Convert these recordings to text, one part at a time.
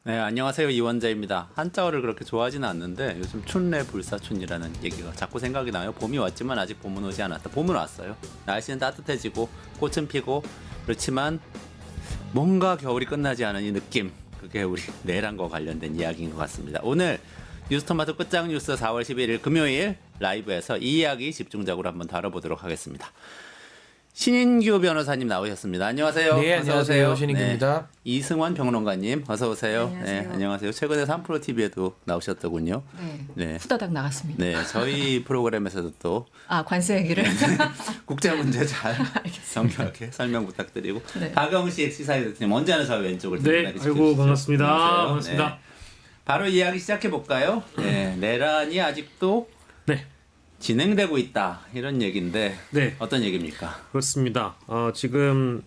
네, 안녕하세요. 이원자입니다. 한자어를 그렇게 좋아하지는 않는데 요즘 춘래 불사춘이라는 얘기가 자꾸 생각이 나요. 봄이 왔지만 아직 봄은 오지 않았다. 봄은 왔어요. 날씨는 따뜻해지고 꽃은 피고 그렇지만 뭔가 겨울이 끝나지 않은 이 느낌, 그게 우리 내란과 관련된 이야기인 것 같습니다. 오늘 뉴스토마토 끝장 뉴스 4월 11일 금요일 라이브에서 이 이야기 집중적으로 한번 다뤄보도록 하겠습니다. 신인규 변호사님 나오셨습니다. 안녕하세요. 네, 어서 안녕하세요. 오세요. 신인규입니다. 네, 이승환 평론가님 어서 오세요. 안녕하세요. 네, 안녕하세요. 최근에 3프로 TV에도 나오셨더군요. 네. 후다닥 나갔습니다. 네, 저희 프로그램에서도 또 관세 얘기를. 국제 문제 잘 정확하게 설명 부탁드리고 네. 박영식 시사위원님 언제나 저희 왼쪽을 네, 든든하게 아이고 지켜주시죠. 반갑습니다. 안녕하세요. 반갑습니다. 네. 바로 이야기 시작해 볼까요? 네, 내란이 아직도 네, 진행되고 있다 이런 얘기인데 네, 어떤 얘기입니까? 그렇습니다. 지금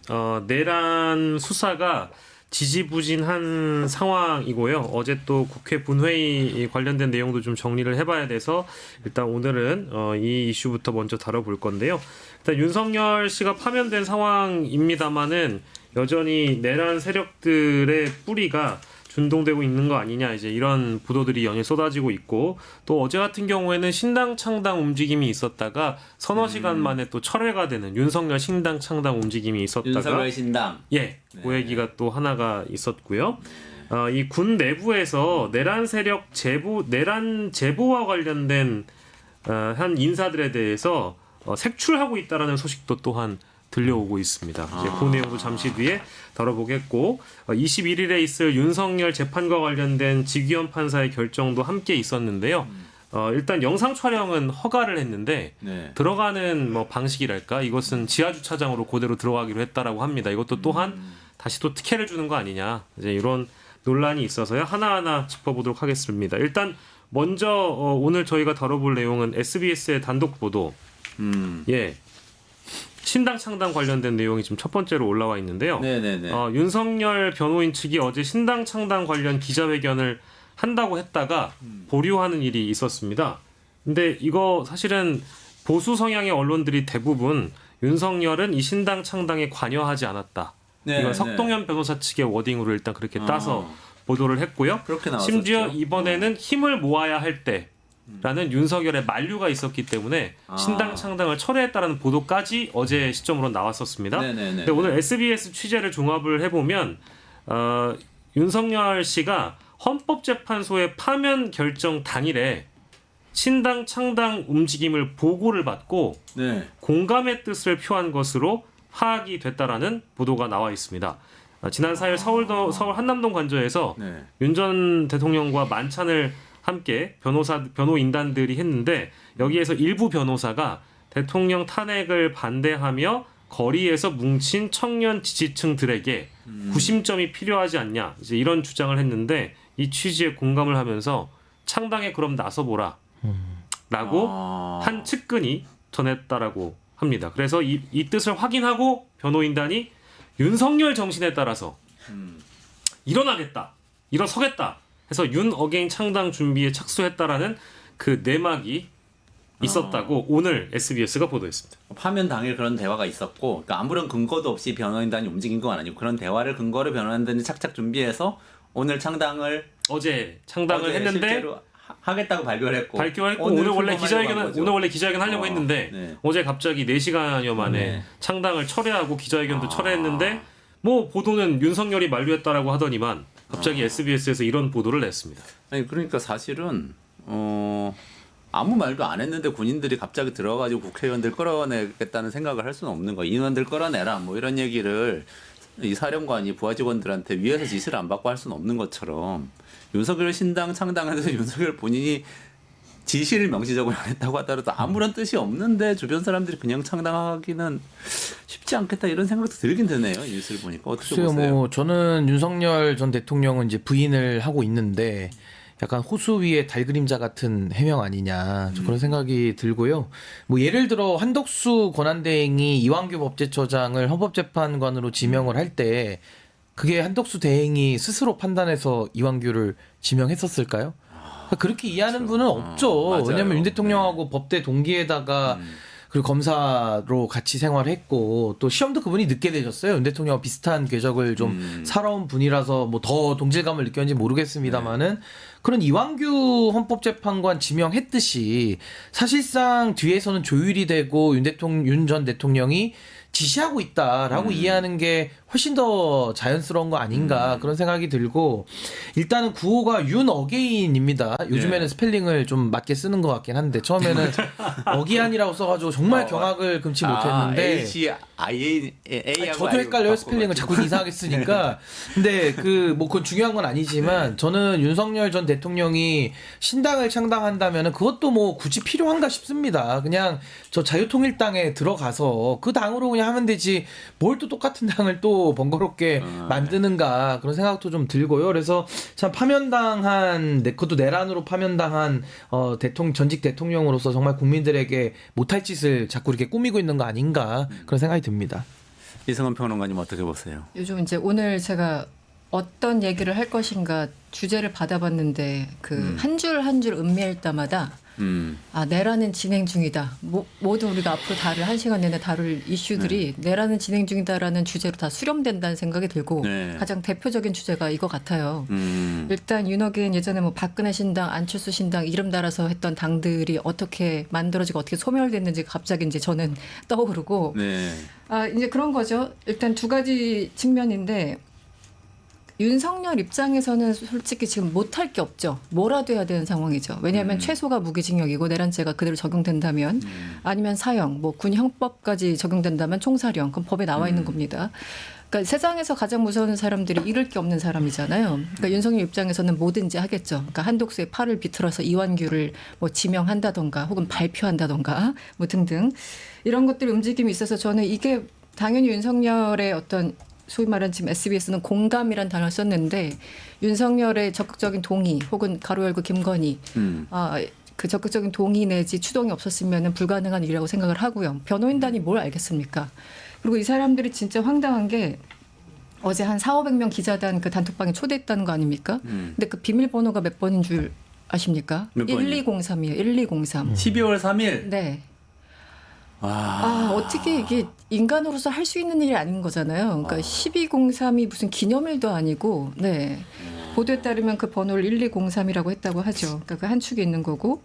내란 수사가 지지부진한 상황이고요. 어제 또 국회 본회의 관련된 내용도 좀 정리를 해봐야 돼서 일단 오늘은 이 이슈부터 먼저 다뤄볼 건데요. 일단 윤석열 씨가 파면된 상황입니다만은 여전히 내란 세력들의 뿌리가 준동되고 있는 거 아니냐, 이제 이런 보도들이 연일 쏟아지고 있고, 또 어제 같은 경우에는 신당 창당 움직임이 있었다가 서너 시간 만에 또 철회가 되는 윤석열 신당 창당 움직임이 있었다가 윤석열 신당. 그 얘기가 또 하나가 있었고요. 이 군 내부에서 내란 세력 내란 제보와 관련된 한 인사들에 대해서 색출하고 있다라는 소식도 또한 들려오고 있습니다. 이제 그 내용도 잠시 뒤에 다뤄보겠고, 21일에 있을 윤석열 재판과 관련된 직위원 판사의 결정도 함께 있었는데요. 일단 영상 촬영은 허가를 했는데 네. 들어가는 뭐 방식이랄까, 이것은 지하 주차장으로 그대로 들어가기로 했다라고 합니다. 이것도 또한 다시 또 특혜를 주는 거 아니냐, 이제 이런 논란이 있어서요. 하나하나 짚어보도록 하겠습니다. 일단 먼저 오늘 저희가 다뤄볼 내용은 SBS의 단독 보도. 신당 창당 관련된 내용이 지금 첫 번째로 올라와 있는데요. 네네네. 윤석열 변호인 측이 어제 신당 창당 관련 기자회견을 한다고 했다가 보류하는 일이 있었습니다. 근데 이거 사실은 보수 성향의 언론들이 대부분 윤석열은 이 신당 창당에 관여하지 않았다. 네, 이건 네. 석동현 변호사 측의 워딩으로 일단 그렇게 따서 보도를 했고요. 그렇게 나왔었죠. 심지어 이번에는 힘을 모아야 할 때 라는 윤석열의 만류가 있었기 때문에 신당 창당을 철회했다라는 보도까지 어제 시점으로 나왔었습니다. 네네네. 근데 오늘 SBS 취재를 종합을 해보면 윤석열 씨가 헌법재판소의 파면 결정 당일에 신당 창당 움직임을 보고를 받고 네. 공감의 뜻을 표한 것으로 파악이 됐다라는 보도가 나와 있습니다. 지난 4일 서울 한남동 관저에서 네. 윤 전 대통령과 만찬을 함께 변호인단들이 했는데, 여기에서 일부 변호사가 대통령 탄핵을 반대하며 거리에서 뭉친 청년 지지층들에게 구심점이 필요하지 않냐, 이제 이런 주장을 했는데, 이 취지에 공감을 하면서 창당에 그럼 나서보라 라고 한 측근이 전했다라고 합니다. 그래서 이 뜻을 확인하고 변호인단이 윤석열 정신에 따라서 일어나겠다, 일어서겠다 해서 윤 어게인 창당 준비에 착수했다라는 그 내막이 있었다고 오늘 SBS가 보도했습니다. 파면 당일 그런 대화가 있었고, 그러니까 아무런 근거도 없이 변호인단이 움직인 건 아니고 그런 대화를 근거로 변호인단이 착착 준비해서 오늘 창당을 어제 창당을 했는데 실제로 하겠다고 발표했고 오늘 원래 기자회견 하려고 했는데 네. 어제 갑자기 4시간여 만에 네. 창당을 철회하고 기자회견도 철회했는데, 뭐 보도는 윤석열이 만류했다라고 하더니만 갑자기 SBS에서 이런 보도를 냈습니다. 아니 그러니까 사실은 아무 말도 안 했는데 군인들이 갑자기 들어가지고 국회의원들 끌어내겠다는 생각을 할 수는 없는 거야. 인원들 끌어내라 뭐 이런 얘기를 이 사령관이 부하 직원들한테 위에서 지시를 안 받고 할 수는 없는 것처럼, 윤석열 신당 창당에서 윤석열 본인이 지시를 명시적으로 안 했다고 하더라도 아무런 뜻이 없는데 주변 사람들이 그냥 창당하기는 쉽지 않겠다 이런 생각도 들긴 드네요. 이 뉴스를 보니까. 어떻게 글쎄요, 보세요? 뭐 저는 윤석열 전 대통령은 이제 부인을 하고 있는데 약간 호수 위에 달 그림자 같은 해명 아니냐, 그런 생각이 들고요. 뭐 예를 들어 한덕수 권한대행이 이완규 법제처장을 헌법재판관으로 지명을 할 때 그게 한덕수 대행이 스스로 판단해서 이완규를 지명했었을까요? 그렇게 이해하는 분은 없죠. 맞아요. 왜냐하면 윤 대통령하고 법대 동기에다가 그리고 검사로 같이 생활했고 또 시험도 그분이 늦게 되셨어요. 윤 대통령과 비슷한 궤적을 좀 살아온 분이라서 뭐 더 동질감을 느꼈는지 모르겠습니다만은 그런 이완규 헌법재판관 지명했듯이 사실상 뒤에서는 조율이 되고 윤 전 대통령이 지시하고 있다라고 이해하는 게 훨씬 더 자연스러운 거 아닌가 그런 생각이 들고 일단은 구호가 윤어게인입니다. 요즘에는 스펠링을 좀 맞게 쓰는 것 같긴 한데 처음에는 어기안이라고 써가지고 정말 경악을 금치 못했는데 HIA 저도 헷갈려요 스펠링을 자꾸 이상하게 쓰니까 근데 그건 중요한 건 아니지만 저는 윤석열 전 대통령이 신당을 창당한다면은 그것도 뭐 굳이 필요한가 싶습니다. 그냥 저 자유통일당에 들어가서 그 당으로 그냥 하면 되지 뭘 또 똑같은 당을 또 번거롭게 만드는가 그런 생각도 좀 들고요. 그래서 참 파면당한 그것도 내란으로 파면당한 전직 대통령으로서 정말 국민들에게 못할 짓을 자꾸 이렇게 꾸미고 있는 거 아닌가 그런 생각이 듭니다. 이승원 평론가님 어떻게 보세요? 요즘 이제 오늘 제가 어떤 얘기를 할 것인가 주제를 받아봤는데 그 한 줄 한 줄 음미할 때마다 내란은 진행 중이다. 모든 우리가 앞으로 다룰 1시간 내내 다룰 이슈들이 내란은 진행 중이다라는 주제로 다 수렴된다는 생각이 들고 가장 대표적인 주제가 이거 같아요. 일단 윤어게인 예전에 뭐 박근혜 신당, 안철수 신당 이름 달아서 했던 당들이 어떻게 만들어지고 어떻게 소멸됐는지 갑자기 이제 저는 떠오르고 이제 그런 거죠. 일단 두 가지 측면인데 윤석열 입장에서는 솔직히 지금 못할 게 없죠. 뭐라도 해야 되는 상황이죠. 왜냐하면 최소가 무기징역이고 내란죄가 그대로 적용된다면 아니면 사형, 뭐 군 형법까지 적용된다면 총사령, 그럼 법에 나와 있는 겁니다. 그러니까 세상에서 가장 무서운 사람들이 잃을 게 없는 사람이잖아요. 그러니까 윤석열 입장에서는 뭐든지 하겠죠. 그러니까 한독수의 팔을 비틀어서 이완규를 뭐 지명한다던가 혹은 발표한다던가 뭐 등등 이런 것들 움직임이 있어서 저는 이게 당연히 윤석열의 어떤 소위 말하는 지금 SBS는 공감이란 단어를 썼는데 윤석열의 적극적인 동의 혹은 가로 열고 김건희 그 적극적인 동의 내지 추동이 없었으면 불가능한 일이라고 생각을 하고요. 변호인단이 뭘 알겠습니까? 그리고 이 사람들이 진짜 황당한 게 어제 한 400~500명 기자단 그 단톡방에 초대했다는 거 아닙니까? 근데 그 비밀번호가 몇 번인 줄 아십니까? 몇 번이요? 1203이에요. 1203. 12월 3일. 네. 와. 어떻게 이게 인간으로서 할 수 있는 일이 아닌 거잖아요. 그러니까 1203이 무슨 기념일도 아니고, 네. 보도에 따르면 그 번호를 1203이라고 했다고 하죠. 그러니까 그 한 축에 있는 거고.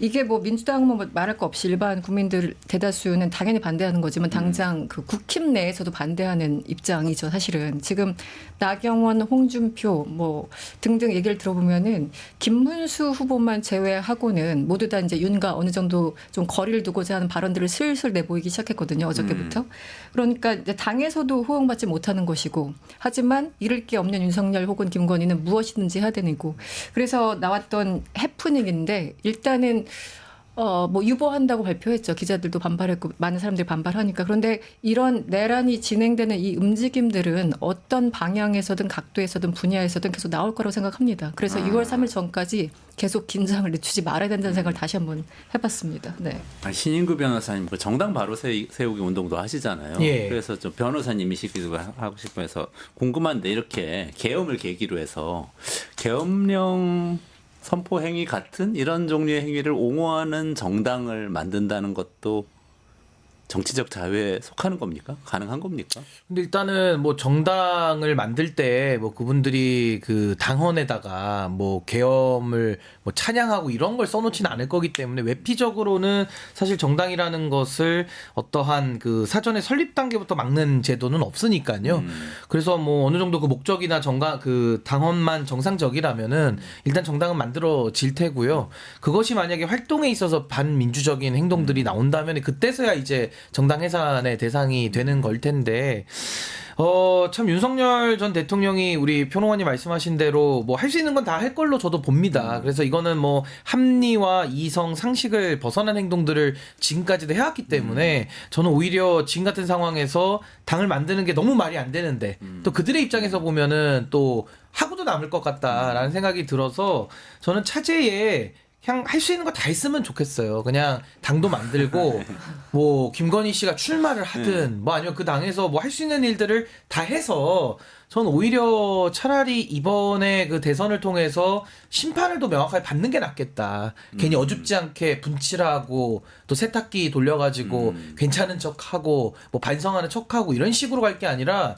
이게 뭐 민주당은 뭐 말할 거 없이 일반 국민들 대다수는 당연히 반대하는 거지만 당장 그 국힘 내에서도 반대하는 입장이죠. 사실은 지금 나경원, 홍준표 뭐 등등 얘기를 들어보면은 김문수 후보만 제외하고는 모두 다 이제 윤과 어느 정도 좀 거리를 두고자 하는 발언들을 슬슬 내보이기 시작했거든요. 어저께부터. 그러니까 이제 당에서도 호응받지 못하는 것이고 하지만 잃을 게 없는 윤석열 혹은 김건희는 무엇이든지 해야 되는 거. 그래서 나왔던 해프닝인데 일단은 뭐 유보한다고 발표했죠. 기자들도 반발했고 많은 사람들이 반발하니까. 그런데 이런 내란이 진행되는 이 움직임들은 어떤 방향에서든 각도에서든 분야에서든 계속 나올 거라고 생각합니다. 그래서 6월 3일 전까지 계속 긴장을 늦추지 말아야 된다는 생각을 다시 한번 해봤습니다. 네. 신인구 변호사님 그 정당 바로 세우기 운동도 하시잖아요. 예. 그래서 좀 변호사님이시기도 하고 싶어서 궁금한데 이렇게 계엄을 계기로 해서 계엄령 선포 행위 같은 이런 종류의 행위를 옹호하는 정당을 만든다는 것도 정치적 자유에 속하는 겁니까? 가능한 겁니까? 근데 일단은 뭐 정당을 만들 때 뭐 그분들이 그 당헌에다가 뭐 계엄을 뭐 찬양하고 이런 걸 써놓지는 않을 거기 때문에 외피적으로는 사실 정당이라는 것을 어떠한 그 사전에 설립 단계부터 막는 제도는 없으니까요. 그래서 뭐 어느 정도 그 목적이나 그 당헌만 정상적이라면은 일단 정당은 만들어질 테고요. 그것이 만약에 활동에 있어서 반민주적인 행동들이 나온다면 그때서야 이제 정당 해산의 대상이 되는 걸 텐데 참 윤석열 전 대통령이 우리 평론가님 말씀하신 대로 뭐 할 수 있는 건 다 할 걸로 저도 봅니다. 그래서 이거는 뭐 합리와 이성, 상식을 벗어난 행동들을 지금까지도 해왔기 때문에 저는 오히려 지금 같은 상황에서 당을 만드는 게 너무 말이 안 되는데 또 그들의 입장에서 보면은 또 하고도 남을 것 같다라는 생각이 들어서 저는 차제에 그냥 할 수 있는 거 다 했으면 좋겠어요. 그냥 당도 만들고 뭐 김건희 씨가 출마를 하든 뭐 아니면 그 당에서 뭐 할 수 있는 일들을 다 해서 전 오히려 차라리 이번에 그 대선을 통해서 심판을 더 명확하게 받는 게 낫겠다. 괜히 어줍지 않게 분칠하고 또 세탁기 돌려가지고 괜찮은 척하고 뭐 반성하는 척하고 이런 식으로 갈 게 아니라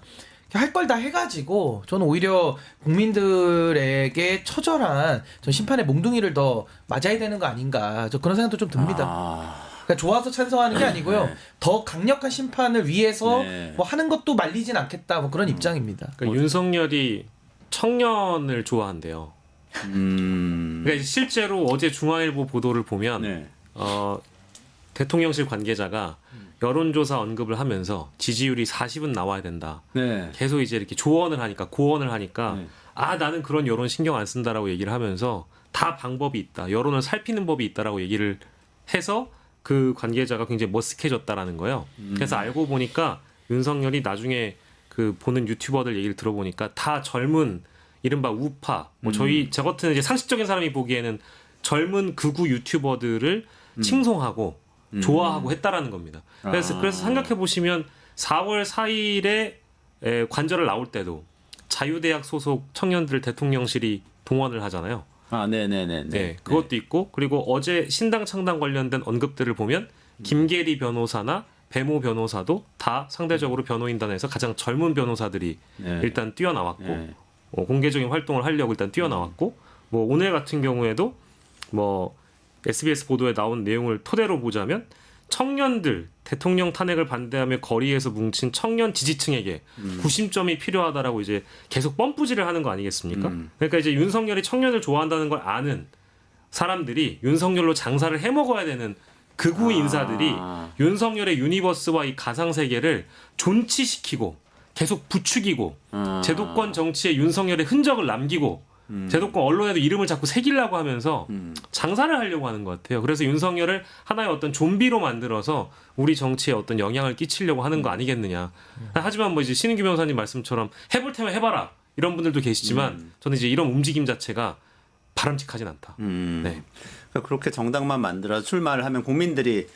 할 걸 다 해가지고 저는 오히려 국민들에게 처절한 전 심판의 몽둥이를 더 맞아야 되는 거 아닌가 저 그런 생각도 좀 듭니다. 그러니까 좋아서 찬성하는 게 아니고요. 더 강력한 심판을 위해서 네. 뭐 하는 것도 말리진 않겠다 뭐 그런 입장입니다. 그러니까 윤석열이 청년을 좋아한대요. 그러니까 이제 실제로 어제 중앙일보 보도를 보면 네. 대통령실 관계자가 여론조사 언급을 하면서 지지율이 40은 나와야 된다. 네. 계속 이제 이렇게 조언을 하니까 고언을 하니까 네. 나는 그런 여론 신경 안 쓴다라고 얘기를 하면서 다 방법이 있다. 여론을 살피는 법이 있다라고 얘기를 해서 그 관계자가 굉장히 머쓱해졌다라는 거예요. 그래서 알고 보니까 윤석열이 나중에 그 보는 유튜버들 얘기를 들어보니까 다 젊은 이른바 우파 뭐 저 같은 이제 상식적인 사람이 보기에는 젊은 극우 유튜버들을 칭송하고 좋아하고 했다라는 겁니다. 그래서 생각해 보시면 4월 4일에 관절을 나올 때도 자유대학 소속 청년들 대통령실이 동원을 하잖아요. 네네네. 네, 그것도 있고 그리고 어제 신당 창당 관련된 언급들을 보면 김계리 변호사나 배모 변호사도 다 상대적으로 변호인단에서 가장 젊은 변호사들이 네. 일단 뛰어나왔고 네. 공개적인 활동을 하려고 일단 뛰어나왔고 뭐 오늘 같은 경우에도 뭐 SBS 보도에 나온 내용을 토대로 보자면 청년들 대통령 탄핵을 반대하며 거리에서 뭉친 청년 지지층에게 구심점이 필요하다라고 이제 계속 뻔뿌질을 하는 거 아니겠습니까? 그러니까 이제 윤석열이 청년을 좋아한다는 걸 아는 사람들이 윤석열로 장사를 해먹어야 되는 극우 인사들이 윤석열의 유니버스와 이 가상 세계를 존치시키고 계속 부추기고 제도권 정치에 윤석열의 흔적을 남기고 제도권 언론에도 이름을 자꾸 새기려고 하면서 장사를 하려고 하는 것 같아요. 그래서 윤석열을 하나의 어떤 좀비로 만들어서 우리 정치에 어떤 영향을 끼치려고 하는 거 아니겠느냐. 하지만 뭐 이제 신인규 변호사님 말씀처럼 해볼 테면 해봐라 이런 분들도 계시지만 저는 이제 이런 움직임 자체가 바람직하진 않다. 네. 그러니까 그렇게 정당만 만들어서 출마를 하면 국민들이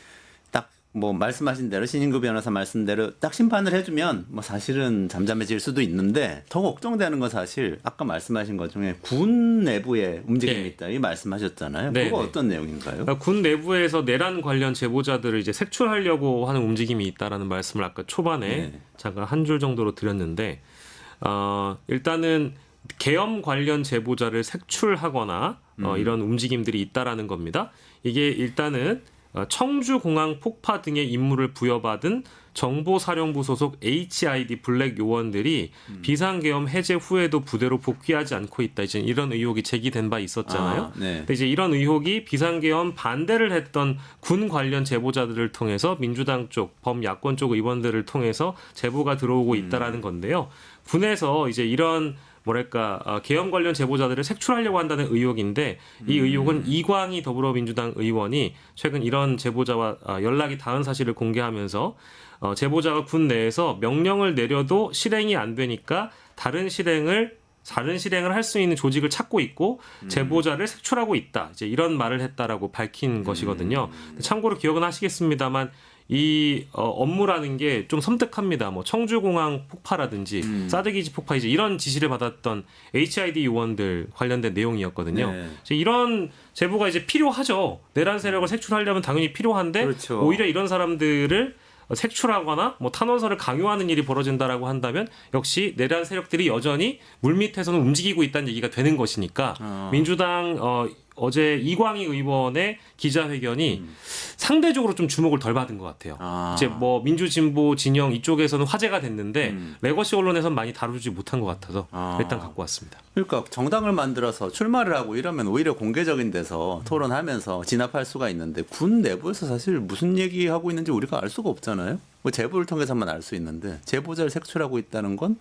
딱 뭐 말씀하신 대로 신인구 변호사 말씀대로 딱 심판을 해주면 뭐 사실은 잠잠해질 수도 있는데 더 걱정되는 건 사실 아까 말씀하신 것 중에 군 내부에 움직임이 네. 있다 이 말씀하셨잖아요. 네, 그거 네. 어떤 내용인가요? 그러니까 군 내부에서 내란 관련 제보자들을 이제 색출하려고 하는 움직임이 있다라는 말씀을 아까 초반에 네. 잠깐 한 줄 정도로 드렸는데 일단은 계엄 관련 제보자를 색출하거나 이런 움직임들이 있다라는 겁니다. 이게 일단은 청주공항 폭파 등의 임무를 부여받은 정보사령부 소속 HID 블랙 요원들이 비상계엄 해제 후에도 부대로 복귀하지 않고 있다. 이제 이런 의혹이 제기된 바 있었잖아요. 네. 근데 이제 이런 의혹이 비상계엄 반대를 했던 군 관련 제보자들을 통해서 민주당 쪽, 범야권 쪽 의원들을 통해서 제보가 들어오고 있다라는 건데요. 군에서 이제 이런 뭐랄까 계엄 관련 제보자들을 색출하려고 한다는 의혹인데 이 의혹은 이광희 더불어민주당 의원이 최근 이런 제보자와 연락이 닿은 사실을 공개하면서 제보자가 군 내에서 명령을 내려도 실행이 안 되니까 다른 실행을 할 수 있는 조직을 찾고 있고 제보자를 색출하고 있다. 이제 이런 말을 했다라고 밝힌 것이거든요. 참고로 기억은 하시겠습니다만 이 업무라는 게 좀 섬뜩합니다. 뭐 청주공항 폭파라든지 사드기지 폭파 이제 이런 지시를 받았던 HID 요원들 관련된 내용이었거든요. 네. 이제 이런 제보가 이제 필요하죠. 내란 세력을 색출하려면 당연히 필요한데 그렇죠. 오히려 이런 사람들을 색출하거나 뭐 탄원서를 강요하는 일이 벌어진다라고 한다면 역시 내란 세력들이 여전히 물밑에서는 움직이고 있다는 얘기가 되는 것이니까 민주당 어제 이광희 의원의 기자회견이 상대적으로 좀 주목을 덜 받은 것 같아요. 이제 뭐 민주진보 진영 이쪽에서는 화제가 됐는데 레거시 언론에서는 많이 다루지 못한 것 같아서 일단 갖고 왔습니다. 그러니까 정당을 만들어서 출마를 하고 이러면 오히려 공개적인 데서 토론하면서 진압할 수가 있는데 군 내부에서 사실 무슨 얘기하고 있는지 우리가 알 수가 없잖아요. 뭐 제보를 통해서만 알 수 있는데 제보자를 색출하고 있다는 건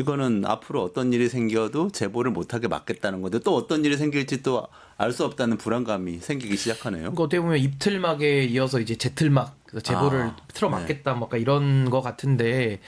이거는 앞으로 어떤 일이 생겨도 제보를 못하게 막겠다는 건데 또 어떤 일이 생길지 또 알 수 없다는 불안감이 생기기 시작하네요. 그러니까 어떻게 보면 입틀막에 이어서 이제 제틀막 제보를 틀어막겠다 뭐 이런 거 같은데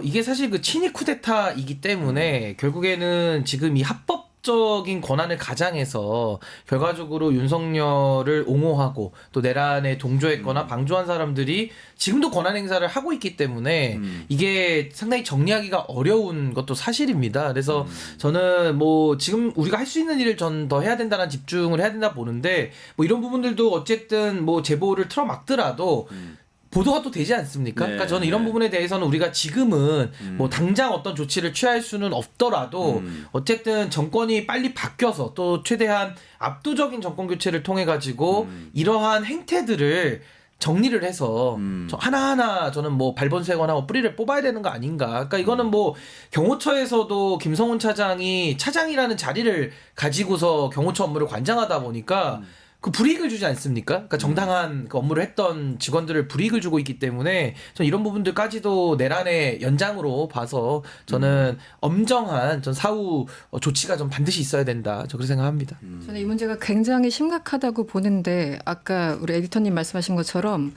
이게 사실 그 친위 쿠데타이기 때문에 결국에는 지금 이 합법 법적인 권한을 가장해서 결과적으로 윤석열을 옹호하고 또 내란에 동조했거나 방조한 사람들이 지금도 권한 행사를 하고 있기 때문에 이게 상당히 정리하기가 어려운 것도 사실입니다. 그래서 저는 뭐 지금 우리가 할 수 있는 일을 전 더 해야 된다는 집중을 해야 된다 보는데 뭐 이런 부분들도 어쨌든 뭐 제보를 틀어막더라도 보도가 또 되지 않습니까? 네, 그러니까 저는 이런 네. 부분에 대해서는 우리가 지금은 뭐 당장 어떤 조치를 취할 수는 없더라도 어쨌든 정권이 빨리 바뀌어서 또 최대한 압도적인 정권 교체를 통해 가지고 이러한 행태들을 정리를 해서 저 하나하나 저는 뭐 발본색원하고 뭐 뿌리를 뽑아야 되는 거 아닌가. 그러니까 이거는 뭐 경호처에서도 김성훈 차장이 차장이라는 자리를 가지고서 경호처 업무를 관장하다 보니까 그 불이익을 주지 않습니까? 그러니까 정당한 그 업무를 했던 직원들을 불이익을 주고 있기 때문에 저는 이런 부분들까지도 내란의 연장으로 봐서 저는 엄정한 전 사후 조치가 좀 반드시 있어야 된다. 저 그렇게 생각합니다. 저는 이 문제가 굉장히 심각하다고 보는데 아까 우리 에디터님 말씀하신 것처럼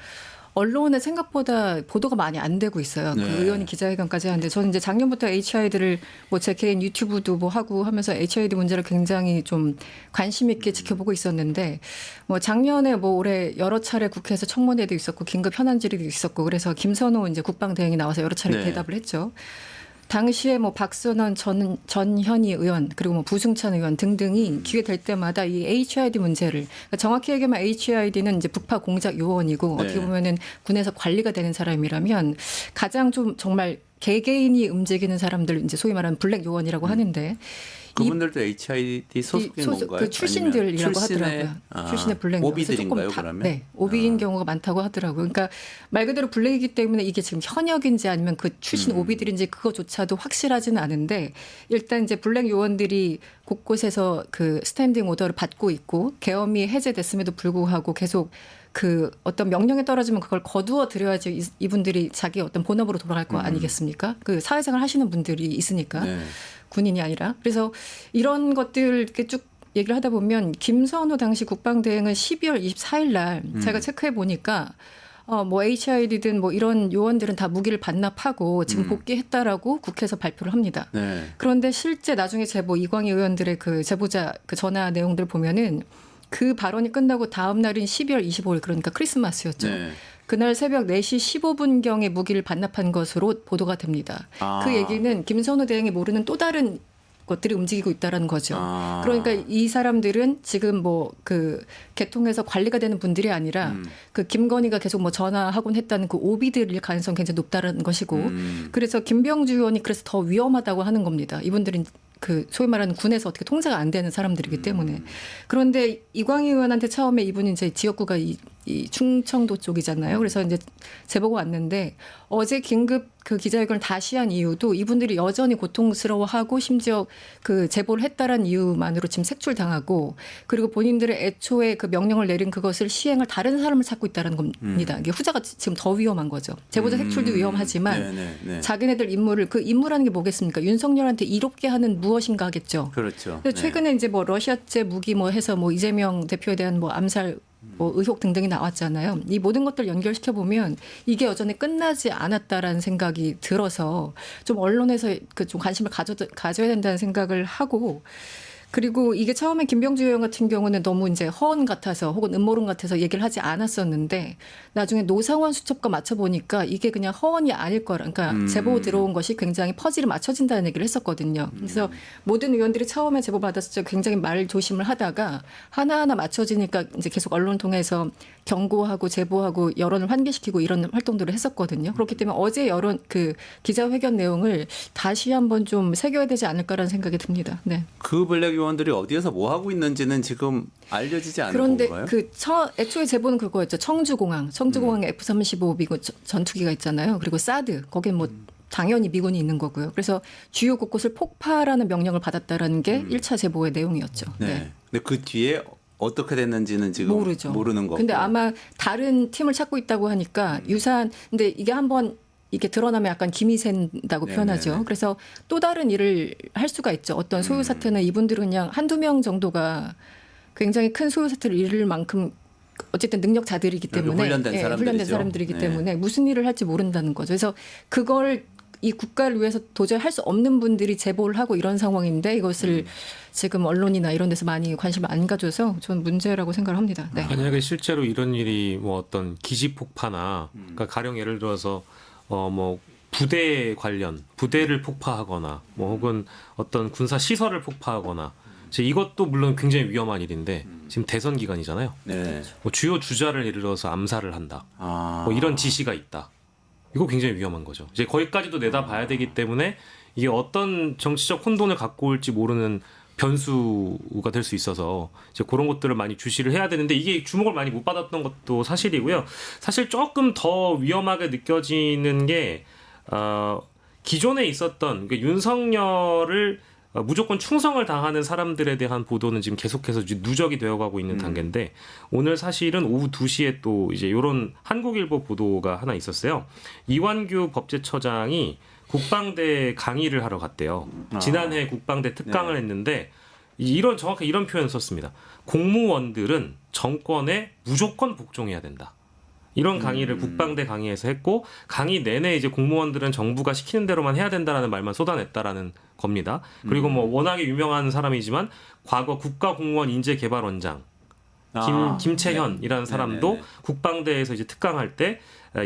언론에 생각보다 보도가 많이 안 되고 있어요. 네. 그 의원이 기자회견까지 하는데 저는 이제 작년부터 HID를 뭐 제 개인 유튜브도 뭐 하고 하면서 HID 문제를 굉장히 좀 관심 있게 지켜보고 있었는데 뭐 작년에 뭐 올해 여러 차례 국회에서 청문회도 있었고 긴급 현안 질의도 있었고 그래서 김선호 이제 국방대행이 나와서 여러 차례 네. 대답을 했죠. 당시에 뭐 박선원 전현희 의원 그리고 뭐 부승찬 의원 등등이 기회 될 때마다 이 HID 문제를 그러니까 정확히 얘기하면 HID는 이제 북파 공작 요원이고 네. 어떻게 보면은 군에서 관리가 되는 사람이라면 가장 좀 정말 개개인이 움직이는 사람들 이제 소위 말하는 블랙 요원이라고 하는데 그분들도 HID 소속인 건가요? 그 출신들이라고 아니면 하더라고요. 출신의 블랙 오비들인가요, 조금 그러면? 네, 오비인 경우가 많다고 하더라고요. 그러니까 말 그대로 블랙이기 때문에 이게 지금 현역인지 아니면 그 출신 오비들인지 그거조차도 확실하지는 않은데 일단 이제 블랙 요원들이 곳곳에서 그 스탠딩 오더를 받고 있고 계엄이 해제됐음에도 불구하고 계속 그 어떤 명령에 떨어지면 그걸 거두어 들여야지 이분들이 자기 어떤 본업으로 돌아갈 거 아니겠습니까? 그 사회생활 하시는 분들이 있으니까. 네. 군인이 아니라. 그래서 이런 것들 이렇게 쭉 얘기를 하다 보면 김선호 당시 국방대행은 12월 24일 날 제가 체크해 보니까 뭐 HID든 뭐 이런 요원들은 다 무기를 반납하고 지금 복귀했다라고 국회에서 발표를 합니다. 네. 그런데 실제 나중에 제보 이광희 의원들의 그 제보자 그 전화 내용들 보면은 그 발언이 끝나고 다음 날인 12월 25일 그러니까 크리스마스였죠. 네. 그날 새벽 4시 15분경에 무기를 반납한 것으로 보도가 됩니다. 아. 그 얘기는 김선호 대행이 모르는 또 다른 것들이 움직이고 있다라는 거죠. 아. 그러니까 이 사람들은 지금 뭐 그 개통해서 관리가 되는 분들이 아니라 그 김건희가 계속 뭐 전화하곤 했다는 그 오비들일 가능성이 굉장히 높다는 것이고 그래서 김병주 의원이 그래서 더 위험하다고 하는 겁니다. 이분들은 그 소위 말하는 군에서 어떻게 통제가 안 되는 사람들이기 때문에. 그런데 이광희 의원한테 처음에 이분이 이제 지역구가 이 충청도 쪽이잖아요. 그래서 이제 제보가 왔는데 어제 긴급 그 기자회견을 다시 한 이유도 이분들이 여전히 고통스러워하고 심지어 그 제보를 했다라는 이유만으로 지금 색출당하고 그리고 본인들의 애초에 그 명령을 내린 그것을 시행할 다른 사람을 찾고 있다는 겁니다. 이게 후자가 지금 더 위험한 거죠. 제보자 색출도 위험하지만 네. 자기네들 임무를 그 임무라는 게 뭐겠습니까? 윤석열한테 이롭게 하는 무엇인가 하겠죠. 그렇죠. 근데 최근에 이제 뭐 러시아제 무기 뭐 해서 뭐 이재명 대표에 대한 뭐 암살 뭐 의혹 등등이 나왔잖아요. 이 모든 것들 연결시켜 보면 이게 여전히 끝나지 않았다라는 생각이 들어서 좀 언론에서 그 좀 관심을 가져야 된다는 생각을 하고 그리고 이게 처음에 김병주 의원 같은 경우는 너무 이제 허언 같아서 혹은 음모론 같아서 얘기를 하지 않았었는데 나중에 노상원 수첩과 맞춰보니까 이게 그냥 허언이 아닐 거라. 그러니까 제보 들어온 것이 굉장히 퍼즐이 맞춰진다는 얘기를 했었거든요. 그래서 모든 의원들이 처음에 제보 받았을 때 굉장히 말 조심을 하다가 하나하나 맞춰지니까 이제 계속 언론 통해서 경고하고 제보하고 여론을 환기시키고 이런 활동들을 했었거든요. 그렇기 때문에 어제 여론 그 기자회견 내용을 다시 한번 좀 새겨야 되지 않을까라는 생각이 듭니다. 네. 그 블랙 요원들이 어디에서 뭐 하고 있는지는 지금 알려지지 않은 그런데 건가요? 애초에 제보는 그거였죠. 청주공항에 F-35 미군 전투기가 있잖아요. 그리고 사드 거기에 뭐 당연히 미군이 있는 거고요. 그래서 주요 곳곳을 폭파하라는 명령을 받았다라는 게 1차 제보의 내용이었죠. 네. 근데 그 뒤에 어떻게 됐는지는 지금 모르죠. 모르는 거고. 근데 아마 다른 팀을 찾고 있다고 하니까 유사한 근데 이게 한번 이게 드러나면 약간 김이 샌다고 표현하죠. 네네네. 그래서 또 다른 일을 할 수가 있죠. 어떤 소요 사태는 이분들은 그냥 한두 명 정도가 굉장히 큰 소요 사태를 이룰 만큼 어쨌든 능력자들이기 때문에 훈련된 사람들이죠. 훈련된 사람들이기 네. 때문에 무슨 일을 할지 모른다는 거죠. 그래서 그걸 이 국가를 위해서 도저히 할 수 없는 분들이 제보를 하고 이런 상황인데 이것을 지금 언론이나 이런 데서 많이 관심을 안 가져서 저는 문제라고 생각을 합니다. 네. 만약에 실제로 이런 일이 뭐 어떤 기지 폭파나 그러니까 가령 예를 들어서 뭐 부대 관련 부대를 폭파하거나 뭐 혹은 어떤 군사 시설을 폭파하거나 이제 이것도 물론 굉장히 위험한 일인데 지금 대선 기간이잖아요. 네. 뭐 주요 주자를 예를 들어서 암살을 한다. 아. 뭐 이런 지시가 있다. 이거 굉장히 위험한 거죠. 이제 거기까지도 내다봐야 되기 때문에 이게 어떤 정치적 혼돈을 갖고 올지 모르는 변수가 될 수 있어서 이제 그런 것들을 많이 주시를 해야 되는데 이게 주목을 많이 못 받았던 것도 사실이고요. 사실 조금 더 위험하게 느껴지는 게 기존에 있었던 그러니까 윤석열을 무조건 충성을 다하는 사람들에 대한 보도는 지금 계속해서 누적이 되어가고 있는 단계인데 오늘 사실은 오후 2시에 또 이제 이런 한국일보 보도가 하나 있었어요. 이완규 법제처장이 국방대 강의를 하러 갔대요. 지난해 국방대 특강을 했는데 정확히 이런 표현을 썼습니다. 공무원들은 정권에 무조건 복종해야 된다. 이런 강의를 국방대 강의에서 했고 강의 내내 이제 공무원들은 정부가 시키는 대로만 해야 된다라는 말만 쏟아냈다라는 겁니다. 그리고 뭐 워낙에 유명한 사람이지만 과거 국가공무원 인재개발원장 김채현이라는 사람도 네네네. 국방대에서 이제 특강할 때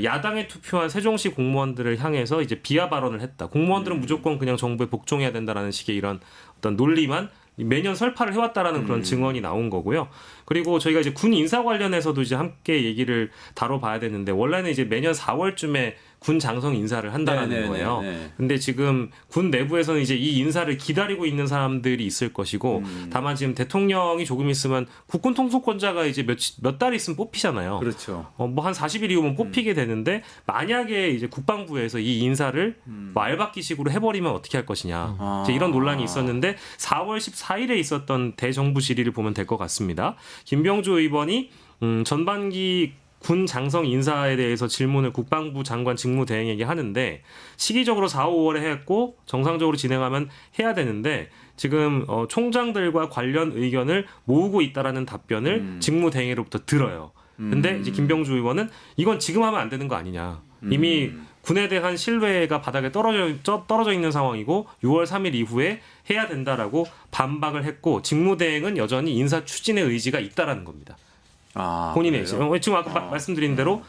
야당에 투표한 세종시 공무원들을 향해서 이제 비하 발언을 했다. 공무원들은 무조건 그냥 정부에 복종해야 된다라는 식의 이런 어떤 논리만 매년 설파를 해왔다라는 그런 증언이 나온 거고요. 그리고 저희가 이제 군 인사 관련해서도 이제 함께 얘기를 다뤄봐야 되는데 원래는 이제 매년 4월쯤에 군 장성 인사를 한다라는 네네네네. 거예요. 근데 지금 군 내부에서는 이제 이 인사를 기다리고 있는 사람들이 있을 것이고 다만 지금 대통령이 조금 있으면 국군 통수권자가 이제 몇 달 있으면 뽑히잖아요. 그렇죠. 뭐 한 40일 이후면 뽑히게 되는데 만약에 이제 국방부에서 이 인사를 뭐 알박기식으로 해버리면 어떻게 할 것이냐 이제 이런 논란이 있었는데 4월 14일에 있었던 대정부 질의를 보면 될 것 같습니다. 김병주 의원이 전반기 군 장성 인사에 대해서 질문을 국방부 장관 직무대행에게 하는데 시기적으로 4, 5월에 했고 정상적으로 진행하면 해야 되는데 지금 총장들과 관련 의견을 모으고 있다라는 답변을 직무대행으로부터 들어요. 근데 이제 김병주 의원은 이건 지금 하면 안 되는 거 아니냐. 이미 군에 대한 신뢰가 바닥에 떨어져 있는 상황이고 6월 3일 이후에 해야 된다라고 반박을 했고 직무대행은 여전히 인사 추진의 의지가 있다라는 겁니다. 본인의 지금 아까 말씀드린 대로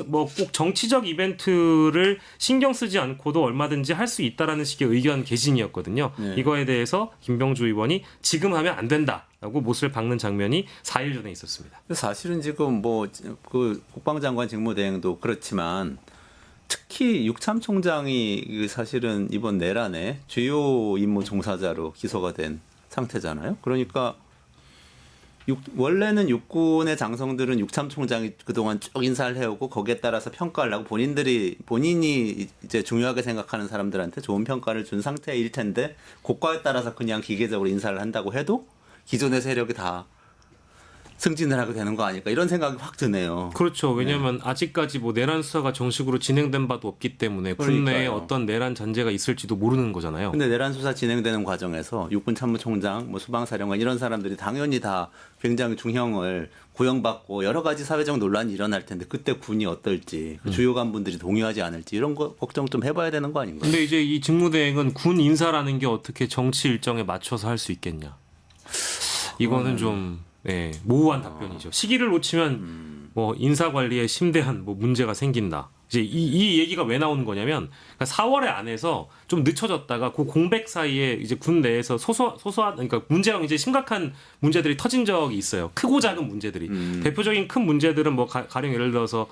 뭐 꼭 정치적 이벤트를 신경 쓰지 않고도 얼마든지 할 수 있다라는 식의 의견 개진이었거든요. 네. 이거에 대해서 김병주 의원이 지금 하면 안 된다라고 못을 박는 장면이 4일 전에 있었습니다. 사실은 지금 뭐 그 국방장관 직무대행도 그렇지만 특히 육참 총장이 사실은 이번 내란에 주요 임무 종사자로 기소가 된 상태잖아요. 그러니까 원래는 육군의 장성들은 육참 총장이 그동안 쭉 인사를 해오고 거기에 따라서 평가를 하고 본인이 이제 중요하게 생각하는 사람들한테 좋은 평가를 준 상태일 텐데 고과에 따라서 그냥 기계적으로 인사를 한다고 해도 기존의 세력이 다 승진을 하게 되는 거 아닐까 이런 생각이 확 드네요. 그렇죠. 왜냐하면 아직까지 뭐 내란 수사가 정식으로 진행된 바도 없기 때문에 군 내에 어떤 내란 잔재가 있을지도 모르는 거잖아요. 근데 내란 수사 진행되는 과정에서 육군 참모총장, 뭐 수방사령관 이런 사람들이 당연히 다 굉장히 중형을 구형받고 여러 가지 사회적 논란이 일어날 텐데 그때 군이 어떨지 그 주요 간부들이 동의하지 않을지 이런 거 걱정 좀 해봐야 되는 거 아닌가요? 근데 이제 이 직무대행은 군 인사라는 게 어떻게 정치 일정에 맞춰서 할 수 있겠냐? 이거는 좀 모호한 답변이죠. 시기를 놓치면 뭐 인사 관리에 심대한 뭐 문제가 생긴다. 이제 이 얘기가 왜 나오는 거냐면 그러니까 4월에 안 해서 좀 늦춰졌다가 그 공백 사이에 이제 군 내에서 소소한 그러니까 문제가 이제 심각한 문제들이 터진 적이 있어요. 크고 작은 문제들이. 대표적인 큰 문제들은 뭐 가령 예를 들어서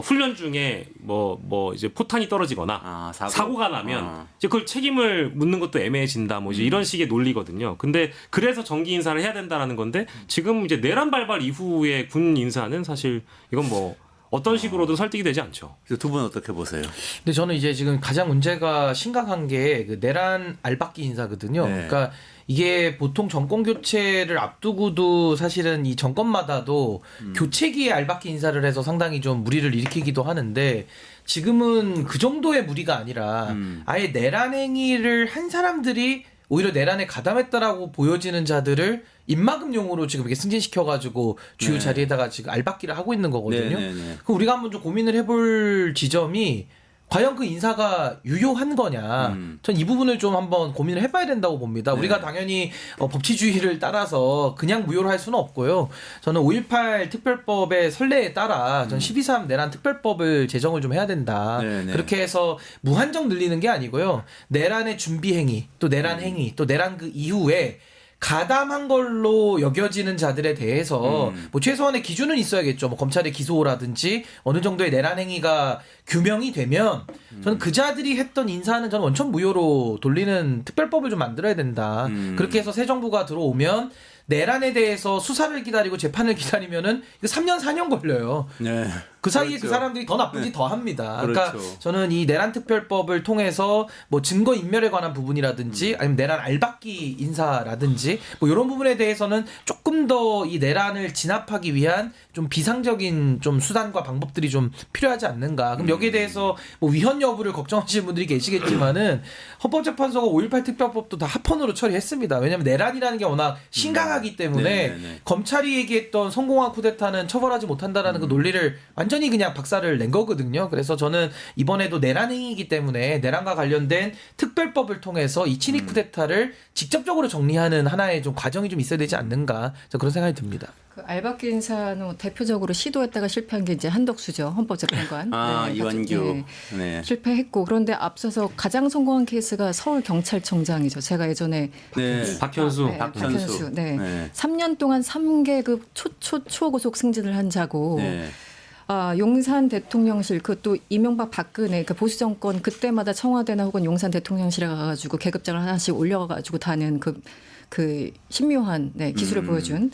훈련 중에 뭐 이제 포탄이 떨어지거나 사고가 나면 이제 그걸 책임을 묻는 것도 애매해진다. 뭐 이제 이런 식의 논리거든요. 근데 그래서 정기 인사를 해야 된다라는 건데 지금 이제 내란 발발 이후에 군 인사는 사실 이건 뭐 어떤 식으로든 설득이 되지 않죠. 두 분 어떻게 보세요? 근데 저는 이제 지금 가장 문제가 심각한 게 그 내란 알박기 인사거든요. 네. 그러니까 이게 보통 정권 교체를 앞두고도 사실은 이 정권마다도 교체기에 알박기 인사를 해서 상당히 좀 무리를 일으키기도 하는데 지금은 그 정도의 무리가 아니라 아예 내란 행위를 한 사람들이 오히려 내란에 가담했다라고 보여지는 자들을 입막음용으로 지금 이렇게 승진시켜가지고 주요 자리에다가 지금 알박기를 하고 있는 거거든요. 그럼 우리가 한번 좀 고민을 해볼 지점이 과연 그 인사가 유효한 거냐? 전 이 부분을 좀 한번 고민을 해봐야 된다고 봅니다. 네. 우리가 당연히 법치주의를 따라서 그냥 무효로 할 수는 없고요. 저는 5.18 특별법의 선례에 따라 전 12.3 내란 특별법을 제정을 좀 해야 된다. 네, 네. 그렇게 해서 무한정 늘리는 게 아니고요. 내란의 준비 행위, 또 내란 행위, 또 내란 그 이후에 가담한 걸로 여겨지는 자들에 대해서 뭐 최소한의 기준은 있어야겠죠. 뭐 검찰의 기소라든지 어느 정도의 내란 행위가 규명이 되면 저는 그 자들이 했던 인사는 저는 원천 무효로 돌리는 특별법을 좀 만들어야 된다. 그렇게 해서 새 정부가 들어오면 내란에 대해서 수사를 기다리고 재판을 기다리면은 이거 3년 4년 걸려요. 네. 그 사이에 그렇죠. 그 사람들이 더 나쁜지 더 합니다. 그러니까 그렇죠. 저는 이 내란 특별법을 통해서 뭐 증거 인멸에 관한 부분이라든지 아니면 내란 알박기 인사라든지 뭐 이런 부분에 대해서는 조금 더 이 내란을 진압하기 위한 좀 비상적인 좀 수단과 방법들이 좀 필요하지 않는가. 그럼 여기에 대해서 뭐 위헌 여부를 걱정하시는 분들이 계시겠지만은 헌법재판소가 5.18 특별법도 다 합헌으로 처리했습니다. 왜냐하면 내란이라는 게 워낙 심각하기 때문에 네네네. 검찰이 얘기했던 성공한 쿠데타는 처벌하지 못한다라는 그 논리를 완전히 그냥 박살을 낸 거거든요. 그래서 저는 이번에도 내란 행위이기 때문에 내란과 관련된 특별법을 통해서 이 친위 쿠데타를 직접적으로 정리하는 하나의 좀 과정이 좀 있어야 되지 않는가. 저 그런 생각이 듭니다. 그 알박기 인사는 대표적으로 시도했다가 실패한 게 이제 한덕수죠. 헌법재판관. 아, 이완규. 네. 실패했고 그런데 앞서서 가장 성공한 케이스가 서울 경찰청장이죠. 제가 예전에 네. 박현수. 박현수. 네. 네. 3년 동안 3계급 초고속 승진을 한 자고 네. 용산 대통령실 그것도 이명박 박근혜 그 보수 정권 그때마다 청와대나 혹은 용산 대통령실에 가가지고 계급장을 하나씩 올려가지고 다는 그 신묘한 기술을 보여준.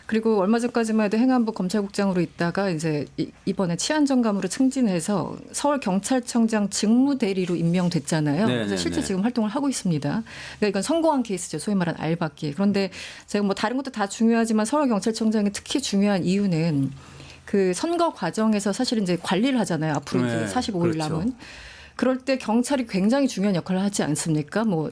그리고 얼마 전까지만 해도 행안부 검찰국장으로 있다가 이제 이번에 치안정감으로 승진해서 서울 경찰청장 직무대리로 임명됐잖아요. 네, 그래서 네, 실제 네. 지금 활동을 하고 있습니다. 그러니까 이건 성공한 케이스죠. 소위 말하는 알박기. 그런데 제가 뭐 다른 것도 다 중요하지만 서울 경찰청장이 특히 중요한 이유는 그 선거 과정에서 사실 이제 관리를 하잖아요. 앞으로 네, 45일 그렇죠. 남은. 그럴 때 경찰이 굉장히 중요한 역할을 하지 않습니까? 뭐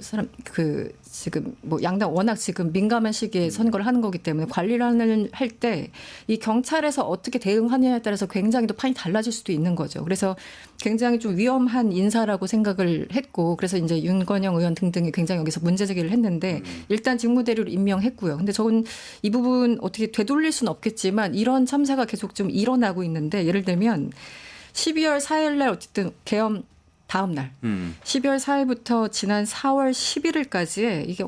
지금 뭐 양당 워낙 지금 민감한 시기에 선거를 하는 거기 때문에 관리를 할 때 이 경찰에서 어떻게 대응하느냐에 따라서 굉장히 또 판이 달라질 수도 있는 거죠. 그래서 굉장히 좀 위험한 인사라고 생각을 했고 그래서 이제 윤건영 의원 등등이 굉장히 여기서 문제 제기를 했는데 일단 직무대리로 임명했고요. 근데 저건 이 부분 어떻게 되돌릴 수는 없겠지만 이런 참사가 계속 좀 일어나고 있는데 예를 들면 12월 4일 날 어쨌든 계엄 다음 날 12월 4일부터 지난 4월 11일까지에 이게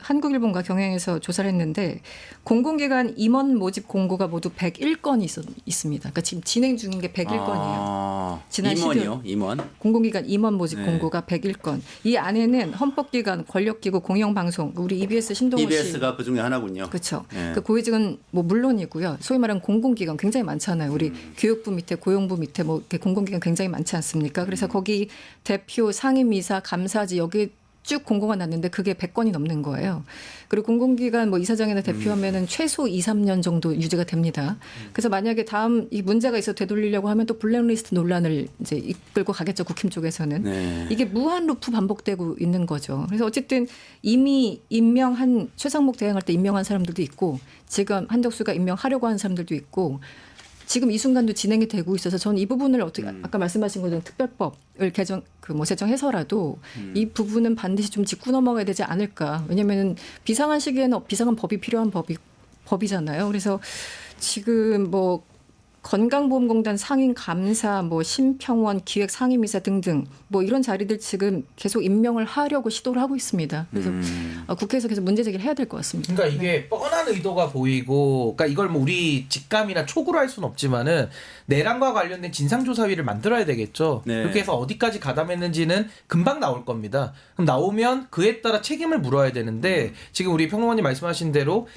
한국일본과 경향에서 조사를 했는데 공공기관 임원 모집 공고가 모두 101건이 있습니다. 그러니까 지금 진행 중인 게 101건이에요. 지난 임원이요? 임원? 공공기관 임원 모집 네. 공고가 101건. 이 안에는 헌법기관, 권력기구, 공영방송, 우리 EBS 신동호 씨. EBS가 그 중에 하나군요. 그렇죠. 네. 그 고위직은 뭐 물론이고요. 소위 말하는 공공기관 굉장히 많잖아요. 우리 교육부 밑에 고용부 밑에 뭐 이렇게 공공기관 굉장히 많지 않습니까? 그래서 거기 대표, 상임이사, 감사지 여기 쭉 공고가 났는데 그게 100건이 넘는 거예요. 그리고 공공기관 뭐 이사장이나 대표하면은 최소 2, 3년 정도 유지가 됩니다. 그래서 만약에 다음 이 문제가 있어 되돌리려고 하면 또 블랙리스트 논란을 이제 이끌고 가겠죠. 국힘 쪽에서는. 네. 이게 무한 루프 반복되고 있는 거죠. 그래서 어쨌든 이미 임명한 최상목 대행할 때 임명한 사람들도 있고 지금 한덕수가 임명하려고 하는 사람들도 있고 지금 이 순간도 진행이 되고 있어서 저는 이 부분을 어떻게 아까 말씀하신 것처럼 특별법을 제정해서라도 이 부분은 반드시 좀 짚고 넘어가야 되지 않을까. 왜냐하면 비상한 시기에는 비상한 법이 필요한 법이잖아요. 그래서 지금 뭐 건강보험공단 상임 감사, 뭐 심평원 기획 상임이사 등등 뭐 이런 자리들 지금 계속 임명을 하려고 시도를 하고 있습니다. 그래서 국회에서 계속 문제 제기를 해야 될 것 같습니다. 그러니까 이게 뻔한 의도가 보이고, 그러니까 이걸 뭐 우리 직감이나 촉으로 할 수는 없지만은 내란과 관련된 진상조사위를 만들어야 되겠죠. 네. 그렇게 해서 어디까지 가담했는지는 금방 나올 겁니다. 그럼 나오면 그에 따라 책임을 물어야 되는데 지금 우리 평론가님 말씀하신 대로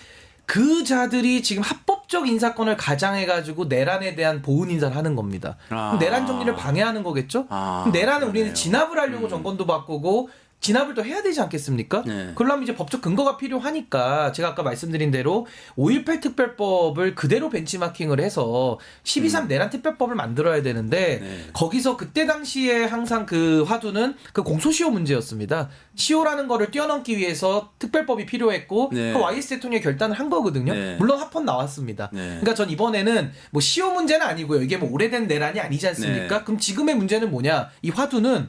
그 자들이 지금 합법적 인사권을 가장해가지고 내란에 대한 보훈 인사를 하는 겁니다. 그럼 내란 정리를 방해하는 거겠죠? 그럼 내란은 우리는 그러네요. 진압을 하려고 정권도 바꾸고 진압을 또 해야 되지 않겠습니까? 네. 그러려면 이제 법적 근거가 필요하니까 제가 아까 말씀드린 대로 5.18 특별법을 그대로 벤치마킹을 해서 12.3 내란 특별법을 만들어야 되는데 네. 거기서 그때 당시에 항상 그 화두는 그 공소시효 문제였습니다. 시효라는 거를 뛰어넘기 위해서 특별법이 필요했고 네. 그 YS 대통령이 결단을 한 거거든요. 네. 물론 합헌 나왔습니다. 네. 그러니까 전 이번에는 뭐 시효 문제는 아니고요. 이게 뭐 오래된 내란이 아니지 않습니까? 네. 그럼 지금의 문제는 뭐냐? 이 화두는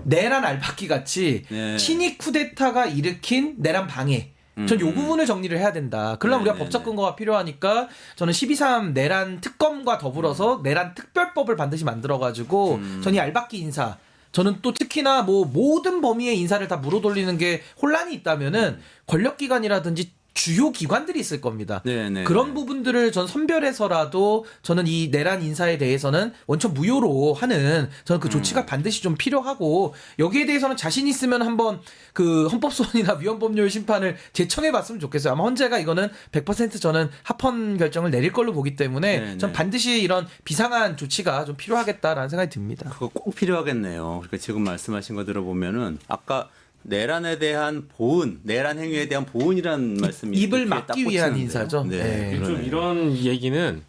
내란 알박기 같이 네. 친위 쿠데타가 일으킨 내란 방해. 전 요 부분을 정리를 해야 된다. 그러려면 네, 우리가 네, 법적 네. 근거가 필요하니까 저는 12.3 내란 특검과 더불어서 내란 특별법을 반드시 만들어가지고 전 이 알박기 인사 저는 또 특히나 뭐 모든 범위의 인사를 다 물어돌리는 게 혼란이 있다면은 권력기관이라든지 주요 기관들이 있을 겁니다. 네, 네, 그런 네. 부분들을 전 선별해서라도 저는 이 내란 인사에 대해서는 원천 무효로 하는 저는 그 조치가 반드시 좀 필요하고 여기에 대해서는 자신 있으면 한번 그 헌법소원이나 위헌법률 심판을 제청해봤으면 좋겠어요. 아마 헌재가 이거는 100% 저는 합헌 결정을 내릴 걸로 보기 때문에 네, 전 네. 반드시 이런 비상한 조치가 좀 필요하겠다라는 생각이 듭니다. 그거 꼭 필요하겠네요. 그러니까 지금 말씀하신 거 들어보면은 아까 내란에 대한 보은, 내란 행위에 대한 보은이라는 말씀이 입을 귀에 딱 막기 위한 꽂히는데요. 인사죠. 네, 네. 좀 그러네요. 이런 얘기는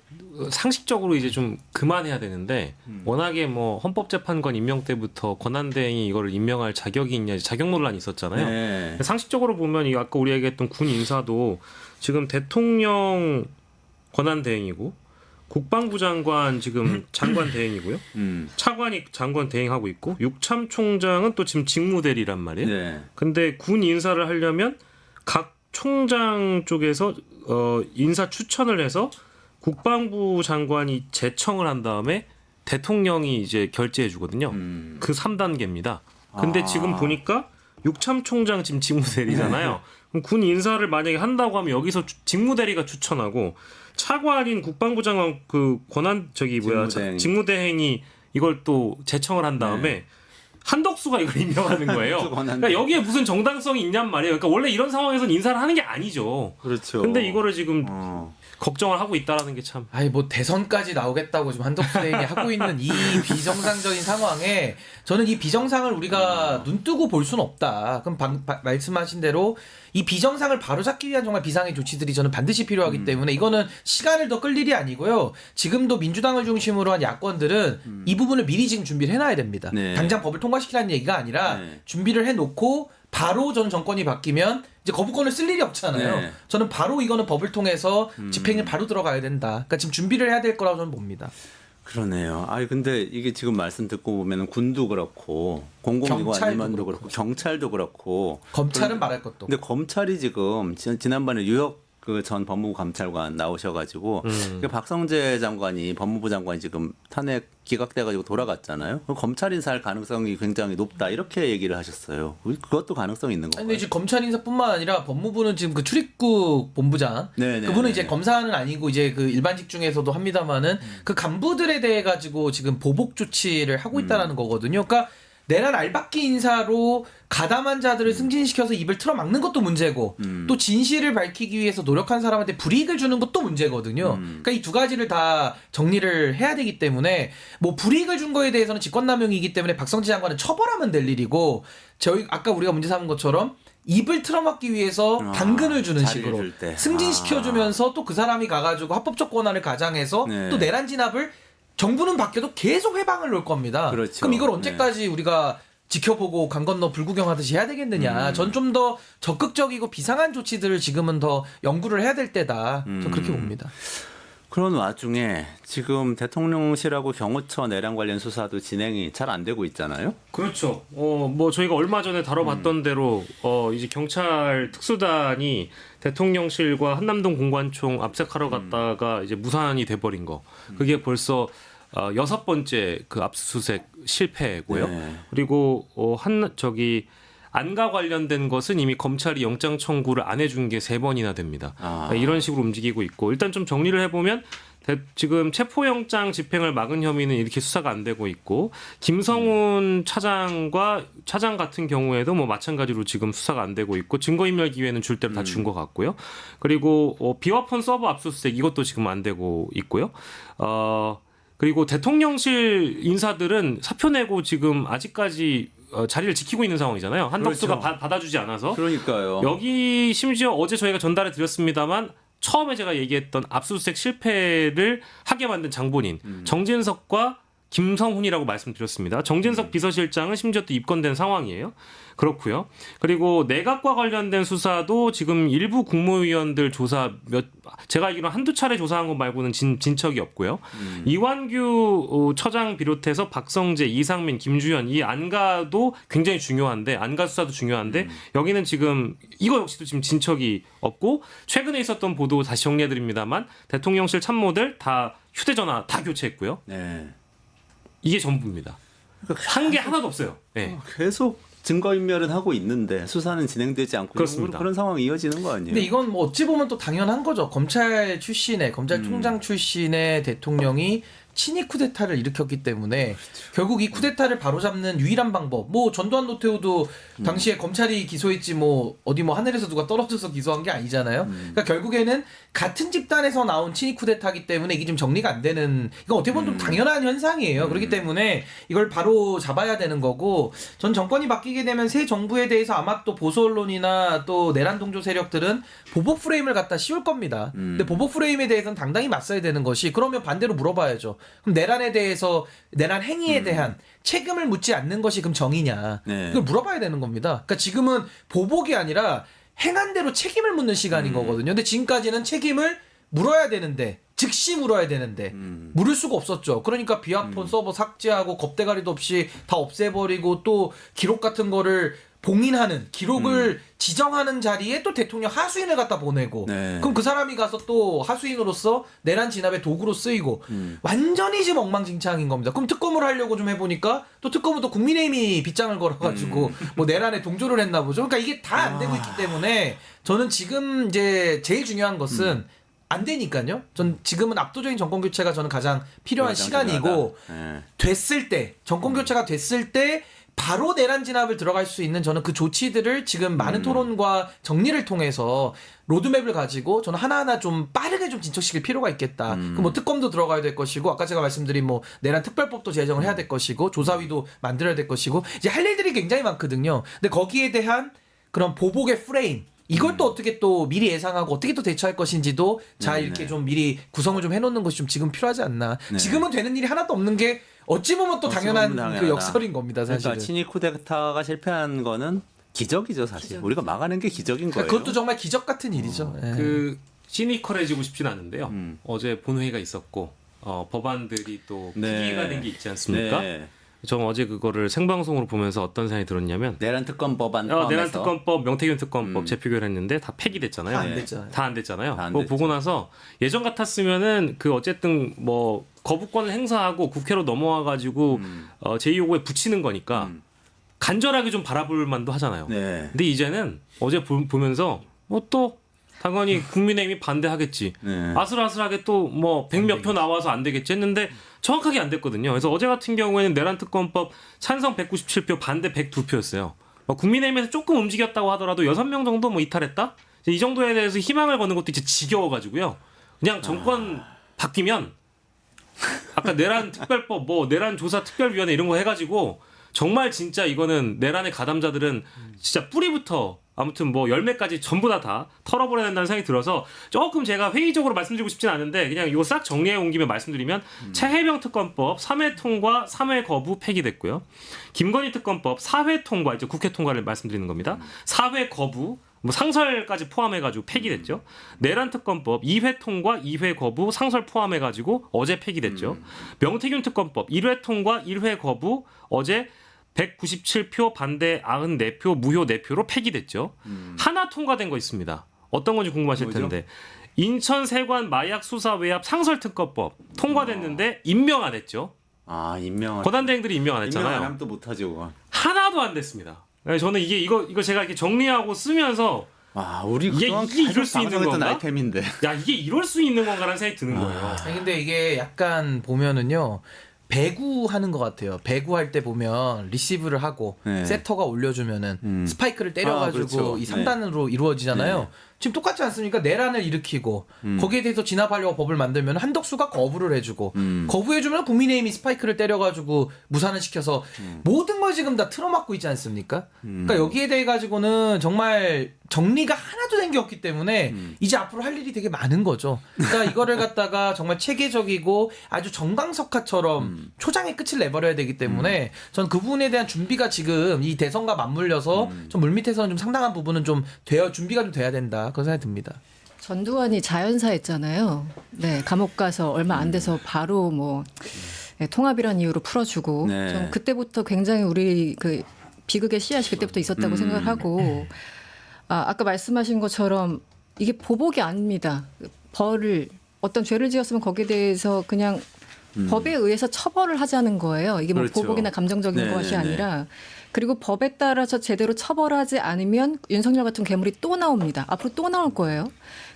상식적으로 이제 좀 그만해야 되는데 워낙에 뭐 헌법재판관 임명 때부터 권한대행이 이거를 임명할 자격이 있냐 자격 논란이 있었잖아요. 네. 상식적으로 보면 이 아까 우리 얘기했던 군 인사도 지금 대통령 권한대행이고 국방부 장관 지금 장관 대행이고요. 차관이 장관 대행하고 있고 육참총장은 또 지금 직무대리란 말이에요. 네. 근데 군 인사를 하려면 각 총장 쪽에서 인사 추천을 해서 국방부 장관이 제청을 한 다음에 대통령이 이제 결재해 주거든요. 그 3단계입니다. 근데 아. 지금 보니까 육참총장 지금 직무대리잖아요. 그럼 군 인사를 만약에 한다고 하면 여기서 직무대리가 추천하고 차관인 국방부 장관 그 권한 저기 뭐야 직무대행. 직무대행이 이걸 또 제청을 한 다음에 한덕수가 이걸 임명하는 거예요. 한덕수 권한대행. 그러니까 여기에 무슨 정당성이 있냔 말이에요. 그러니까 원래 이런 상황에서는 인사를 하는 게 아니죠. 그렇죠. 근데 이거를 지금 어. 걱정을 하고 있다라는 게 참. 아니 뭐 대선까지 나오겠다고 지금 한덕수 대행이 하고 있는 이 비정상적인 상황에 저는 이 비정상을 우리가 눈 뜨고 볼 수는 없다. 그럼 말씀하신 대로 이 비정상을 바로잡기 위한 정말 비상의 조치들이 저는 반드시 필요하기 때문에 이거는 시간을 더 끌 일이 아니고요. 지금도 민주당을 중심으로 한 야권들은 이 부분을 미리 지금 준비를 해놔야 됩니다. 네. 당장 법을 통과시키라는 얘기가 아니라 네. 준비를 해놓고 바로 전 정권이 바뀌면 이제 거부권을 쓸 일이 없잖아요. 네. 저는 바로 이거는 법을 통해서 집행을 바로 들어가야 된다. 그러니까 지금 준비를 해야 될 거라고 저는 봅니다. 그러네요. 아니 근데 이게 지금 말씀 듣고 보면은 군도 그렇고 공공기관 경찰도 아니면도 그렇고 경찰도 그렇고 검찰은 말할 것도 없고. 근데 검찰이 지금 지난번에 유혁 그 전 법무부 감찰관 나오셔가지고 그 박성재 장관이 법무부 장관이 지금 탄핵 기각돼가지고 돌아갔잖아요. 그럼 검찰 인사할 가능성이 굉장히 높다 이렇게 얘기를 하셨어요. 그것도 가능성이 있는 아니, 건가요? 근데 지금 검찰 인사뿐만 아니라 법무부는 지금 그 출입국 본부장 네네. 그분은 이제 검사는 아니고 이제 그 일반직 중에서도 합니다만은 그 간부들에 대해 가지고 지금 보복 조치를 하고 있다라는 거거든요. 그러니까 내란 알박기 인사로 가담한 자들을 승진시켜서 입을 틀어막는 것도 문제고 또 진실을 밝히기 위해서 노력한 사람한테 불이익을 주는 것도 문제거든요. 그러니까 이 두 가지를 다 정리를 해야 되기 때문에 뭐 불이익을 준 거에 대해서는 직권남용이기 때문에 박성재 장관은 처벌하면 될 일이고 저희 아까 우리가 문제 삼은 것처럼 입을 틀어막기 위해서 당근을 주는 자리를 식으로 줄 때. 승진시켜주면서 또 그 사람이 가가지고 합법적 권한을 가장해서 네. 또 내란 진압을 정부는 바뀌어도 계속 회방을 놓을 겁니다. 그렇죠. 그럼 이걸 언제까지 우리가 지켜보고 강 건너 불구경하듯이 해야 되겠느냐. 전 좀 더 적극적이고 비상한 조치들을 지금은 더 연구를 해야 될 때다. 저 그렇게 봅니다. 그런 와중에 지금 대통령실하고 경호처 내란 관련 수사도 진행이 잘 안 되고 있잖아요. 그렇죠. 뭐 저희가 얼마 전에 다뤄봤던 대로 이제 경찰 특수단이 대통령실과 한남동 공관총 압색하러 갔다가 이제 무산이 돼버린 거. 그게 벌써 6번째 그 압수수색 실패고요. 네. 그리고 안가 관련된 것은 이미 검찰이 영장 청구를 안 해준 게 3번이나 됩니다. 그러니까 이런 식으로 움직이고 있고 일단 좀 정리를 해보면 지금 체포영장 집행을 막은 혐의는 이렇게 수사가 안 되고 있고 김성훈 차장과 차장 같은 경우에도 뭐 마찬가지로 지금 수사가 안 되고 있고 증거인멸 기회는 줄 대로 다 준 것 같고요. 그리고 비화폰 서버 압수수색 이것도 지금 안 되고 있고요. 그리고 대통령실 인사들은 사표 내고 지금 아직까지 자리를 지키고 있는 상황이잖아요. 한덕수가 그렇죠. 받아주지 않아서. 그러니까요. 여기 심지어 어제 저희가 전달해 드렸습니다만 처음에 제가 얘기했던 압수수색 실패를 하게 만든 장본인 정진석과 김성훈이라고 말씀드렸습니다. 정진석 비서실장은 심지어 또 입건된 상황이에요. 그렇고요. 그리고 내각과 관련된 수사도 지금 일부 국무위원들 조사 제가 알기로 한두 차례 조사한 것 말고는 진척이 없고요. 이완규 처장 비롯해서 박성재, 이상민, 김주현 이 안가도 굉장히 중요한데 안가 수사도 중요한데 여기는 지금 이거 역시도 지금 진척이 없고 최근에 있었던 보도 다시 정리해드립니다만 대통령실 참모들 다 휴대전화 다 교체했고요. 네. 이게 전부입니다. 한 게 하나도 없어요. 네. 계속 증거인멸은 하고 있는데 수사는 진행되지 않고 그렇습니다. 그런 상황이 이어지는 거 아니에요? 근데 이건 뭐 어찌 보면 또 당연한 거죠. 검찰 출신의 검찰총장 출신의 대통령이 친위 쿠데타를 일으켰기 때문에 결국 이 쿠데타를 바로잡는 유일한 방법. 뭐 전두환 노태우도 당시에 검찰이 기소했지 뭐 어디 뭐 하늘에서 누가 떨어져서 기소한 게 아니잖아요. 그러니까 결국에는 같은 집단에서 나온 친위 쿠데타기 때문에 이게 좀 정리가 안 되는 이건 어떻게 보면 좀 당연한 현상이에요. 그렇기 때문에 이걸 바로 잡아야 되는 거고 전 정권이 바뀌게 되면 새 정부에 대해서 아마 또 보수 언론이나 또 내란 동조 세력들은 보복 프레임을 갖다 씌울 겁니다. 근데 보복 프레임에 대해서는 당당히 맞서야 되는 것이 그러면 반대로 물어봐야죠. 그럼 내란에 대해서 내란 행위에 대한 책임을 묻지 않는 것이 그럼 정의냐? 네. 이걸 물어봐야 되는 겁니다. 그러니까 지금은 보복이 아니라 행한 대로 책임을 묻는 시간인 거거든요. 근데 지금까지는 책임을 물어야 되는데 즉시 물어야 되는데 물을 수가 없었죠. 그러니까 비아폰 서버 삭제하고 겁대가리도 없이 다 없애버리고 또 기록 같은 거를 봉인하는 기록을 지정하는 자리에 또 대통령 하수인을 갖다 보내고 네. 그럼 그 사람이 가서 또 하수인으로서 내란 진압의 도구로 쓰이고 완전히 지금 엉망진창인 겁니다. 그럼 특검을 하려고 좀 해보니까 또 특검은 또 국민의힘이 빗장을 걸어가지고 뭐 내란에 동조를 했나 보죠. 그러니까 이게 다 안 되고 있기 때문에 저는 지금 이제 제일 중요한 것은 안 되니까요. 전 지금은 압도적인 정권 교체가 저는 가장 필요한 시간이고 네. 됐을 때 정권 교체가 됐을 때 바로 내란 진압을 들어갈 수 있는 저는 그 조치들을 지금 많은 토론과 정리를 통해서 로드맵을 가지고 저는 하나하나 좀 빠르게 좀 진척시킬 필요가 있겠다. 그 뭐 특검도 들어가야 될 것이고 아까 제가 말씀드린 뭐 내란 특별법도 제정을 해야 될 것이고 조사위도 만들어야 될 것이고 이제 할 일들이 굉장히 많거든요. 근데 거기에 대한 그런 보복의 프레임 이걸 또 어떻게 또 미리 예상하고 어떻게 또 대처할 것인지도 잘 이렇게 좀 미리 구성을 좀 해놓는 것이 좀 지금 필요하지 않나. 네. 지금은 되는 일이 하나도 없는 게 어찌 보면 또 당연한 그 당연하다. 역설인 겁니다, 사실은. 그러니까 친위 쿠데타가 실패한 거는 기적이죠, 사실. 기적. 우리가 막아낸 게 기적인 거예요. 그것도 정말 기적 같은 일이죠. 예. 그 시니컬해지고 싶진 않은데요. 어제 본회의가 있었고 법안들이 또 네. 폐기가 된 게 있지 않습니까? 네. 저 어제 그거를 생방송으로 보면서 어떤 생각이 들었냐면 내란 특검 법안 포함해서 내란 특검법, 명태균 특검법 재표결 했는데 다 폐기됐잖아요. 다 안 네. 됐잖아요. 다 안 됐잖아요. 다안 그거 됐죠. 보고 나서 예전 같았으면은 그 어쨌든 뭐 거부권을 행사하고 국회로 넘어와 가지고 제2요구에 붙이는 거니까 간절하게 좀 바라볼 만도 하잖아요. 네. 근데 이제는 어제 보면서 뭐 또 당연히 국민의힘이 반대하겠지. 네. 아슬아슬하게 또 뭐 100몇 표 나와서 안 되겠지 했는데 정확하게 안 됐거든요. 그래서 어제 같은 경우에는 내란 특검법 찬성 197표, 반대 102표였어요. 국민의힘에서 조금 움직였다고 하더라도 6명 정도 뭐 이탈했다? 이 정도에 대해서 희망을 거는 것도 이제 지겨워가지고요. 그냥 정권 바뀌면 아까 내란 특별법, 뭐 내란 조사 특별위원회 이런 거 해가지고 정말 진짜 이거는 내란의 가담자들은 진짜 뿌리부터 아무튼 뭐 열매까지 전부 다 털어버려야 된다는 생각이 들어서 조금 제가 회의적으로 말씀드리고 싶진 않은데 그냥 이거 싹 정리해 온 김에 말씀드리면 최혜병 특검법 3회 통과 3회 거부 폐기됐고요. 김건희 특검법 4회 통과 이제 국회 통과를 말씀드리는 겁니다. 4회 거부 뭐 상설까지 포함해가지고 폐기됐죠. 내란 특검법 2회 통과 2회 거부 상설 포함해가지고 어제 폐기됐죠. 명태균 특검법 1회 통과 1회 거부 어제 197표 반대 94표 무효 4표로 폐기됐죠. 하나 통과된 거 있습니다. 어떤 건지 궁금하실 뭐죠? 텐데 인천 세관 마약 수사 외압 상설 특검법 통과됐는데 임명 안 했죠. 아, 임명을 고단대행들이 임명 안 임명 안 했잖아요. 하면 또 못하죠, 그건. 하나도 안 됐습니다. 네, 저는 이거 제가 이렇게 정리하고 쓰면서 아, 우리 이게 그동안 이럴 계속 수 있는 방송했던 건가? 아이템인데. 야 이게 이럴 수 있는 건가라는 생각이 드는 거예요. 아니, 근데 이게 약간 보면은요. 배구하는 것 같아요. 배구할 때 보면 리시브를 하고 네. 세터가 올려주면은 스파이크를 때려가지고 아, 그렇죠. 이 3단으로 이루어지잖아요. 네. 지금 똑같지 않습니까? 내란을 일으키고 거기에 대해서 진압하려고 법을 만들면 한덕수가 거부를 해주고 거부해주면 국민의힘이 스파이크를 때려가지고 무산을 시켜서 모든 걸 지금 다 틀어막고 있지 않습니까? 그러니까 여기에 대해 가지고는 정말 정리가 하나도 된 게 없기 때문에 이제 앞으로 할 일이 되게 많은 거죠. 그러니까 이거를 갖다가 정말 체계적이고 아주 정광석화처럼 초장의 끝을 내버려야 되기 때문에 저는 그 부분에 대한 준비가 지금 이 대선과 맞물려서 좀 물밑에서는 좀 상당한 부분은 좀 준비가 좀 돼야 된다. 그런 생각이 듭니다. 전두환이 자연사했잖아요. 네, 감옥 가서 얼마 안 돼서 바로 뭐 통합이라는 이유로 풀어주고 네. 전 그때부터 굉장히 우리 그 비극의 씨앗이 그때부터 있었다고 생각을 하고 아까 말씀하신 것처럼 이게 보복이 아닙니다. 벌을 어떤 죄를 지었으면 거기에 대해서 그냥 법에 의해서 처벌을 하자는 거예요. 이게 뭐 그렇죠. 보복이나 감정적인 네네네. 것이 아니라 그리고 법에 따라서 제대로 처벌하지 않으면 윤석열 같은 괴물이 또 나옵니다. 앞으로 또 나올 거예요.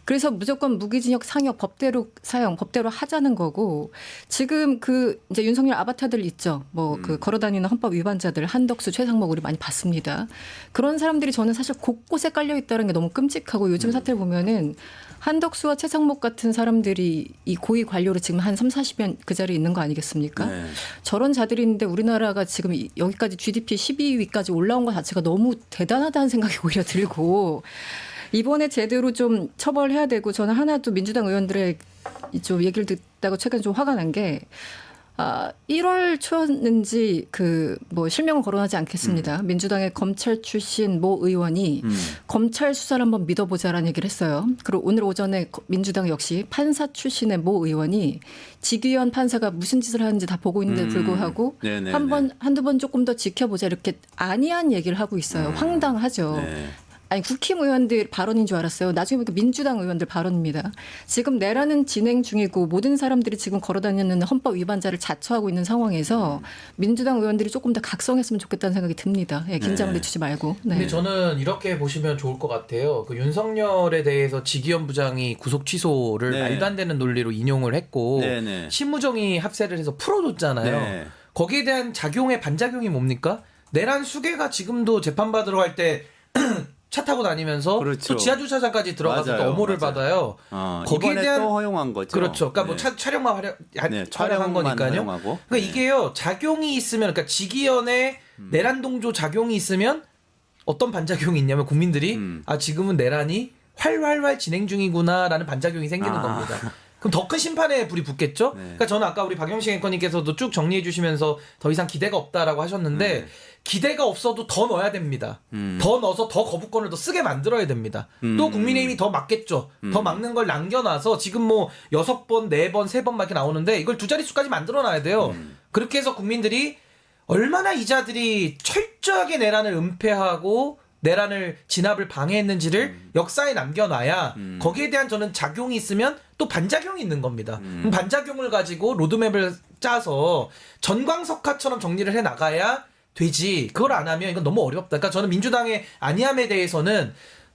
그래서 무조건 무기징역 상역 법대로 사형 법대로 하자는 거고 지금 그 이제 윤석열 아바타들 있죠. 뭐 그 걸어다니는 헌법 위반자들 한덕수 최상목 우리 많이 봤습니다. 그런 사람들이 저는 사실 곳곳에 깔려 있다는 게 너무 끔찍하고 요즘 사태를 보면은 한덕수와 최상목 같은 사람들이 이 고위 관료로 지금 한 3, 40년 그 자리에 있는 거 아니겠습니까? 네. 저런 자들이 있는데 우리나라가 지금 여기까지 GDP 12위까지 올라온 것 자체가 너무 대단하다는 생각이 오히려 들고 이번에 제대로 좀 처벌해야 되고 저는 하나 또 민주당 의원들의 좀 얘기를 듣다가 최근에 좀 화가 난 게 1월 초였는지 그 뭐 실명은 거론하지 않겠습니다. 민주당의 검찰 출신 모 의원이 검찰 수사를 한번 믿어보자라는 얘기를 했어요. 그리고 오늘 오전에 민주당 역시 판사 출신의 모 의원이 지기현 판사가 무슨 짓을 하는지 다 보고 있는데 불구하고 네네네. 한두 번 조금 더 지켜보자 이렇게 안이한 얘기를 하고 있어요. 황당하죠. 네. 아니 국힘 의원들 발언인 줄 알았어요. 나중에 보니까 민주당 의원들 발언입니다. 지금 내란은 진행 중이고 모든 사람들이 지금 걸어다니는 헌법 위반자를 자처하고 있는 상황에서 민주당 의원들이 조금 더 각성했으면 좋겠다는 생각이 듭니다. 예, 긴장을 네. 늦추지 말고. 네. 근데 저는 이렇게 보시면 좋을 것 같아요. 그 윤석열에 대해서 지기현 부장이 구속 취소를 네. 말도 안 되는 논리로 인용을 했고 네네. 신무정이 합세를 해서 풀어줬잖아요. 네. 거기에 대한 작용의 반작용이 뭡니까? 내란 수괴가 지금도 재판받으러 갈 때 차 타고 다니면서 그렇죠. 또 지하 주차장까지 들어가서 맞아요. 또 엄호를 맞아요. 받아요. 거기에 이번에 대한 또 허용한 거죠. 그렇죠. 그러니까 뭐 네. 촬영만 네, 촬영한 촬영만 거니까요. 허용하고. 그러니까 네. 이게요 작용이 있으면 그러니까 지기현의 내란 동조 작용이 있으면 어떤 반작용이 있냐면 국민들이 아 지금은 내란이 활활활 진행 중이구나라는 반작용이 생기는 겁니다. 그럼 더 큰 심판에 불이 붙겠죠? 네. 그러니까 저는 아까 우리 박영식 앵커님께서도 쭉 정리해 주시면서 더 이상 기대가 없다라고 하셨는데 기대가 없어도 더 넣어야 됩니다. 더 넣어서 더 거부권을 더 쓰게 만들어야 됩니다. 또 국민의힘이 더 막겠죠. 더 막는 걸 남겨놔서 지금 뭐 6번, 4번, 3번 막 이렇게 나오는데 이걸 두 자릿수까지 만들어놔야 돼요. 그렇게 해서 국민들이 얼마나 이자들이 철저하게 내란을 은폐하고 내란을 진압을 방해했는지를 역사에 남겨놔야 거기에 대한 저는 작용이 있으면 또 반작용이 있는 겁니다. 그럼 반작용을 가지고 로드맵을 짜서 전광석화처럼 정리를 해 나가야 되지. 그걸 안 하면 이건 너무 어렵다. 그러니까 저는 민주당의 안이함에 대해서는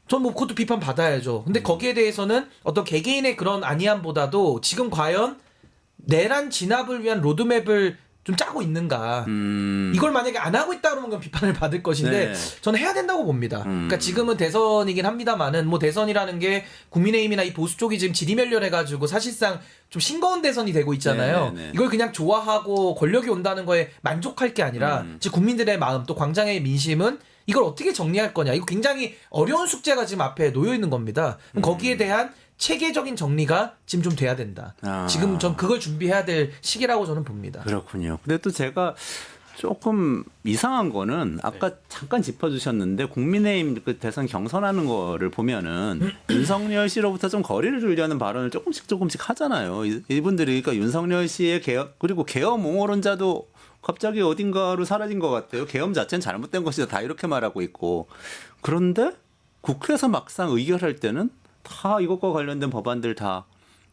전 뭐 그것도 비판 받아야죠. 근데 거기에 대해서는 어떤 개개인의 그런 안이함보다도 지금 과연 내란 진압을 위한 로드맵을 좀 짜고 있는가. 이걸 만약에 안 하고 있다 그러면 그건 비판을 받을 것인데 네. 저는 해야 된다고 봅니다. 그러니까 지금은 대선이긴 합니다만은 뭐 대선이라는 게 국민의힘이나 이 보수 쪽이 지금 지리멸렬해가지고 사실상 좀 싱거운 대선이 되고 있잖아요. 네. 이걸 그냥 좋아하고 권력이 온다는 거에 만족할 게 아니라 즉 국민들의 마음 또 광장의 민심은 이걸 어떻게 정리할 거냐. 이거 굉장히 어려운 숙제가 지금 앞에 놓여 있는 겁니다. 그럼 거기에 대한 체계적인 정리가 지금 좀 돼야 된다. 지금 전 그걸 준비해야 될 시기라고 저는 봅니다. 그렇군요. 근데 또 제가 조금 이상한 거는 아까 잠깐 짚어주셨는데 국민의힘 그 대선 경선하는 거를 보면은 윤석열 씨로부터 좀 거리를 두려는 발언을 조금씩 하잖아요. 이분들이 그러니까 윤석열 씨의 계엄 그리고 계엄 옹호론자도 갑자기 어딘가로 사라진 것 같아요. 계엄 자체는 잘못된 것이다 다 이렇게 말하고 있고 그런데 국회에서 막상 의결할 때는 다 이것과 관련된 법안들 다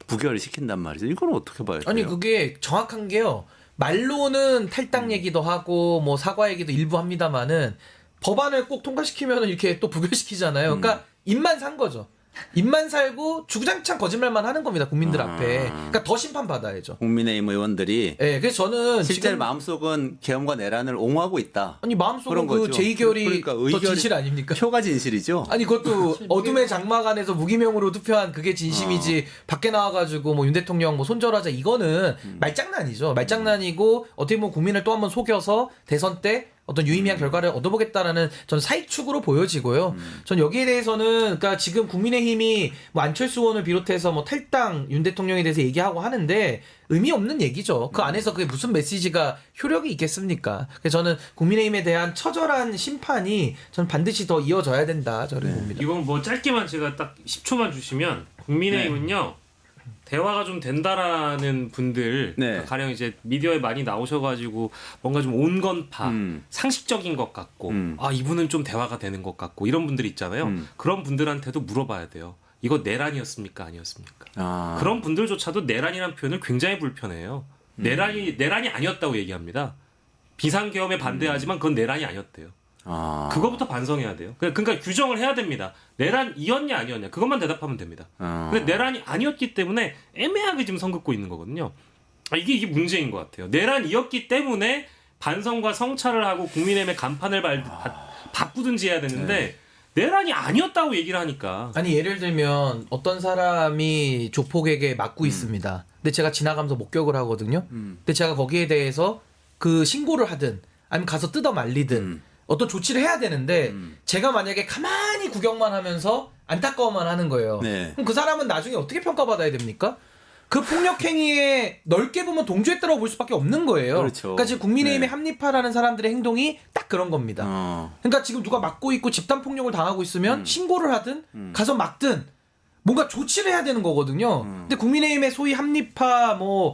부결을 시킨단 말이죠. 이건 어떻게 봐야 돼요? 아니 그게 정확한 게요. 말로는 탈당 얘기도 하고 뭐 사과 얘기도 일부 합니다만은 법안을 꼭 통과시키면 이렇게 또 부결시키잖아요. 그러니까 입만 산 거죠. 입만 살고 주구장창 거짓말만 하는 겁니다. 국민들 앞에. 그러니까 더 심판 받아야죠. 국민의힘 의원들이 예, 그래서 저는 실제 지금 마음속은 개헌과 내란을 옹호하고 있다. 아니 마음속은 그런 그 거죠. 제2결이 그러니까 더 의결이- 진실 아닙니까? 표가 진실이죠. 아니 그것도 어둠의 장막 안에서 무기명으로 투표한 그게 진심이지 밖에 나와가지고 뭐 윤 대통령 뭐 손절하자 이거는 말장난이죠. 말장난이고 어떻게 보면 국민을 또 한번 속여서 대선 때 어떤 유의미한 결과를 얻어보겠다라는 전 사익축으로 보여지고요. 전 여기에 대해서는 그러니까 지금 국민의힘이 뭐 안철수 의원을 비롯해서 뭐 탈당 윤 대통령에 대해서 얘기하고 하는데 의미 없는 얘기죠. 그 안에서 그게 무슨 메시지가 효력이 있겠습니까? 그래서 저는 국민의힘에 대한 처절한 심판이 전 반드시 더 이어져야 된다. 저는 봅니다. 이건 뭐 짧게만 제가 딱 10초만 주시면 국민의힘은요. 대화가 좀 된다라는 분들 네. 가령 이제 미디어에 많이 나오셔가지고 뭔가 좀 온건파 상식적인 것 같고 아 이분은 좀 대화가 되는 것 같고 이런 분들이 있잖아요. 그런 분들한테도 물어봐야 돼요. 이거 내란이었습니까 아니었습니까? 아. 그런 분들조차도 내란이라는 표현을 굉장히 불편해요. 내란이 아니었다고 얘기합니다. 비상계엄에 반대하지만 그건 내란이 아니었대요. 아. 그거부터 반성해야 돼요. 그러니까 규정을 해야 됩니다. 내란이었냐 아니었냐 그것만 대답하면 됩니다. 근데 내란이 아니었기 때문에 애매하게 지금 선 긋고 있는 거거든요. 이게 문제인 것 같아요. 내란이었기 때문에 반성과 성찰을 하고 국민의힘의 간판을 바꾸든지 해야 되는데 내란이 아니었다고 얘기를 하니까 아니 예를 들면 어떤 사람이 조폭에게 맞고 있습니다. 근데 제가 지나가면서 목격을 하거든요. 근데 제가 거기에 대해서 그 신고를 하든 아니면 가서 뜯어 말리든 어떤 조치를 해야 되는데 제가 만약에 가만히 구경만 하면서 안타까워만 하는 거예요. 네. 그럼 그 사람은 나중에 어떻게 평가받아야 됩니까? 그 폭력 행위에 넓게 보면 동조했다고 볼 수밖에 없는 거예요. 그렇죠. 그러니까 지금 국민의힘에 네. 합리파라는 사람들의 행동이 딱 그런 겁니다. 그러니까 지금 누가 막고 있고 집단 폭력을 당하고 있으면 신고를 하든 가서 막든 뭔가 조치를 해야 되는 거거든요. 근데 국민의힘의 소위 합리파 뭐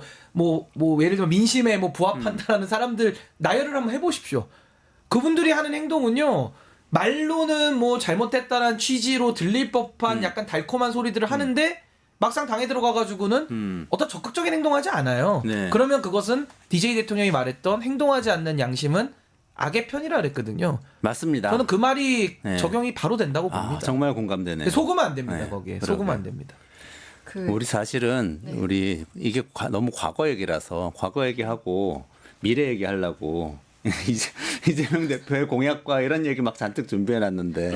예를 들면 민심에 뭐 부합한다라는 사람들 나열을 한번 해보십시오. 그분들이 하는 행동은요. 말로는 뭐 잘못했다는 취지로 들릴 법한 약간 달콤한 소리들을 하는데 막상 당에 들어가가지고는 어떤 적극적인 행동하지 않아요. 네. 그러면 그것은 DJ 대통령이 말했던 행동하지 않는 양심은 악의 편이라 그랬거든요. 맞습니다. 저는 그 말이 네. 적용이 바로 된다고 봅니다. 정말 공감되네요. 속으면 안 됩니다. 네, 거기에 그러게요. 속으면 안 됩니다. 우리 사실은 우리 이게 너무 과거 얘기라서 과거 얘기하고 미래 얘기하려고 이재명 대표의 공약과 이런 얘기 막 잔뜩 준비해놨는데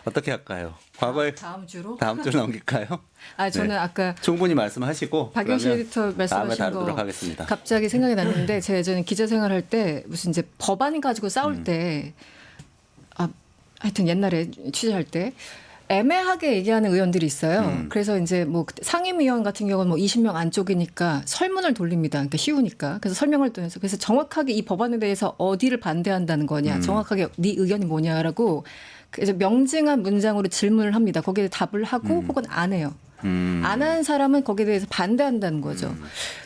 어떻게 할까요? 과거에 다음 주로? 다음 주로 넘길까요? 아 저는 네. 아까 충분히 말씀하시고 박영실 그러면 에디터 다음에 말씀하신 다루도록 거 하겠습니다. 갑자기 생각이 났는데 제가 예전에 기자 생활할 때 무슨 이제 법안 가지고 싸울 때 하여튼 옛날에 취재할 때 애매하게 얘기하는 의원들이 있어요. 그래서 이제 뭐 상임위원 같은 경우는 뭐 20명 안쪽이니까 설문을 돌립니다. 그러니까 쉬우니까. 그래서 설명을 통해서 그래서 정확하게 이 법안에 대해서 어디를 반대한다는 거냐, 정확하게 네 의견이 뭐냐라고 그래서 명징한 문장으로 질문을 합니다. 거기에 답을 하고 혹은 안 해요. 안 한 사람은 거기에 대해서 반대한다는 거죠.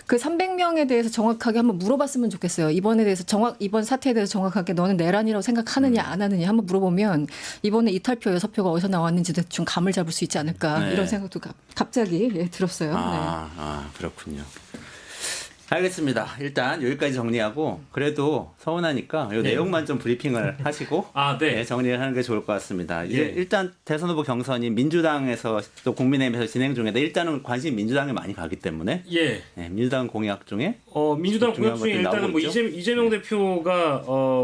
그 300명에 대해서 정확하게 한번 물어봤으면 좋겠어요. 이번에 대해서 이번 사태에 대해서 정확하게 너는 내란이라고 생각하느냐 안 하느냐 한번 물어보면 이번에 이탈표 6표가 어디서 나왔는지 대충 감을 잡을 수 있지 않을까 네. 이런 생각도 갑자기 들었어요. 그렇군요. 알겠습니다. 일단 여기까지 정리하고 그래도 서운하니까 이 내용만 좀 브리핑을 하시고 네. 정리를 하는 게 좋을 것 같습니다. 이제 예. 일단 대선 후보 경선이 민주당에서 또 국민의힘에서 진행 중인데 일단은 관심 민주당에 많이 가기 때문에 예. 민주당 공약 중에 민주당 중요한 공약 중에 것들이 일단은 뭐 나오고 있죠? 이재명 대표가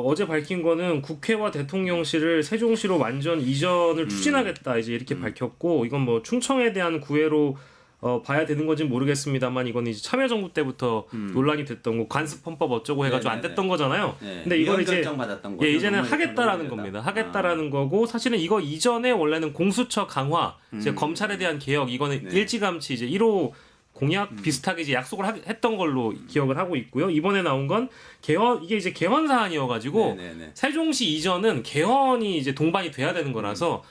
어제 밝힌 거는 국회와 대통령실을 세종시로 완전 이전을 추진하겠다 이제 이렇게 밝혔고 이건 뭐 충청에 대한 구애로 봐야 되는 건지 모르겠습니다만 이건 이제 참여정부 때부터 논란이 됐던 거 관습헌법 어쩌고 해가지고 안 됐던 거잖아요. 근데 이건 이제 받았던 거죠. 이제는 정말 하겠다라는 겁니다. 하겠다라는 거고 사실은 이거 이전에 원래는 공수처 강화, 이제 검찰에 대한 개혁 이거는 일찌감치 이제 1호 공약 비슷하게 이제 약속을 했던 걸로 기억을 하고 있고요. 이번에 나온 건 개헌 이게 이제 개헌 사안이어가지고 세종시 이전은 개헌이 이제 동반이 돼야 되는 거라서.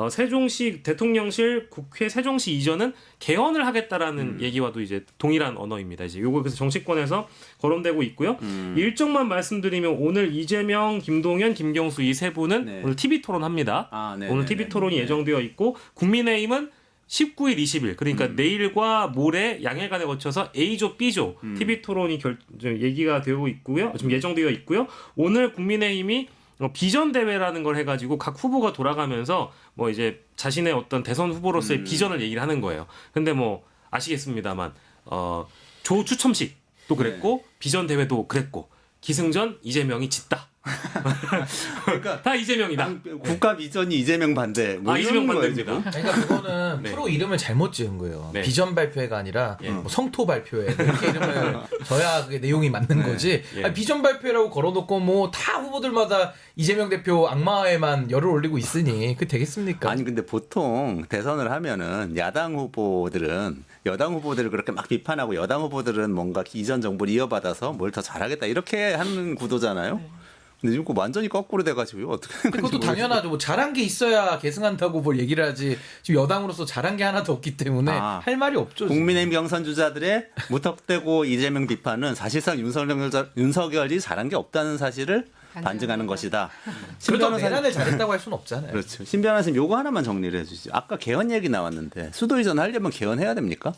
세종시 대통령실 국회 세종시 이전은 개헌을 하겠다라는 얘기와도 이제 동일한 언어입니다. 이제 요거 그래서 정치권에서 거론되고 있고요. 일정만 말씀드리면 오늘 이재명, 김동연, 김경수 이 세 분은 오늘 TV 토론합니다. 오늘 TV 토론이 예정되어 있고 국민의힘은 19일, 20일 그러니까 내일과 모레 양일간에 거쳐서 A조, B조 TV 토론이 얘기가 되고 있고요. 지금 예정되어 있고요. 오늘 국민의힘이 비전 대회라는 걸 해가지고 각 후보가 돌아가면서 뭐 이제 자신의 어떤 대선 후보로서의 비전을 얘기를 하는 거예요. 근데 뭐 아시겠습니다만 조 추첨식도 그랬고 비전 대회도 그랬고 기승전 이재명이 짓다. 그러니까 다 이재명이다. 국가 비전이 이재명 반대. 뭐 이재명 이런 거예요, 반대입니다. 지금. 그러니까 그거는 네. 프로 이름을 잘못 지은 거예요. 네. 비전 발표회가 아니라 예. 뭐 성토 발표회 이렇게 이름을 져야 그게 내용이 맞는 거지. 예. 아니, 비전 발표회라고 걸어놓고 뭐 다 후보들마다 이재명 대표 악마에만 열을 올리고 있으니 그 되겠습니까? 아니 근데 보통 대선을 하면은 야당 후보들은 여당 후보들을 그렇게 막 비판하고 여당 후보들은 뭔가 이전 정부를 이어받아서 뭘 더 잘하겠다 이렇게 하는 구도잖아요. 근데 지금 완전히 거꾸로 돼가지고 어떻게 된 건지 그것도 모르겠어요. 당연하죠. 뭐 잘한 게 있어야 계승한다고 뭘 얘기를 하지. 지금 여당으로서 잘한 게 하나도 없기 때문에 아, 할 말이 없죠. 지금. 국민의힘 경선 주자들의 무턱대고 이재명 비판은 사실상 윤석열이 잘한 게 없다는 사실을 반증하는 것이다. 신 그렇다고 변호사님, 내란을 잘했다고 할 수는 없잖아요. 그렇죠. 신 변호사님 요거 하나만 정리를 해주시죠. 아까 개헌 얘기 나왔는데 수도 이전 하려면 개헌해야 됩니까?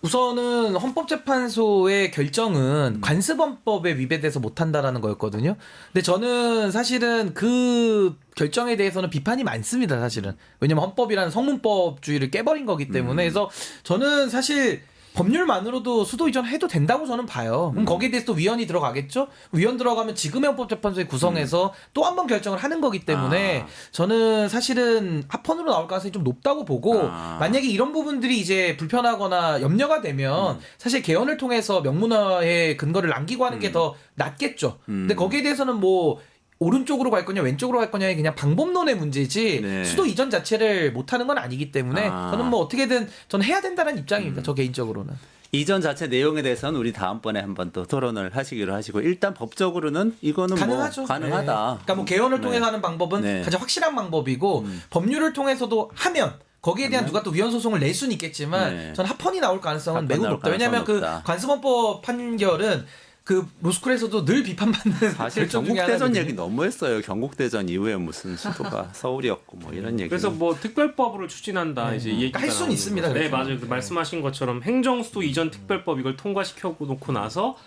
우선은 헌법재판소의 결정은 관습헌법에 위배돼서 못한다라는 거였거든요. 근데 저는 사실은 그 결정에 대해서는 비판이 많습니다. 사실은 왜냐면 헌법이라는 성문법주의를 깨버린 거기 때문에 그래서 저는 사실 법률만으로도 수도 이전해도 된다고 저는 봐요. 그럼 거기에 대해서 또 위원이 들어가겠죠? 위원 들어가면 지금의 헌법재판소에 구성해서 또 한 번 결정을 하는 거기 때문에 아. 저는 사실은 합헌으로 나올 가능성이 좀 높다고 보고 아. 만약에 이런 부분들이 이제 불편하거나 염려가 되면 사실 개헌을 통해서 명문화에 근거를 남기고 하는 게 더 낫겠죠. 근데 거기에 대해서는 뭐 오른쪽으로 갈 거냐 왼쪽으로 갈 거냐의 그냥 방법론의 문제지 네. 수도 이전 자체를 못하는 건 아니기 때문에 아. 저는 뭐 어떻게든 저는 해야 된다는 입장입니다. 저 개인적으로는. 이전 자체 내용에 대해서는 우리 다음번에 한번 또 토론을 하시기로 하시고 일단 법적으로는 이거는 가능하죠. 뭐 가능하다. 네. 그러니까 뭐 개헌을 네. 통해서 하는 방법은 네. 가장 확실한 방법이고 법률을 통해서도 하면 거기에 대한 누가 또 위헌 소송을 낼 수는 있겠지만 네. 저는 합헌이 나올 가능성은 합헌 매우 나올 높다. 왜냐하면 그 가능성은 높다. 관습헌법 판결은 그 로스쿨에서도 늘 비판받는 사실 결정 중에 경국대전 하나거든요. 얘기 너무했어요. 경국대전 이후에 무슨 수도가 서울이었고 뭐 이런 얘기. 그래서 뭐 특별법으로 추진한다 이제 얘기가 할 수는 나오는 있습니다, 거죠. 네 그래서. 맞아요. 그 말씀하신 것처럼 행정수도 이전 특별법 이걸 통과시켜 놓고 나서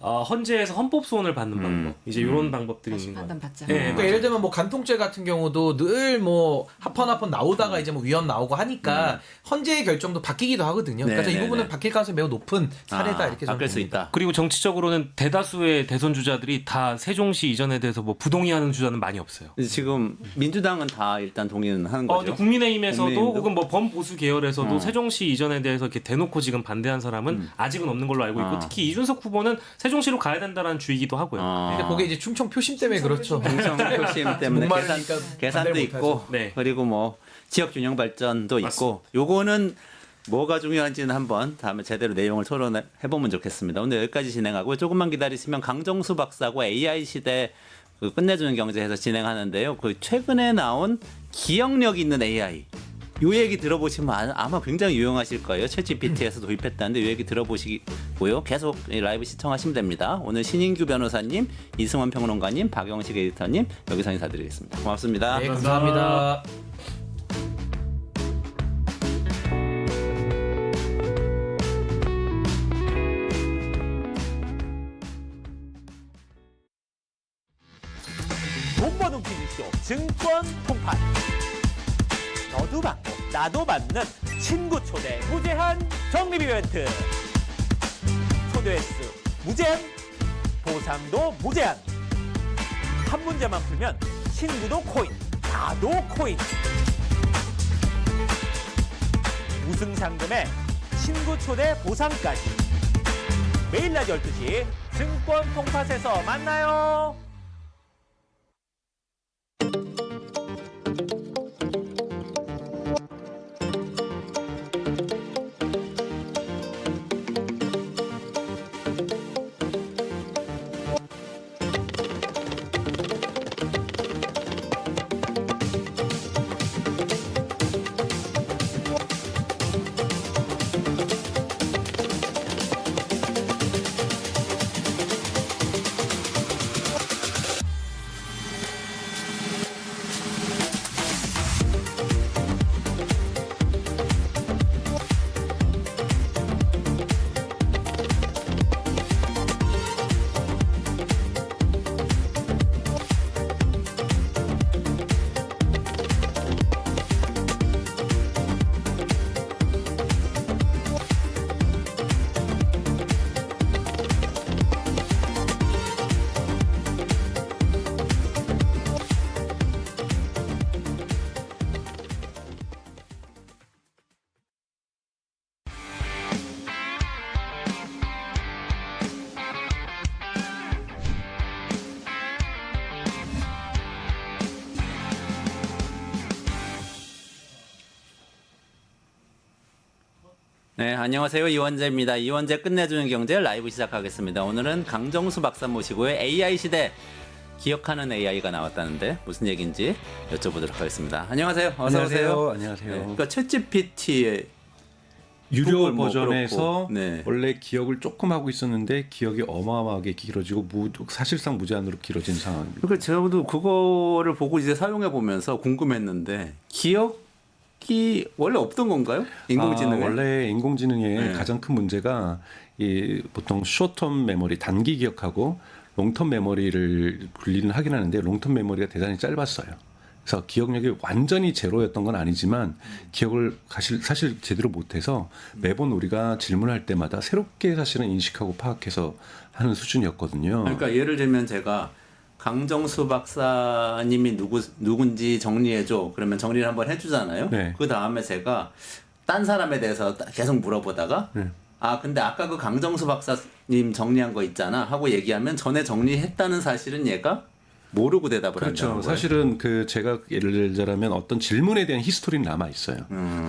헌재에서 헌법 소원을 받는 방법 이제 이런 방법들이 다시 있는 거예요. 판단받자. 네, 그러니까 예를 들면 뭐 간통죄 같은 경우도 늘 뭐 합헌 나오다가 이제 뭐 위헌 나오고 하니까 헌재의 결정도 바뀌기도 하거든요. 네, 그래서 이 네, 부분은 네. 바뀔 가능성이 매우 높은 사례다 이렇게 저는 바뀔 수 봅니다. 있다. 그리고 정치적으로는 대다수의 대선 주자들이 다 세종시 이전에 대해서 뭐 부동의하는 주자는 많이 없어요. 이제 지금 민주당은 다 일단 동의는 하는 거죠. 근데 국민의힘에서도 국민의힘도? 혹은 뭐 범보수 계열에서도 세종시 이전에 대해서 이렇게 대놓고 지금 반대한 사람은 아직은 없는 걸로 알고 있고 아. 특히 이준석 후보는 세종시로 가야 된다는 주의기도 하고요. 아. 근데 그게 이제 충청 표심 때문에 그렇죠. 공정 표심 때문에 목마르니까 계산도 반대를 있고 못하죠. 네. 그리고 뭐 지역 균형 발전도 있고 요거는 뭐가 중요한지는 한번 다음에 제대로 내용을 토론해 보면 좋겠습니다. 오늘 여기까지 진행하고 조금만 기다리시면 강정수 박사하고 AI 시대 그 끝내주는 경제에서 진행하는데요. 그 최근에 나온 기억력 있는 AI 요 얘기 들어보시면 아마 굉장히 유용하실 거예요. 챗GPT에서 도입했다는데 요 얘기 들어보시고요. 계속 이 라이브 시청하시면 됩니다. 오늘 신인규 변호사님, 이승원 평론가님, 박영식 에디터님 여기서 인사드리겠습니다. 고맙습니다. 네, 감사합니다. 돈버는 퀴즈쇼 증권 통판 너도 받고 나도 받는 친구 초대 무제한 적립 이벤트 초대 횟수 무제한 보상도 무제한 한 문제만 풀면 친구도 코인 나도 코인 우승 상금에 친구 초대 보상까지 매일 낮 12시 증권 통팟에서 만나요. 네, 안녕하세요. 이원재입니다. 이원재 끝내주는 경제 라이브 시작하겠습니다. 오늘은 강정수 박사 모시고요. AI 시대 기억하는 AI가 나왔다는데 무슨 얘기인지 여쭤보도록 하겠습니다. 안녕하세요. 어서 오세요. 안녕하세요. 네, 그러니까 챗GPT의 유료 구글 뭐 버전에서 그렇고, 네. 원래 기억을 조금 하고 있었는데 기억이 어마어마하게 길어지고 사실상 무제한으로 길어진 상황입니다. 그러니까 저도 그거를 보고 이제 사용해 보면서 궁금했는데 기억이 원래 없던 건가요? 인공지능에? 원래 인공지능의 네. 가장 큰 문제가 이 보통 숏텀 메모리 단기 기억하고 롱텀 메모리를 분리는 하긴 하는데 롱텀 메모리가 대단히 짧았어요. 그래서 기억력이 완전히 제로였던 건 아니지만 기억을 사실 제대로 못해서 매번 우리가 질문할 때마다 새롭게 사실은 인식하고 파악해서 하는 수준이었거든요. 그러니까 예를 들면 제가 강정수 박사님이 누군지 정리해줘. 그러면 정리를 한번 해주잖아요. 네. 그 다음에 제가 딴 사람에 대해서 계속 물어보다가 네. 아 근데 아까 그 강정수 박사님 정리한 거 있잖아 하고 얘기하면 전에 정리했다는 사실은 얘가 모르고 대답을 그렇죠. 한다는 거예요. 사실은 제가 예를 들자면 어떤 질문에 대한 히스토리는 남아 있어요.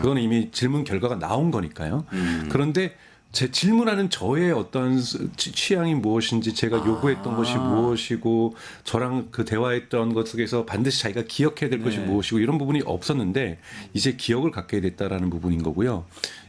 그거는 이미 질문 결과가 나온 거니까요. 그런데 제 질문하는 저의 어떤 취향이 무엇인지 제가 요구했던 것이 무엇이고 저랑 그 대화했던 것 속에서 반드시 자기가 기억해야 될 것이 무엇이고 이런 부분이 없었는데 이제 기억을 갖게 됐다라는 부분인 거고요.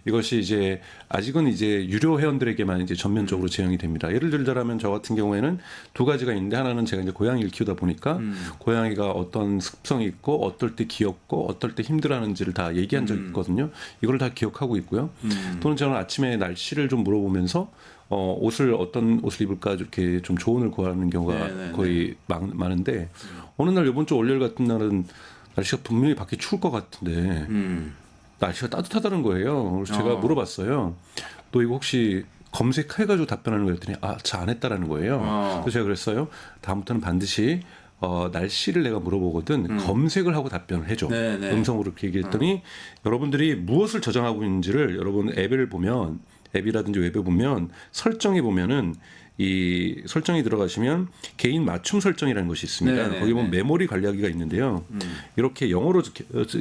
이것이 이제 아직은 이제 유료 회원들에게만 이제 전면적으로 제한이 됩니다. 예를 들자면 저 같은 경우에는 두 가지가 있는데 하나는 제가 이제 고양이를 키우다 보니까 고양이가 어떤 습성이 있고 어떨 때 귀엽고 어떨 때 힘들어하는지를 다 얘기한 적이 있거든요. 이걸 다 기억하고 있고요. 또는 저는 아침에 날씨를 좀 물어보면서 어떤 옷을 입을까 이렇게 좀 조언을 구하는 경우가 네네네. 거의 많은데 어느 날 이번 주 월요일 같은 날은 날씨가 분명히 밖에 추울 것 같은데 날씨가 따뜻하다는 거예요. 그래서 제가 물어봤어요. 너 이거 혹시 검색해가지고 답변하는 거 했더니 안 했다라는 거예요. 그래서 제가 그랬어요. 다음부터는 반드시 날씨를 내가 물어보거든 검색을 하고 답변을 해줘. 네네. 음성으로 그렇게 얘기했더니 여러분들이 무엇을 저장하고 있는지를 여러분 앱이라든지 웹에 보면 설정에 보면은 이 설정이 들어가시면 개인 맞춤 설정이라는 것이 있습니다. 네네네. 거기 보면 메모리 관리하기가 있는데요. 이렇게 영어로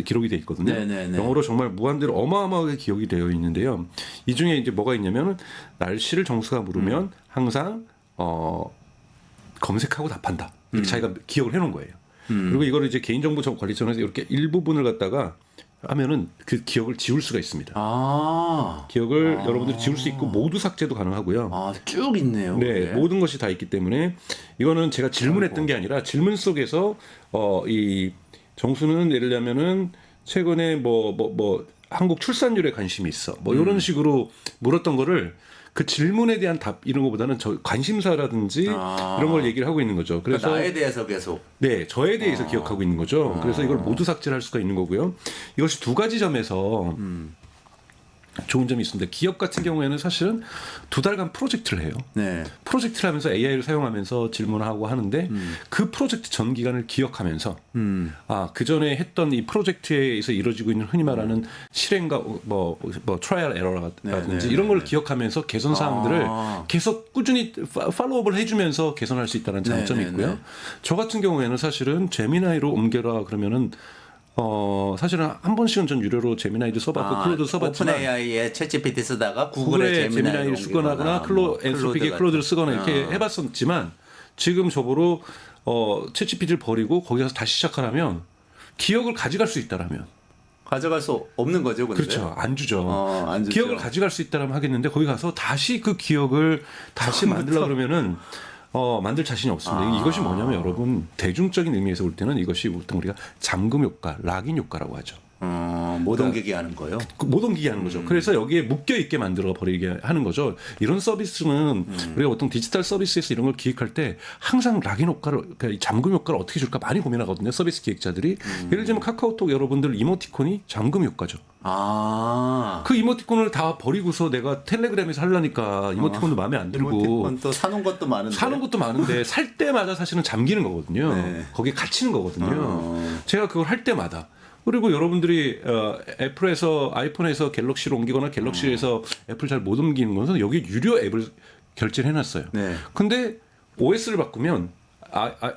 기록이 돼 있거든요. 네네네. 영어로 정말 무한대로 어마어마하게 기억이 되어 있는데요. 이 중에 이제 뭐가 있냐면 날씨를 정수가 물으면 항상 검색하고 답한다. 이렇게 자기가 기억을 해놓은 거예요. 그리고 이거를 이제 개인정보 관리청에서 이렇게 일부분을 갖다가 하면은 그 기억을 지울 수가 있습니다. 기억을 여러분들이 지울 수 있고 모두 삭제도 가능하고요. 쭉 있네요. 네, 그게. 모든 것이 다 있기 때문에 이거는 제가 질문했던 게 아니라 질문 속에서 이 정수는 예를 들면은 최근에 뭐 한국 출산율에 관심이 있어. 뭐 이런 식으로 물었던 거를 그 질문에 대한 답 이런 것보다는 저 관심사라든지 이런 걸 얘기를 하고 있는 거죠. 그래서 그러니까 나에 대해서 계속. 네, 저에 대해서 기억하고 있는 거죠. 그래서 이걸 모두 삭제를 할 수가 있는 거고요. 이것이 두 가지 점에서 좋은 점이 있습니다. 기업 같은 경우에는 사실은 2달간 프로젝트를 해요. 네. 프로젝트를 하면서 AI를 사용하면서 질문하고 하는데 그 프로젝트 전 기간을 기억하면서 그 전에 했던 이 프로젝트에서 이루어지고 있는 흔히 말하는 실행과 뭐 트라이얼 에러라든지 이런 걸 기억하면서 개선 사항들을 계속 꾸준히 팔로우업을 해주면서 개선할 수 있다는 장점이 있고요. 저 같은 경우에는 사실은 제미나이로 옮겨라 그러면은 사실은 한 번씩은 전 유료로 제미나이도 써봤고 클로드도 써봤지만 오픈 AI에 챗GPT 쓰다가 구글의 구글의 제미나이를 쓰거나 엔소픽의 클로드를 쓰거나 이렇게 해봤었지만 지금 저보로 챗GPT를 버리고 거기 가서 다시 시작하라면 기억을 가져갈 수 있다라면 가져갈 수 없는 거죠, 근데. 그렇죠. 안 주죠. 안 주죠. 기억을 가져갈 수 있다라면 하겠는데 거기 가서 다시 그 기억을 다시 만들려고 그러면은 만들 자신이 없습니다. 이것이 뭐냐면 여러분 대중적인 의미에서 볼 때는 이것이 보통 우리가 잠금 효과, 락인 효과라고 하죠. 못 옮기게 하는 거예요. 못 옮기게 하는 거죠. 그래서 여기에 묶여 있게 만들어 버리게 하는 거죠. 이런 서비스는 우리가 보통 디지털 서비스에서 이런 걸 기획할 때 항상 락인 효과를, 그러니까 잠금 효과를 어떻게 줄까 많이 고민하거든요. 서비스 기획자들이. 예를 들면 카카오톡 여러분들 이모티콘이 잠금 효과죠. 그 이모티콘을 다 버리고서 내가 텔레그램에서 하려니까 이모티콘도 마음에 안 들고 이모티콘 또 사는 것도 많은데. 사는 것도 많은데 살 때마다 사실은 잠기는 거거든요. 네. 거기에 갇히는 거거든요. 제가 그걸 할 때마다. 그리고 여러분들이 애플에서 아이폰에서 갤럭시로 옮기거나 갤럭시에서 애플 잘 못 옮기는 것은 여기 유료 앱을 결제를 해놨어요. 네. 근데 OS를 바꾸면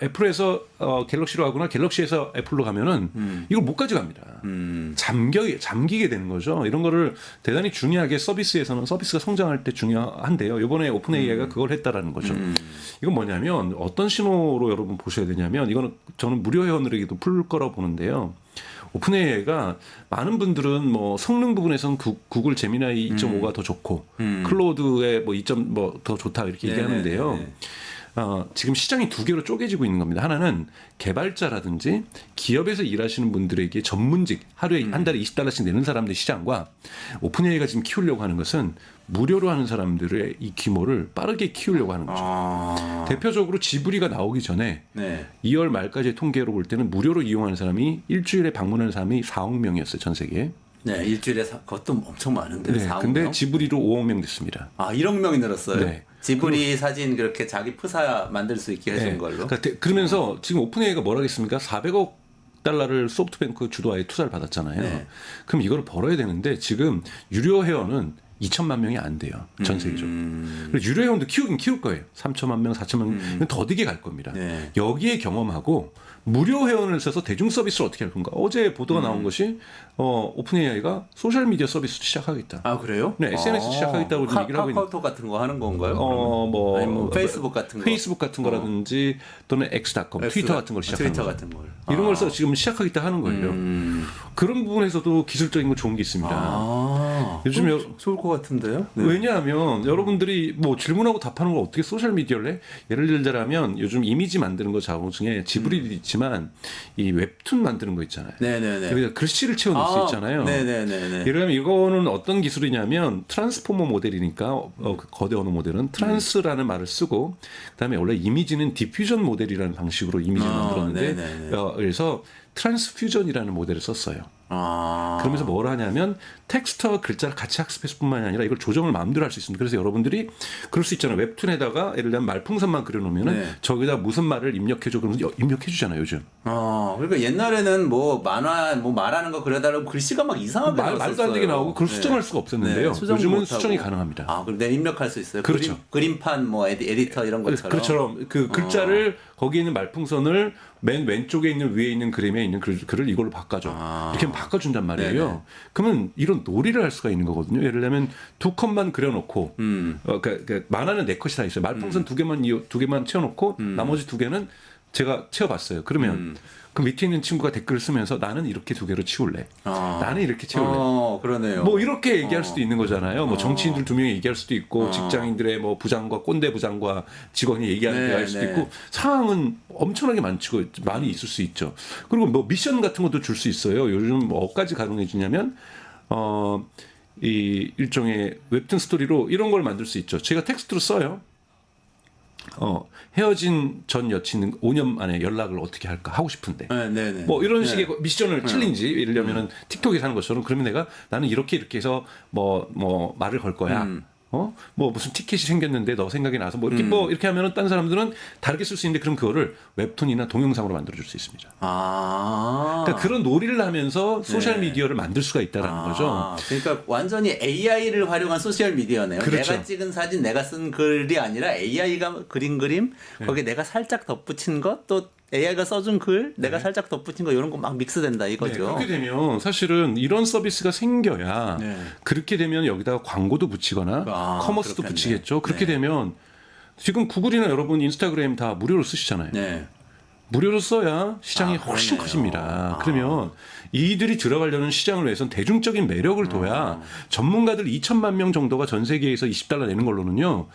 애플에서 갤럭시로 가거나 갤럭시에서 애플로 가면은 이걸 못 가져갑니다. 잠기게 되는 거죠. 이런 거를 대단히 중요하게 서비스에서는 서비스가 성장할 때 중요한데요. 이번에 오픈 AI가 그걸 했다라는 거죠. 이건 뭐냐면 어떤 신호로 여러분 보셔야 되냐면 이거는 저는 무료 회원들에게도 풀 거라고 보는데요. 오픈 AI가 많은 분들은 뭐 성능 부분에서는 구글 제미나이 2.5가 더 좋고 클로드의 뭐 2점 뭐 더 좋다 이렇게 얘기하는데요. 지금 시장이 두 개로 쪼개지고 있는 겁니다. 하나는 개발자라든지 기업에서 일하시는 분들에게 전문직 하루에 한 달에 $20씩 내는 사람들 시장과 오픈 AI가 지금 키우려고 하는 것은 무료로 하는 사람들의 이 규모를 빠르게 키우려고 하는 거죠. 대표적으로 지브리가 나오기 전에 2월 말까지의 통계로 볼 때는 무료로 이용하는 사람이 일주일에 방문하는 사람이 4억 명이었어요, 전 세계에. 네, 일주일에 그것도 엄청 많은데. 네, 4억 근데 명? 지브리로 5억 명 됐습니다. 1억 명이 늘었어요. 네. 지브리 사진 그렇게 자기 프사 만들 수 있게 해준 걸로. 그러면서 지금 오픈 AI가 뭘 하겠습니까? 400억 달러를 소프트뱅크 주도하에 투자를 받았잖아요. 네. 그럼 이거를 벌어야 되는데 지금 유료 회원은 2천만 명이 안 돼요. 전 세계적으로. 그리고 유료 회원도 키우긴 키울 거예요. 3천만 명, 4천만 명 더디게 갈 겁니다. 네. 여기에 경험하고 무료 회원을 써서 대중 서비스를 어떻게 할 건가? 어제 보도가 나온 것이 오픈 AI가 소셜 미디어 서비스 시작하겠다. 아, 그래요? 네, SNS 시작하겠다고 좀 얘기를 하고 있는. 카카오톡 같은 거 하는 건가요? 뭐 아니면 페이스북 같은 거. 페이스북 같은 거라든지 또는 X.com, 트위터 같은 걸 시작하는 트위터 거예요. 같은 걸. 이런 걸 써 지금 시작하겠다 하는 거예요. 그런 부분에서도 기술적인 거 좋은 게 있습니다. 요즘 좋을 것 같은데요? 네. 왜냐하면 여러분들이 뭐 질문하고 답하는 걸 어떻게 소셜 미디어를 해? 예를 들자면 요즘 이미지 만드는 거 작업 중에 지브리도 있지만 이 웹툰 만드는 거 있잖아요. 네네네. 그러니까 글씨를 채워넣을 수 있잖아요. 네네네. 예를 들면 이거는 어떤 기술이냐면 트랜스포머 모델이니까 그 거대 언어 모델은 트랜스라는 말을 쓰고 그다음에 원래 이미지는 디퓨전 모델이라는 방식으로 이미지를 만들었는데 네네네. 그래서 트랜스퓨전이라는 모델을 썼어요. 그러면서 뭘 하냐면 텍스트와 글자를 같이 학습했을 뿐만이 아니라 이걸 조정을 마음대로 할 수 있습니다. 그래서 여러분들이 그럴 수 있잖아요. 웹툰에다가 예를 들면 말풍선만 그려놓으면은 네. 저기다 무슨 말을 입력해줘 그러면 입력해주잖아요. 요즘. 그러니까 옛날에는 뭐 만화 뭐 말하는 거 그려달라고 글씨가 막 이상하게 말도 안 되게 나오고 그걸 수정할 수가 없었는데요. 수정 요즘은 못하고. 수정이 가능합니다. 근데 입력할 수 있어요. 그렇죠. 그림판 뭐 에디터 이런 것처럼. 그렇죠. 그 글자를 거기에 있는 말풍선을 맨 왼쪽에 있는 위에 있는 그림에 있는 글을 이걸로 바꿔줘. 이렇게 하면 바꿔준단 말이에요. 네네. 그러면 이런 놀이를 할 수가 있는 거거든요. 예를 들면 두 컷만 그려놓고, 그러니까 만화는 네 컷이 다 있어요. 말풍선 두 개만 채워놓고 나머지 두 개는 제가 채워봤어요. 그러면 그 밑에 있는 친구가 댓글을 쓰면서 나는 이렇게 두 개로 치울래. 나는 이렇게 채울래. 그러네요. 뭐 이렇게 얘기할 수도 있는 거잖아요. 뭐 정치인들 두 명이 얘기할 수도 있고 직장인들의 뭐 부장과 꼰대 부장과 직원이 얘기하는 게 할 수도 있고 상황은 엄청나게 많이 있을 수 있죠. 그리고 뭐 미션 같은 것도 줄 수 있어요. 요즘 뭐까지 가능해지냐면 이 일종의 웹툰 스토리로 이런 걸 만들 수 있죠. 제가 텍스트로 써요. 헤어진 전 여친은 5년 만에 연락을 어떻게 할까 하고 싶은데 네네. 뭐 이런 식의 미션을 챌린지 예를 들면은 틱톡에 사는 것처럼 그러면 내가 나는 이렇게 해서 뭐 말을 걸 거야. 뭐 무슨 티켓이 생겼는데 너 생각이 나서 뭐 이렇게 하면은 딴 사람들은 다르게 쓸 수 있는데 그럼 그거를 웹툰이나 동영상으로 만들어 줄 수 있습니다. 그러니까 그런 놀이를 하면서 소셜 미디어를 만들 수가 있다라는 거죠. 그러니까 완전히 AI를 활용한 소셜 미디어네요. 그렇죠. 내가 찍은 사진, 내가 쓴 글이 아니라 AI가 그린 그림, 거기에 내가 살짝 덧붙인 것, 또 AI가 써준 글, 내가 살짝 덧붙인 거 이런 거 막 믹스된다 이거죠. 네, 그렇게 되면 사실은 이런 서비스가 생겨야 그렇게 되면 여기다가 광고도 붙이거나 커머스도 그렇겠네. 붙이겠죠. 그렇게 되면 지금 구글이나 여러분 인스타그램 다 무료로 쓰시잖아요. 네. 무료로 써야 시장이 훨씬 그러네요. 커집니다. 그러면 이들이 들어가려는 시장을 위해서는 대중적인 매력을 둬야 전문가들 2천만 명 정도가 전 세계에서 $20 내는 걸로는요.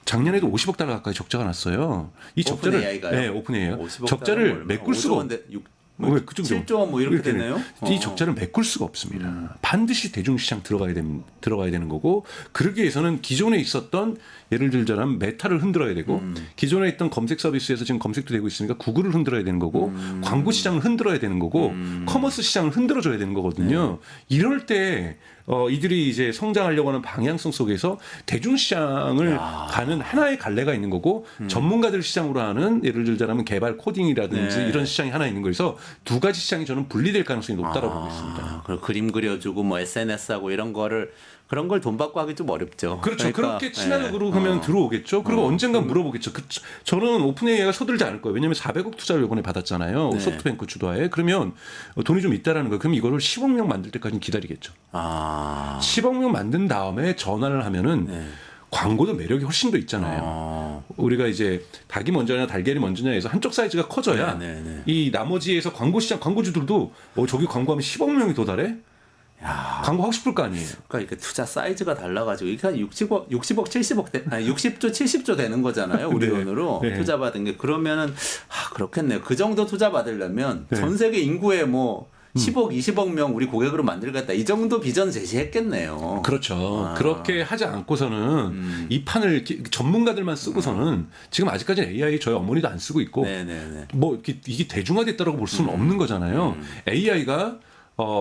작년에도 $50억 가까이 적자가 났어요. 이 적자를 오픈AI가요? 오픈 AI가 50억 적자를 메꿀 수가 없어요. 그 정도. 7조 원 뭐 이렇게 되네요. 이 적자를 메꿀 수가 없습니다. 반드시 대중시장 들어가야 되는 거고 그러기 위해서는 기존에 있었던 예를 들자면 메타를 흔들어야 되고 기존에 있던 검색 서비스에서 지금 검색도 되고 있으니까 구글을 흔들어야 되는 거고 광고 시장을 흔들어야 되는 거고 커머스 시장을 흔들어줘야 되는 거거든요. 이럴 때 이들이 이제 성장하려고 하는 방향성 속에서 대중시장을 가는 하나의 갈래가 있는 거고 전문가들 시장으로 하는 예를 들자면 개발 코딩이라든지 이런 시장이 하나 있는 거에서 두 가지 시장이 저는 분리될 가능성이 높다고 보고 있습니다. 그리고 그림 그려주고 뭐 SNS하고 이런 거를 그런 걸 돈 받고 하기 좀 어렵죠. 그렇죠. 그러니까, 그렇게 친하게 예. 하면 들어오겠죠. 그리고 언젠간 물어보겠죠. 저는 오픈AI가 서둘지 않을 거예요. 왜냐하면 400억 투자를 이번에 받았잖아요. 네. 소프트뱅크 주도하에. 그러면 돈이 좀 있다라는 거예요. 그럼 이거를 10억 명 만들 때까지는 기다리겠죠. 10억 명 만든 다음에 전환을 하면은 네. 광고도 매력이 훨씬 더 있잖아요. 우리가 이제 닭이 먼저냐 달걀이 먼저냐 해서 한쪽 사이즈가 커져야 네. 이 나머지에서 광고 시장 광고주들도 저기 광고하면 10억 명이 도달해? 광고 하고 싶을 거 아니에요. 그러니까 이렇게 투자 사이즈가 달라가지고 이게 한 60억, 70억, 아니 60조, 70조 되는 거잖아요. 우리 네. 돈으로 네. 투자 받은 게 그러면은 그렇겠네요. 그 정도 투자 받으려면 네. 전 세계 인구의 뭐 10억, 20억 명 우리 고객으로 만들겠다. 이 정도 비전 제시했겠네요. 그렇죠. 그렇게 하지 않고서는 이 판을 전문가들만 쓰고서는 지금 아직까지는 AI 저희 어머니도 안 쓰고 있고 네네네. 뭐 이게 대중화됐다라고 볼 수는 없는 거잖아요. AI가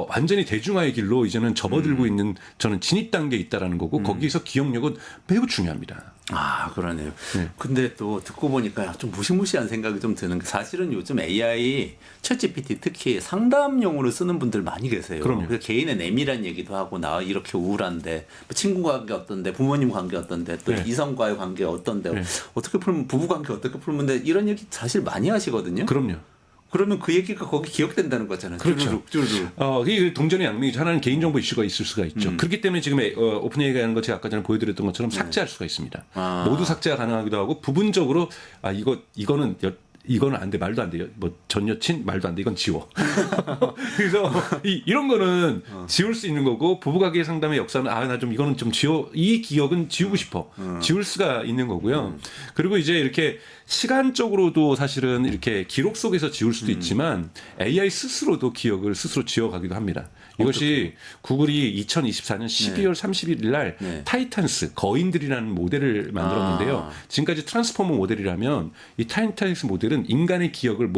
완전히 대중화의 길로 이제는 접어들고 있는 저는 진입 단계에 있다라는 거고 거기에서 기억력은 매우 중요합니다. 그러네요. 네. 근데 또 듣고 보니까 좀 무시무시한 생각이 좀 드는 게 사실은 요즘 AI, 챗GPT 특히 상담용으로 쓰는 분들 많이 계세요. 그럼요. 그래서 개인의 내밀한 얘기도 하고 나 이렇게 우울한데 뭐 친구 관계 어떤데 부모님 관계 어떤데 또 네. 이성과의 관계 어떤데 네. 어떻게 풀면 부부 관계 어떻게 풀면 돼 이런 얘기 사실 많이 하시거든요. 그럼요. 그러면 그 얘기가 거기 기억된다는 거잖아요. 그렇죠. 쭈르륵. 이게 동전의 양면이죠. 하나는 개인정보 이슈가 있을 수가 있죠. 그렇기 때문에 지금 오픈AI가 하는 거 제가 아까 전에 보여드렸던 것처럼 삭제할 수가 있습니다. 모두 삭제가 가능하기도 하고 부분적으로 이거는 안 돼. 말도 안 돼요. 뭐 전 여친 말도 안 돼. 이건 지워. 그래서 이런 거는 지울 수 있는 거고 부부관계 상담의 역사는 나 좀 이거는 좀 지워. 이 기억은 지우고 싶어. 지울 수가 있는 거고요. 그리고 이제 이렇게 시간적으로도 사실은 이렇게 기록 속에서 지울 수도 있지만 AI 스스로도 기억을 스스로 지워가기도 합니다. 이것이 구글이 2024년 12월 31일 날 네. 타이탄스 거인들이라는 모델을 만들었는데요. 지금까지 트랜스포머 모델이라면 이 타이탄스 모델은 인간의 기억을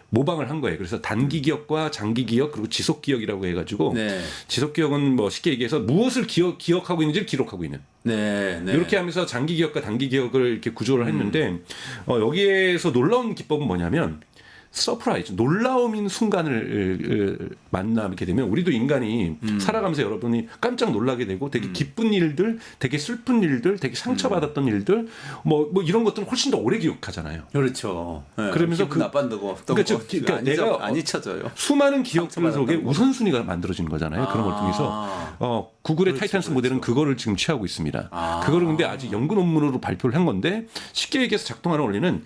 모방을 한 거예요. 그래서 단기 기억과 장기 기억 그리고 지속 기억이라고 해가지고 네. 지속 기억은 뭐 쉽게 얘기해서 무엇을 기억하고 있는지를 기록하고 있는. 네. 이렇게 하면서 장기 기억과 단기 기억을 이렇게 구조를 했는데 여기에서 놀라운 기법은 뭐냐면 서프라이즈 놀라움인 순간을 만나게 되면 우리도 인간이 살아가면서 여러분이 깜짝 놀라게 되고 되게 기쁜 일들, 되게 슬픈 일들, 되게 상처받았던 일들 뭐 이런 것들은 훨씬 더 오래 기억하잖아요. 그렇죠. 네. 그러면서 기분 나빠지고 그러니까 내가 안 잊혀져요. 수많은 기억들 속에 상처받았던 거. 우선순위가 만들어진 거잖아요. 그런 걸 통해서 구글의 타이탄스 모델은 그거를 지금 취하고 있습니다. 그거를 근데 아직 연구 논문으로 발표를 한 건데 쉽게 얘기해서 작동하는 원리는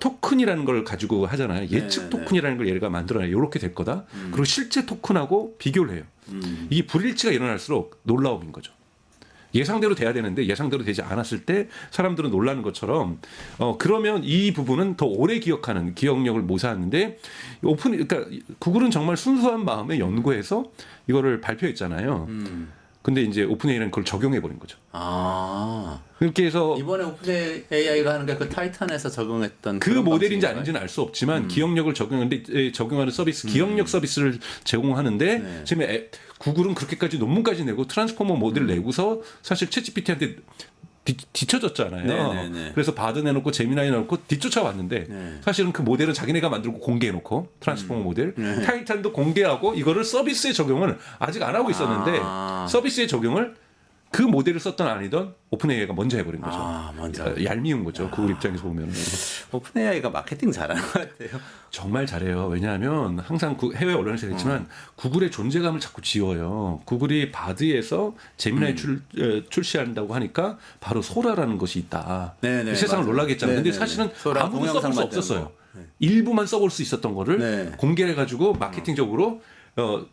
토큰이라는 걸 가지고 하잖아요. 예측 토큰이라는 걸 얘가 만들어놔요. 이렇게 될 거다. 그리고 실제 토큰하고 비교를 해요. 이게 불일치가 일어날수록 놀라움인 거죠. 예상대로 돼야 되는데 예상대로 되지 않았을 때 사람들은 놀라는 것처럼 그러면 이 부분은 더 오래 기억하는 기억력을 모사하는데 그러니까 구글은 정말 순수한 마음에 연구해서 이거를 발표했잖아요. 근데 이제 오픈AI는 그걸 적용해 버린 거죠. 그렇게 해서 이번에 오픈AI가 하는 게 그 타이탄에서 적용했던 그 그런 모델인지 방식인가요? 아닌지는 알 수 없지만 기억력을 적용하는 서비스, 기억력 서비스를 제공하는데 네. 지금 구글은 그렇게까지 논문까지 내고 트랜스포머 모델을 내고서 사실 챗GPT한테 뒤쳐졌잖아요. 네네네. 그래서 바드 내놓고 제미나이 내놓고 뒤쫓아왔는데 네. 사실은 그 모델은 자기네가 만들고 공개해놓고 트랜스포머 모델 타이탄도 공개하고 이거를 서비스에 적용을 아직 안 하고 있었는데 서비스에 적용을 그 모델을 썼던 아니던 오픈AI가 먼저 해버린 거죠. 먼저. 얄미운 거죠. 구글 입장에서 보면. 오픈AI가 마케팅 잘하는 것 같아요. 정말 잘해요. 왜냐하면 항상 해외 언론에서 했지만 구글의 존재감을 자꾸 지워요. 구글이 바드에서 제미나이 출시한다고 하니까 바로 소라라는 것이 있다. 네네, 세상을 맞아요. 놀라게 했잖아요. 근데 네네네. 사실은 소라 아무도 동영상 써볼 수 만드는 없었어요. 거. 네. 일부만 써볼 수 있었던 거를 네. 공개를 해가지고 마케팅적으로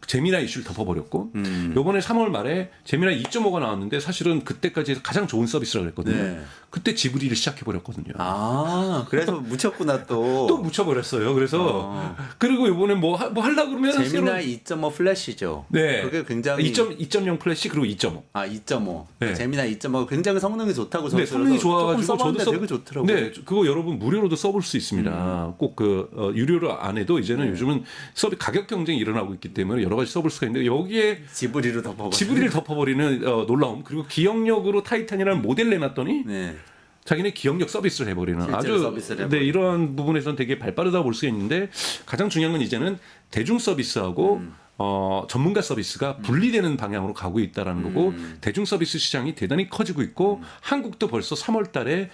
제미나이 이슈를 덮어버렸고 요번에 3월 말에 제미나이 2.5가 나왔는데 사실은 그때까지 가장 좋은 서비스라고 했거든요. 네. 그때 지브리를 시작해버렸거든요. 그래서 묻혔구나 또. 또 묻혀버렸어요. 그래서 그리고 이번에 뭐 하려고 그러면 제미나이 2.5 플래시죠. 네. 그게 굉장히 2.0 플래시 그리고 2.5. 2.5. 네. 제미나이 2.5 굉장히 성능이 좋다고 네, 성능이 좋아가지고 저도 되게 좋더라고요. 네, 그거 여러분 무료로도 써볼 수 있습니다. 꼭 유료로 안 해도 이제는 요즘은 가격 경쟁이 일어나고 있기 때문에 여러 가지 써볼 수가 있는데 여기에 지브리를 덮어버리는 놀라움 그리고 기억력으로 타이탄이라는 모델 내놨더니 네. 자기네 기억력 서비스를 해버리는 실제로 아주 서비스를 네, 해버리는. 이런 부분에서는 되게 발빠르다고 볼 수가 있는데 가장 중요한 건 이제는 대중 서비스하고 전문가 서비스가 분리되는 방향으로 가고 있다라는 거고 대중 서비스 시장이 대단히 커지고 있고 한국도 벌써 3월달에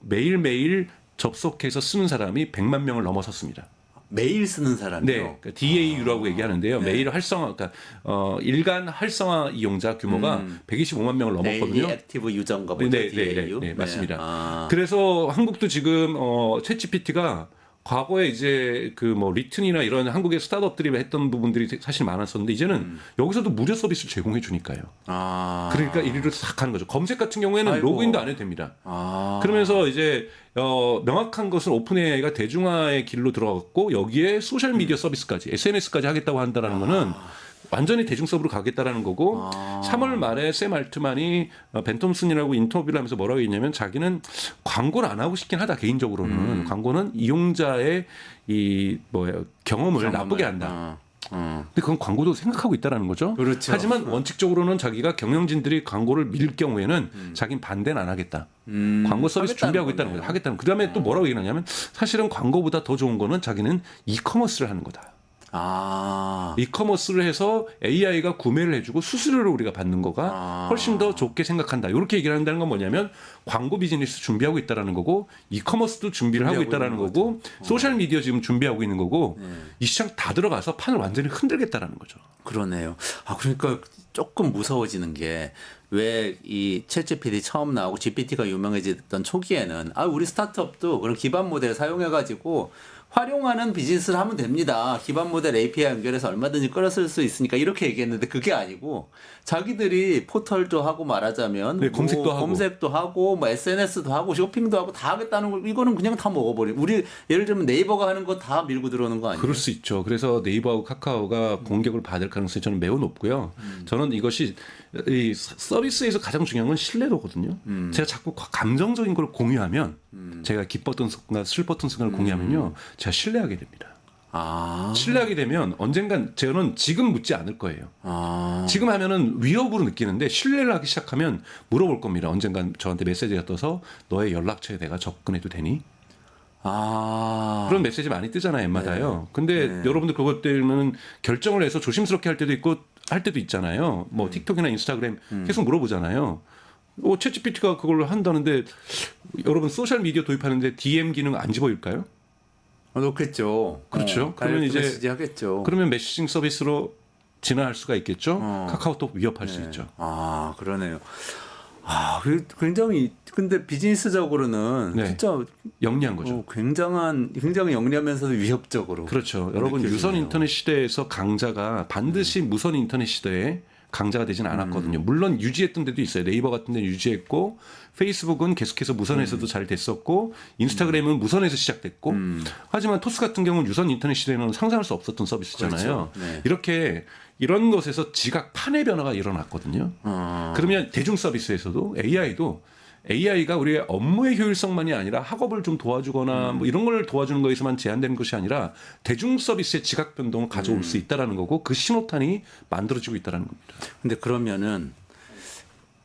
매일매일 접속해서 쓰는 사람이 100만 명을 넘어섰습니다. 매일 쓰는 사람이요. 네, 그러니까 DAU라고 얘기하는데요. 네. 매일 활성화, 그러니까 일간 활성화 이용자 규모가 125만 명을 넘었거든요. 데일리 액티브 유저인가 보죠. DAU. 네, 맞습니다. 아. 그래서 한국도 지금 챗GPT가 과거에 이제 그 뭐 리튼이나 이런 한국의 스타트업들이 했던 부분들이 사실 많았었는데 이제는 여기서도 무료 서비스를 제공해 주니까요. 아. 그러니까 이리로 싹 하는 거죠. 검색 같은 경우에는 아이고. 로그인도 안 해도 됩니다. 아. 그러면서 이제 명확한 것은 오픈 AI가 대중화의 길로 들어갔고 여기에 소셜 미디어 서비스까지 SNS까지 하겠다고 한다라는 거는 완전히 대중 서브로 가겠다라는 거고 3월 말에 샘 알트만이 벤 톰슨이라고 인터뷰를 하면서 뭐라고 했냐면 자기는 광고를 안 하고 싶긴 하다 개인적으로는 광고는 이용자의 이 경험을 나쁘게 한다. 근데 그건 광고도 생각하고 있다라는 거죠. 그렇죠. 하지만 원칙적으로는 자기가 경영진들이 광고를 밀 경우에는 자기는 반대는 안 하겠다. 광고 서비스 하겠다는 준비하고 있다는 거네요. 거죠. 하겠다는. 그다음에 또 뭐라고 얘기하냐면 사실은 광고보다 더 좋은 거는 자기는 이커머스를 하는 거다. 아. 이커머스를 해서 AI가 구매를 해주고 수수료를 우리가 받는 거가 훨씬 더 좋게 생각한다. 이렇게 얘기를 한다는 건 뭐냐면 광고 비즈니스 준비하고 있다라는 거고 이커머스도 준비를 하고 있다라는 있는 거고 소셜 미디어 지금 준비하고 있는 거고 이 시장 다 들어가서 판을 완전히 흔들겠다라는 거죠. 그러네요. 아 그러니까 조금 무서워지는 게 왜 이 챗GPT 처음 나오고 GPT가 유명해졌던 초기에는 우리 스타트업도 그런 기반 모델 사용해 가지고 활용하는 비즈니스를 하면 됩니다. 기반 모델 API 연결해서 얼마든지 끌어쓸 수 있으니까 이렇게 얘기했는데 그게 아니고 자기들이 포털도 하고 말하자면 네, 검색도 하고. 뭐 SNS도 하고 쇼핑도 하고 다 하겠다는 거 이거는 그냥 다 먹어버리고 우리 예를 들면 네이버가 하는 거 다 밀고 들어오는 거 아니에요? 그럴 수 있죠. 그래서 네이버하고 카카오가 공격을 받을 가능성이 저는 매우 높고요. 저는 이것이 이 서비스에서 가장 중요한 건 신뢰도거든요. 제가 자꾸 감정적인 걸 공유하면 제가 기뻤던 순간, 슬펐던 순간을 공유하면요. 제가 신뢰하게 됩니다. 아. 신뢰하게 되면 언젠간 저는 지금 묻지 않을 거예요. 아. 지금 하면은 위협으로 느끼는데 신뢰를 하기 시작하면 물어볼 겁니다. 언젠간 저한테 메시지가 떠서 너의 연락처에 내가 접근해도 되니? 아. 그런 메시지 많이 뜨잖아요, 엠마다요. 근데 여러분들 그것 때문에 결정을 해서 조심스럽게 할 때도 있고 할 때도 있잖아요. 뭐 틱톡이나 인스타그램 계속 물어보잖아요. 챗GPT가 그걸 한다는데 여러분 소셜 미디어 도입하는데 DM 기능 안 집어일까요? 놓겠죠. 그렇죠. 그러면 이제 메시지 하겠죠. 그러면 메시징 서비스로 진화할 수가 있겠죠. 카카오톡 위협할 수 네. 있죠. 아 그러네요. 굉장히 근데 비즈니스적으로는 네. 진짜 영리한 거죠. 굉장히 영리하면서도 위협적으로. 그렇죠. 여러분 느껴지네요. 유선 인터넷 시대에서 강자가 반드시 무선 인터넷 시대에 강자가 되지는 않았거든요. 물론 유지했던 데도 있어요. 네이버 같은 데는 유지했고 페이스북은 계속해서 무선에서도 잘 됐었고 인스타그램은 무선에서 시작됐고 하지만 토스 같은 경우는 유선 인터넷 시대에는 상상할 수 없었던 서비스잖아요. 그렇죠. 네. 이렇게 이런 것에서 지각 판의 변화가 일어났거든요. 그러면 대중 서비스에서도 AI가 우리의 업무의 효율성만이 아니라 학업을 좀 도와주거나 뭐 이런 걸 도와주는 거에서만 제한되는 것이 아니라 대중 서비스의 지각 변동을 가져올 수 있다라는 거고 그 신호탄이 만들어지고 있다라는 겁니다. 근데 그러면은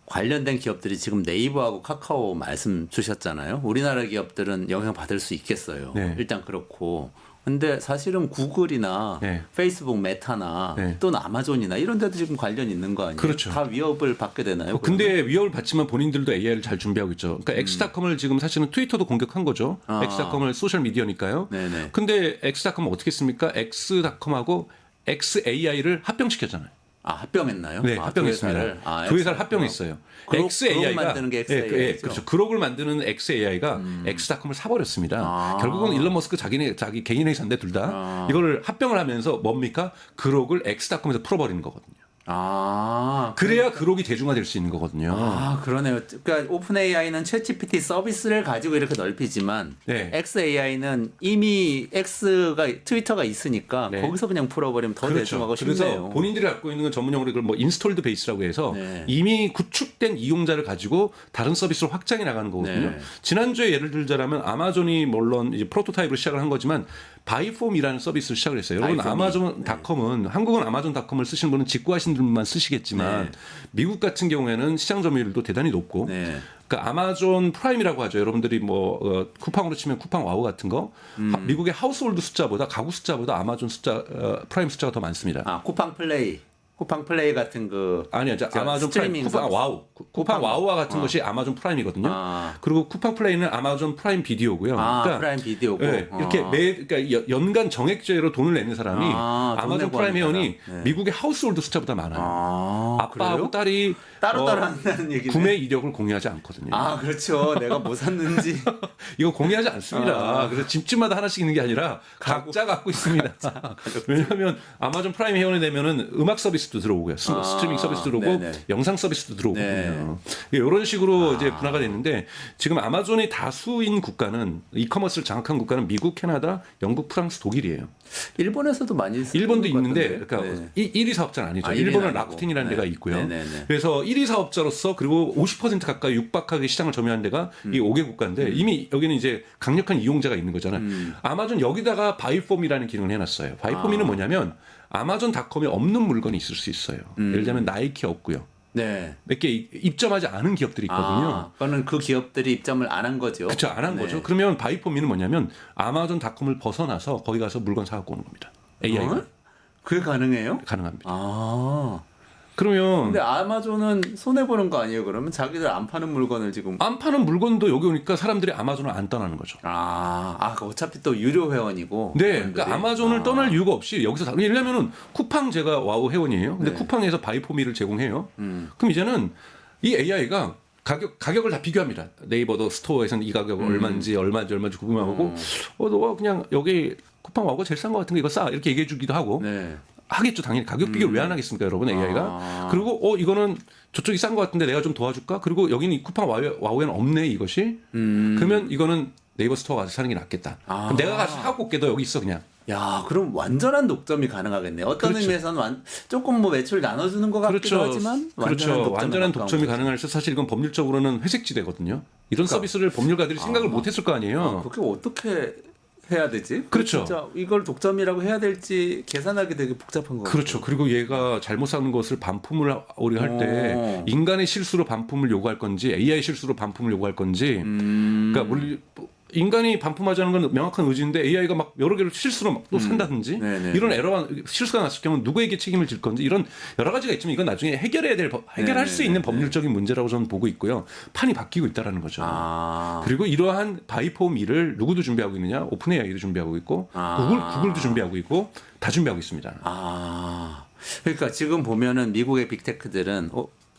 관련된 기업들이 지금 네이버하고 카카오 말씀 주셨잖아요. 우리나라 기업들은 영향 받을 수 있겠어요. 네. 일단 그렇고. 근데 사실은 구글이나 네. 페이스북 메타나 네. 또는 아마존이나 이런 데도 지금 관련 있는 거 아니에요? 그렇죠. 다 위협을 받게 되나요? 근데 위협을 받지만 본인들도 AI를 잘 준비하고 있죠. 그러니까 엑스닷컴을 지금 사실은 트위터도 공격한 거죠. 엑스닷컴을 소셜 미디어니까요. 네네. 근데 엑스닷컴은 어떻게 했습니까? 엑스닷컴하고 XAI를 합병시켰잖아요. 합병했나요? 네, 합병했습니다. 두 회사를 합병했어요. 그룹 만드는 게 XAI 죠. 그렇죠. 그룹을 만드는 XAI가 엑스닷컴을 사버렸습니다. 결국은 일론 머스크 자기 개인 회사인데 둘 다 이걸 합병을 하면서 뭡니까? 그룹을 엑스닷컴에서 풀어버리는 거거든요. 그래야 그룹이 대중화될 수 있는 거거든요. 그러네요. 그러니까 오픈 AI는 챗GPT 서비스를 가지고 이렇게 넓히지만 네. XAI는 이미 트위터가 있으니까 네. 거기서 그냥 풀어버리면 더 대중화가 쉽네요. 그래서 본인들이 갖고 있는 건 전문용어로 그걸 뭐 인스톨드 베이스라고 해서 네. 이미 구축된 이용자를 가지고 다른 서비스로 확장해 나가는 거거든요. 네. 지난주에 예를 들자면 아마존이 물론 이제 프로토타입으로 시작을 한 거지만 바이폼이라는 서비스를 시작을 했어요. 여러분 바이폼이. 아마존닷컴은 한국은 아마존닷컴을 쓰시는 분은 직구하시는 분만 쓰시겠지만 네. 미국 같은 경우에는 시장 점유율도 대단히 높고 네. 그러니까 아마존 프라임이라고 하죠. 여러분들이 뭐 쿠팡으로 치면 쿠팡 와우 같은 거 미국의 하우스홀드 숫자보다 가구 숫자보다 아마존 숫자 프라임 숫자가 더 많습니다. 아 쿠팡 플레이 같은 그 아니요, 아마존 프라임, 스트리밍 쿠팡 서비스. 와우, 쿠팡 와우와 같은 것이 아마존 프라임이거든요. 아. 그리고 쿠팡 플레이는 아마존 프라임 비디오고요. 아, 프라임 비디오고. 네, 이렇게 그러니까 연간 정액제로 돈을 내는 사람이 아, 돈 아마존 내고 프라임 하는 회원이 사람. 네. 미국의 하우스홀드 숫자보다 많아요. 아빠하고 그래요? 딸이 따로따로 한다는 얘기네. 구매 이력을 공유하지 않거든요. 아 그렇죠. 내가 뭐 샀는지. 이거 공유하지 않습니다. 아. 그래서 집집마다 하나씩 있는 게 아니라 각자 갖고 있습니다. 왜냐하면 아마존 프라임 회원이 되면은 음악 서비스도 들어오고요. 스트리밍 서비스도 들어오고 네네. 영상 서비스도 들어오거든요. 네. 이런 식으로 이제 분화가 됐는데 지금 아마존의 다수인 국가는 이커머스를 장악한 국가는 미국, 캐나다, 영국, 프랑스, 독일이에요. 일본에서도 많이 쓰는 일본도 것 있는데 같던데. 그러니까 네. 1위 사업자는 아니죠. 아, 일본은 1위는 라쿠텐이라는 아니고. 데가 있고요. 네네네. 그래서 1위 사업자로서 그리고 50% 가까이 육박하게 시장을 점유한 데가 이 5개 국가인데 이미 여기는 이제 강력한 이용자가 있는 거잖아요. 아마존 여기다가 바이폼이라는 기능을 해놨어요. 바이폼이는 뭐냐면 아마존닷컴에 없는 물건이 있을 수 있어요. 예를 들면 나이키 없고요. 네. 몇 개 입점하지 않은 기업들이 있거든요. 아, 그거는 그 기업들이 입점을 안 한 거죠. 그렇죠. 안 한 네. 거죠. 그러면 바이폼이는 뭐냐면 아마존닷컴을 벗어나서 거기 가서 물건 사갖고 오는 겁니다. AI가 어? 그게 가능해요? 가능합니다. 아. 그러면 근데 아마존은 손해 보는 거 아니에요? 그러면 자기들 안 파는 물건을 지금 안 파는 물건도 여기 오니까 사람들이 아마존을 안 떠나는 거죠. 그 어차피 또 유료 회원이고. 네, 회원들이. 그러니까 아마존을 떠날 이유가 없이 여기서 왜냐면은 쿠팡 제가 와우 회원이에요. 근데 네. 쿠팡에서 바이포미를 제공해요. 그럼 이제는 이 AI가 가격을 다 비교합니다. 네이버도 스토어에서는 이 가격 얼마인지 궁금하고 너가 그냥 여기 쿠팡 와우가 제일 싼 것 같은 거 이거 싸 이렇게 얘기해 주기도 하고 네. 하겠죠. 당연히 가격 비교를 왜 안 하겠습니까, 여러분 AI가. 그리고 이거는 저쪽이 싼 것 같은데 내가 좀 도와줄까? 그리고 여기는 이 쿠팡 와우에는 없네 이것이. 그러면 이거는 네이버 스토어 가서 사는 게 낫겠다. 그럼 내가 가서 사고 올게. 너 여기 있어 그냥. 야, 그럼 완전한 독점이 가능하겠네요. 어떤 그렇죠. 의미에서는 조금 뭐 매출 나눠주는 것 같기도 하지만 그렇죠. 완전한 독점이 거죠. 가능할 때 사실 이건 법률적으로는 회색지대거든요. 이런 서비스를 법률가들이 생각을 못했을 거 아니에요. 그게 어떻게 해야 되지? 그렇죠. 진짜 이걸 독점이라고 해야 될지 계산하기 되게 복잡한 거. 그렇죠. 그리고 얘가 잘못 사는 것을 반품을 우리가 할 때 인간의 실수로 반품을 요구할 건지 AI 실수로 반품을 요구할 건지 그러니까 인간이 반품하자는 건 명확한 의지인데 AI가 막 여러 개를 실수로 막 또 산다든지 네네. 이런 에러가 실수가 났을 경우 누구에게 책임을 질 건지 이런 여러 가지가 있지만 이건 나중에 해결할 수 있는 법률적인 문제라고 저는 보고 있고요. 판이 바뀌고 있다라는 거죠. 그리고 그리고 이러한 바이폼 일을 누구도 준비하고 있느냐? 오픈 AI도 준비하고 있고 구글도 준비하고 있고 다 준비하고 있습니다. 그러니까 지금 보면은 미국의 빅테크들은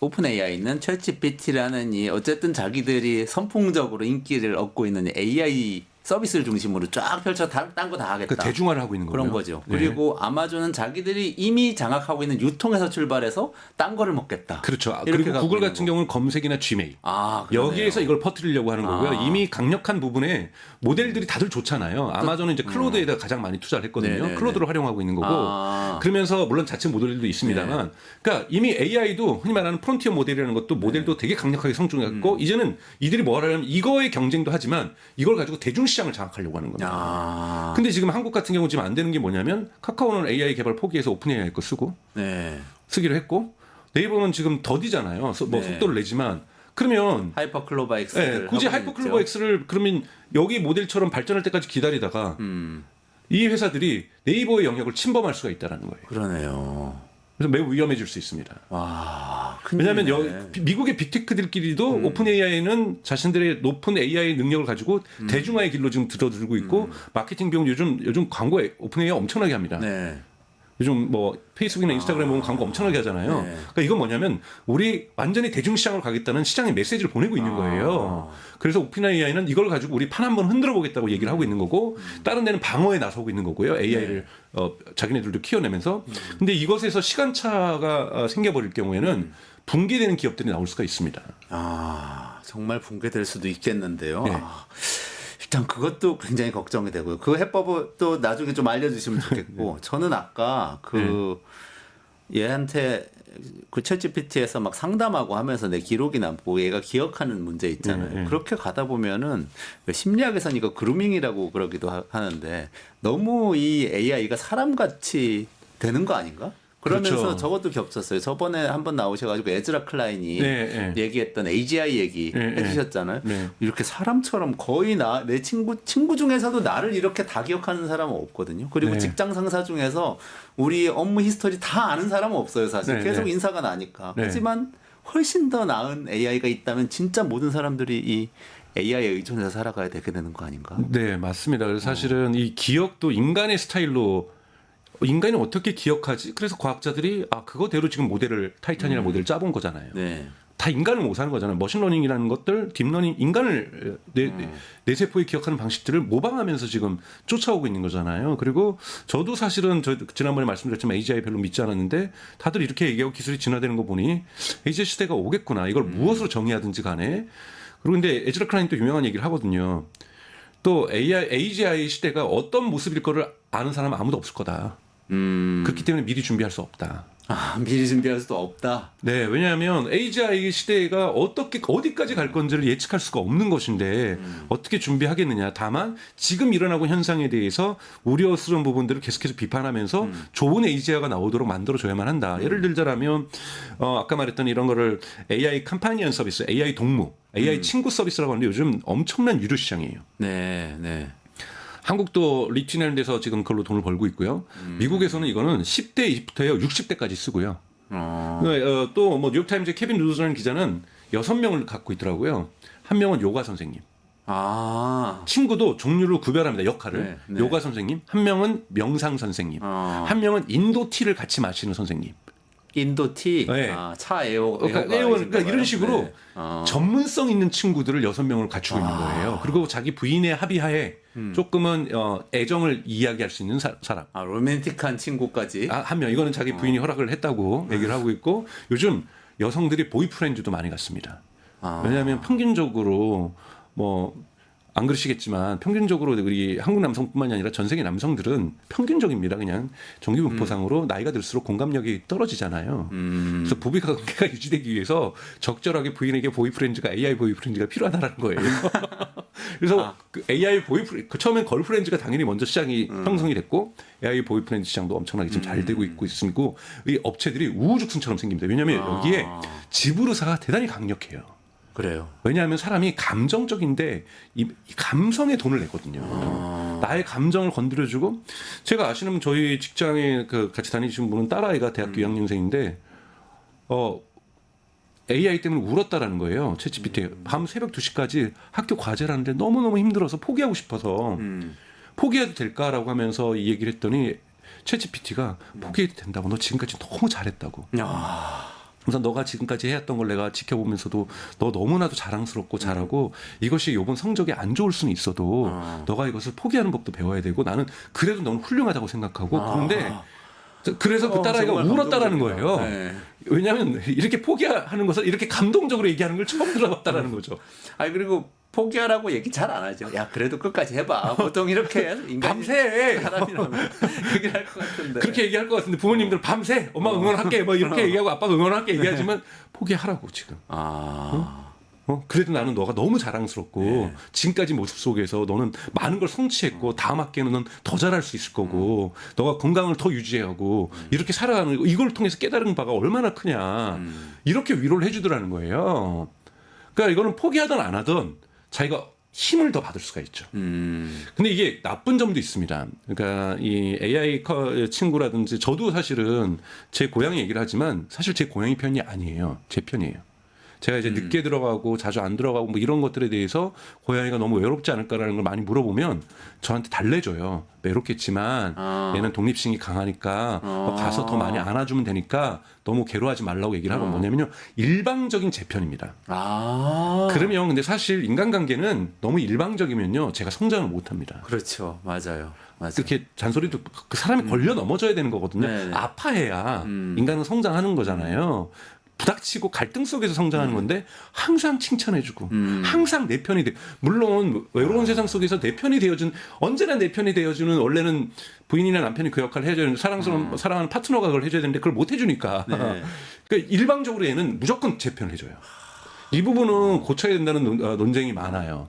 오픈 AI는 챗GPT라는 이 어쨌든 자기들이 선풍적으로 인기를 얻고 있는 AI 서비스를 중심으로 쫙 펼쳐 딴 거 다 하겠다. 그러니까 대중화를 하고 있는 거예요. 그런 거죠. 네. 그리고 아마존은 자기들이 이미 장악하고 있는 유통에서 출발해서 딴 거를 먹겠다. 그렇죠. 이렇게 그리고 갖고 구글 있는 같은 거고. 경우는 검색이나 Gmail. 그러네요. 여기에서 이걸 퍼뜨리려고 하는 거고요. 이미 강력한 부분에 모델들이 다들 좋잖아요. 아마존은 이제 클로드에다 가장 많이 투자를 했거든요. 네네네. 클로드를 활용하고 있는 거고. 그러면서 물론 자체 모델들도 있습니다만, 그러니까 이미 AI도 흔히 말하는 프론티어 모델이라는 것도 모델도 되게 강력하게 성중했고 이제는 이들이 뭐 하려면 이거의 경쟁도 하지만 이걸 가지고 대중 시장을 장악하려고 하는 겁니다. 근데 지금 한국 같은 경우 지금 안 되는 게 뭐냐면 카카오는 AI 개발 포기해서 오픈 AI 거 쓰기로 했고 네이버는 지금 더디잖아요. 뭐 속도를 내지만 그러면 하이퍼클로버 X를 굳이 하이퍼클로버 X를 그러면 여기 모델처럼 발전할 때까지 기다리다가 이 회사들이 네이버의 영역을 침범할 수가 있다라는 거예요. 그러네요. 그래서 매우 위험해질 수 있습니다. 큰일이네. 왜냐하면 미국의 빅테크들끼리도 오픈 AI는 자신들의 높은 AI 능력을 가지고 대중화의 길로 지금 들어들고 있고 마케팅 비용 요즘 광고에 오픈 AI 엄청나게 합니다. 네. 요즘 뭐 페이스북이나 인스타그램 보면 광고 엄청나게 하잖아요. 네. 그러니까 이건 뭐냐면 우리 완전히 대중시장으로 가겠다는 시장의 메시지를 보내고 있는 거예요. 그래서 오픈 AI는 이걸 가지고 우리 판 한번 흔들어 보겠다고 얘기를 하고 있는 거고 다른 데는 방어에 나서고 있는 거고요. AI를 자기네들도 키워내면서. 근데 이것에서 시간차가 생겨버릴 경우에는 붕괴되는 기업들이 나올 수가 있습니다. 정말 붕괴될 수도 있겠는데요. 네. 일단 그것도 굉장히 걱정이 되고요. 그 해법을 또 나중에 좀 알려주시면 좋겠고 저는 아까 얘한테 그 챗GPT에서 막 상담하고 하면서 내 기록이나 뭐 얘가 기억하는 문제 있잖아요. 그렇게 가다 보면은 왜 심리학에서는 이거 그루밍이라고 그러기도 하는데 너무 이 AI가 사람같이 되는 거 아닌가? 그러면서 그렇죠. 저것도 겹쳤어요. 저번에 한번 나오셔가지고 에즈라 클라인이 네, 네. 얘기했던 AGI 얘기 네, 해주셨잖아요. 네. 이렇게 사람처럼 거의 내 친구 중에서도 나를 이렇게 다 기억하는 사람은 없거든요. 그리고 네. 직장 상사 중에서 우리 업무 히스토리 다 아는 사람은 없어요. 사실 네, 계속 네. 인사가 나니까. 네. 하지만 훨씬 더 나은 AI가 있다면 진짜 모든 사람들이 이 AI에 의존해서 살아가야 되게 되는 거 아닌가? 네, 맞습니다. 그래서 사실은 이 기억도 인간의 스타일로 인간이 어떻게 기억하지? 그래서 과학자들이 그거대로 지금 모델을 타이탄이라는 모델을 짜본 거잖아요. 네. 다 인간을 못 사는 거잖아요. 머신러닝이라는 것들, 딥러닝, 인간을 내 세포에 기억하는 방식들을 모방하면서 지금 쫓아오고 있는 거잖아요. 그리고 저도 사실은 지난번에 말씀드렸지만 AGI 별로 믿지 않았는데 다들 이렇게 얘기하고 기술이 진화되는 거 보니 AGI 시대가 오겠구나. 이걸 무엇으로 정의하든지 간에. 그리고 근데 에즈라 클라인 또 유명한 얘기를 하거든요. 또 AGI 시대가 어떤 모습일 거를 아는 사람은 아무도 없을 거다. 그렇기 때문에 미리 준비할 수 없다. 미리 준비할 수도 없다. 네, 왜냐하면 AGI 시대가 어디까지 갈 건지를 예측할 수가 없는 것인데 어떻게 준비하겠느냐. 다만 지금 일어나고 있는 현상에 대해서 우려스러운 부분들을 계속해서 비판하면서 좋은 AGI가 나오도록 만들어줘야만 한다. 예를 들자면 아까 말했던 이런 거를 AI 컴파니언 서비스, AI 동무, AI 친구 서비스라고 하는데 요즘 엄청난 유료 시장이에요. 네, 네. 한국도 리틴이라는 데서 지금 그걸로 돈을 벌고 있고요. 미국에서는 이거는 10대부터 60대까지 쓰고요. 또 뭐 뉴욕타임즈의 케빈 루즈라는 기자는 6명을 갖고 있더라고요. 한 명은 요가 선생님. 친구도 종류를 구별합니다. 역할을. 네, 네. 요가 선생님, 한 명은 명상 선생님, 한 명은 인도 티를 같이 마시는 선생님. 인도 티, 네. 차 에어, 그러니까 이런 식으로 네. 전문성 있는 친구들을 6명을 갖추고 있는 거예요. 그리고 자기 부인의 합의하에 조금은 애정을 이야기할 수 있는 사람. 로맨틱한 친구까지. 한 명. 이거는 자기 부인이 허락을 했다고 얘기를 하고 있고 요즘 여성들이 보이프렌즈도 많이 갖습니다. 왜냐하면 평균적으로 안 그러시겠지만 평균적으로 우리 한국 남성뿐만이 아니라 전 세계 남성들은 평균적입니다. 그냥 정기분포상으로 나이가 들수록 공감력이 떨어지잖아요. 그래서 부부 관계가 유지되기 위해서 적절하게 부인에게 보이프렌즈가 AI 보이프렌즈가 필요하다라는 거예요. 그래서 그 AI 보이프렌즈 처음엔 걸프렌즈가 당연히 먼저 시장이 형성이 됐고 AI 보이프렌즈 시장도 엄청나게 지금 잘 되고 있고 이 업체들이 우후죽순처럼 생깁니다. 왜냐하면 여기에 지브르사가 대단히 강력해요. 그래요. 왜냐하면 사람이 감정적인데 이 감성에 돈을 내거든요. 나의 감정을 건드려주고 제가 아시는 저희 직장에 같이 다니시는 분은 딸아이가 대학교 2학년생인데 AI 때문에 울었다라는 거예요. 챗GPT 밤 새벽 2시까지 학교 과제를 하는데 너무너무 힘들어서 포기하고 싶어서 포기해도 될까라고 하면서 이 얘기를 했더니 챗GPT가 포기해도 된다고. 너 지금까지 너무 잘했다고. 그래서 너가 지금까지 해왔던 걸 내가 지켜보면서도 너 너무나도 자랑스럽고 잘하고 이것이 이번 성적이 안 좋을 수는 있어도 너가 이것을 포기하는 법도 배워야 되고 나는 그래도 너는 훌륭하다고 생각하고 그런데 그래서 그 딸아이가 울었다라는 거예요. 네. 왜냐하면 이렇게 포기하는 것을 이렇게 감동적으로 얘기하는 걸 처음 들어봤다라는 거죠. 그리고 포기하라고 얘기 잘 안 하죠. 야, 그래도 끝까지 해봐. 보통 이렇게 인간이 밤새 사람이라면 얘기를 할 것 같은데. 그렇게 얘기할 것 같은데 부모님들 밤새 엄마 응원할게 이렇게 얘기하고 아빠가 응원할게 얘기하지만 포기하라고 지금. 그래도 나는 너가 너무 자랑스럽고 지금까지 모습 속에서 너는 많은 걸 성취했고 다음 학기에는 넌 더 잘할 수 있을 거고 너가 건강을 더 유지하고 이렇게 살아가는 거 이걸 통해서 깨달은 바가 얼마나 크냐 이렇게 위로를 해주더라는 거예요. 그러니까 이거는 포기하든 안 하든 자기가 힘을 더 받을 수가 있죠. 근데 이게 나쁜 점도 있습니다. 그러니까 이 AI 친구라든지 저도 사실은 제 고향 얘기를 하지만 사실 제 고향이 편이 아니에요. 제 편이에요. 제가 이제 늦게 들어가고 자주 안 들어가고 뭐 이런 것들에 대해서 고양이가 너무 외롭지 않을까라는 걸 많이 물어보면 저한테 달래줘요. 외롭겠지만 얘는 독립심이 강하니까 너 가서 더 많이 안아주면 되니까 너무 괴로워하지 말라고 얘기를 하고 뭐냐면요. 일방적인 제 편입니다. 그러면 근데 사실 인간관계는 너무 일방적이면요. 제가 성장을 못합니다. 그렇죠. 맞아요. 그렇게 잔소리도 그 사람이 걸려 넘어져야 되는 거거든요. 네네. 아파해야 인간은 성장하는 거잖아요. 부닥치고 갈등 속에서 성장하는 건데 항상 칭찬해주고 항상 내 편이 돼. 물론 외로운 세상 속에서 내 편이 되어준 언제나 내 편이 되어주는 원래는 부인이나 남편이 그 역할을 해줘야 되는 사랑하는 파트너가 그걸 해줘야 되는데 그걸 못 해주니까 네. 그러니까 일방적으로 얘는 무조건 제 편을 해줘요. 이 부분은 고쳐야 된다는 논쟁이 많아요.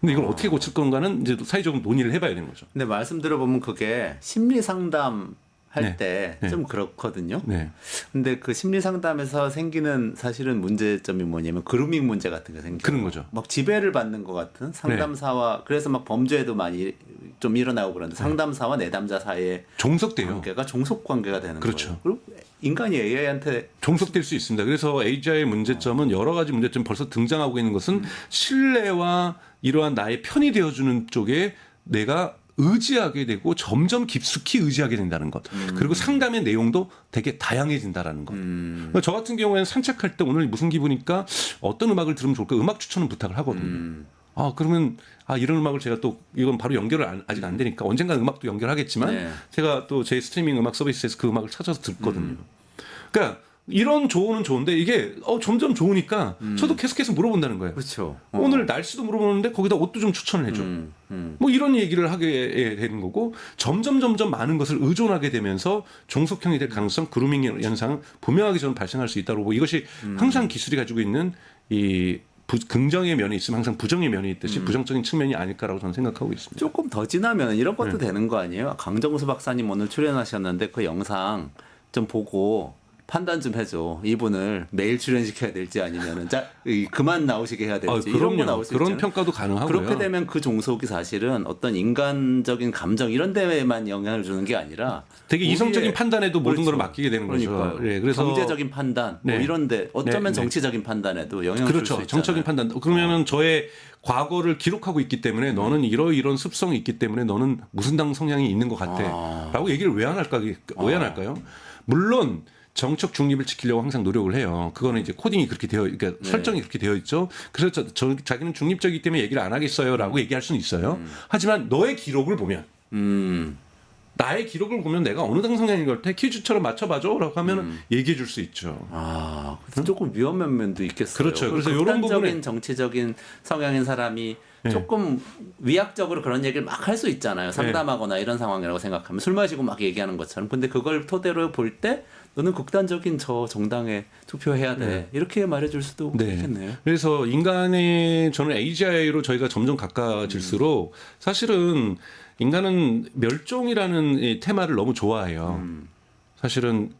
근데 이걸 어떻게 고칠 건가는 이제 사회적으로 논의를 해봐야 되는 거죠. 근데 말씀 들어보면 그게 심리 상담 할 네. 때 좀 네. 그렇거든요. 네. 근데 그 심리 상담에서 생기는 사실은 문제점이 뭐냐면 그루밍 문제 같은 게 생겨요. 그런 거죠. 막 지배를 받는 것 같은 상담사와 그래서 막 범죄도 많이 좀 일어나고 그러는데 상담사와 내담자 사이의 종속돼요. 관계가 종속 관계가 되는 그렇죠. 거예요. 그리고 인간이 AI한테 종속될 수 있습니다. 그래서 AI의 문제점은 여러 가지 문제점이 벌써 등장하고 있는 것은 신뢰와 이러한 나의 편이 되어주는 쪽에 내가 의지하게 되고 점점 깊숙이 의지하게 된다는 것. 그리고 상담의 내용도 되게 다양해진다라는 것. 그러니까 저 같은 경우에는 산책할 때 오늘 무슨 기분일까? 어떤 음악을 들으면 좋을까? 음악 추천을 부탁을 하거든요. 아 그러면 이런 음악을 제가 또 이건 바로 연결을 아직 안 되니까 언젠가 음악도 연결하겠지만 네. 제가 또 제 스트리밍 음악 서비스에서 그 음악을 찾아서 듣거든요. 그러니까 이런 조언은 좋은데 이게 점점 좋으니까 저도 계속해서 물어본다는 거예요. 그렇죠. 오늘 날씨도 물어보는데 거기다 옷도 좀 추천을 해줘. 뭐 이런 얘기를 하게 되는 거고 점점 많은 것을 의존하게 되면서 종속형이 될 가능성, 그루밍 현상 분명하게 저는 발생할 수 있다고 보고 이것이 항상 기술이 가지고 있는 이 긍정의 면이 있으면 항상 부정의 면이 있듯이 부정적인 측면이 아닐까라고 저는 생각하고 있습니다. 조금 더 지나면 이런 것도 되는 거 아니에요? 강정수 박사님 오늘 출연하셨는데 그 영상 좀 보고 판단 좀 해줘. 이분을 매일 출연시켜야 될지 아니면은 그만 나오시게 해야 될지 이런 거 그럼요. 나올 수 그런 있잖아요. 평가도 가능하고요. 그렇게 되면 그 종속이 사실은 어떤 인간적인 감정 이런 데에만 영향을 주는 게 아니라 되게 이성적인 판단에도 모든 그렇죠. 걸 맡기게 되는 거죠. 그러니까요. 네, 그래서 경제적인 판단 뭐 네. 이런데 어쩌면 네, 네. 정치적인 판단에도 영향을 줄 수 그렇죠. 있잖아요. 정적인 판단. 그러면은 저의 과거를 기록하고 있기 때문에 너는 이런 습성이 있기 때문에 너는 무슨 당 성향이 있는 것 같아.라고 얘기를 왜 안 할까요? 물론 정책 중립을 지키려고 항상 노력을 해요. 그거는 이제 코딩이 그렇게 그러니까 설정이 그렇게 되어 있죠. 그래서 자기는 중립적이기 때문에 얘기를 안 하겠어요라고 얘기할 수는 있어요. 하지만 너의 기록을 보면 나의 기록을 보면 내가 어느 당 성향인 걸 퀴즈처럼 맞춰봐줘라고 하면 얘기해 줄 수 있죠. 그래서 조금 위험한 면도 있겠어요. 그렇죠. 그래서 이런 극단적인 부분에- 정치적인 성향인 사람이 네. 조금 위약적으로 그런 얘기를 막 할 수 있잖아요. 상담하거나 이런 상황이라고 생각하면 술 마시고 막 얘기하는 것처럼. 근데 그걸 토대로 볼 때 너는 극단적인 저 정당에 투표해야 돼. 이렇게 말해줄 수도 있겠네요. 그래서 저는 AGI로 저희가 점점 가까워질수록 사실은 인간은 멸종이라는 이 테마를 너무 좋아해요. 사실은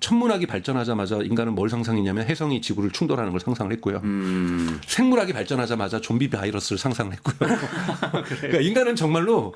천문학이 발전하자마자 인간은 뭘 상상했냐면 혜성이 지구를 충돌하는 걸 상상을 했고요. 생물학이 발전하자마자 좀비 바이러스를 상상을 했고요. 그러니까 인간은 정말로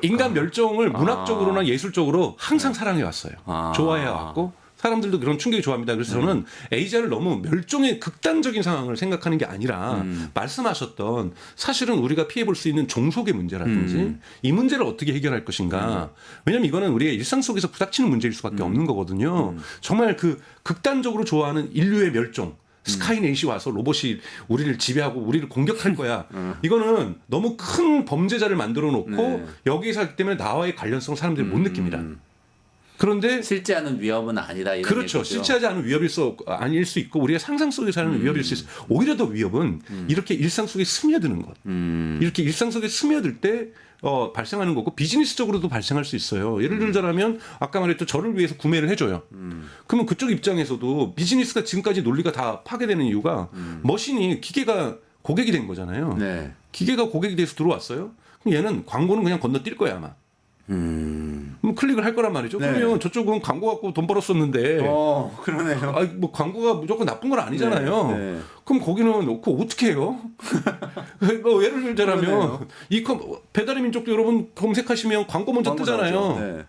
인간 멸종을 문학적으로나 예술적으로 항상 사랑해 왔어요. 좋아해 왔고 사람들도 그런 충격이 좋아합니다. 그래서 저는 AI를 너무 멸종의 극단적인 상황을 생각하는 게 아니라 말씀하셨던 사실은 우리가 피해볼 수 있는 종속의 문제라든지 이 문제를 어떻게 해결할 것인가. 왜냐하면 이거는 우리의 일상 속에서 부닥치는 문제일 수밖에 없는 거거든요. 정말 그 극단적으로 좋아하는 인류의 멸종. 스카이넷이 와서 로봇이 우리를 지배하고 우리를 공격할 거야. 이거는 너무 큰 범죄자를 만들어 놓고 여기에 살기 때문에 나와의 관련성을 사람들이 못 느낍니다. 그런데 실제하는 위협은 아니다. 이런 그렇죠. 얘기죠. 실체하지 않은 아닐 수 있고 우리가 상상 속에 사는 위협일 수 있어. 오히려 더 위협은 이렇게 일상 속에 스며드는 것. 이렇게 일상 속에 스며들 때 발생하는 거고 비즈니스적으로도 발생할 수 있어요. 예를 들자면 아까 말했던 저를 위해서 구매를 해줘요. 그러면 그쪽 입장에서도 비즈니스가 지금까지 논리가 다 파괴되는 이유가 머신이 기계가 고객이 된 거잖아요. 네. 기계가 고객이 돼서 들어왔어요. 그럼 얘는 광고는 그냥 건너뛸 거야 아마. 그럼 클릭을 할 거란 말이죠. 네. 그러면 저쪽은 광고 갖고 돈 벌었었는데, 그러네요. 뭐 광고가 무조건 나쁜 건 아니잖아요. 네, 네. 그럼 거기는 어떻게 해요? 뭐 예를 들자면 그러네요. 배달의 민족도 여러분 검색하시면 광고 먼저 광고 뜨잖아요. 나오죠. 네.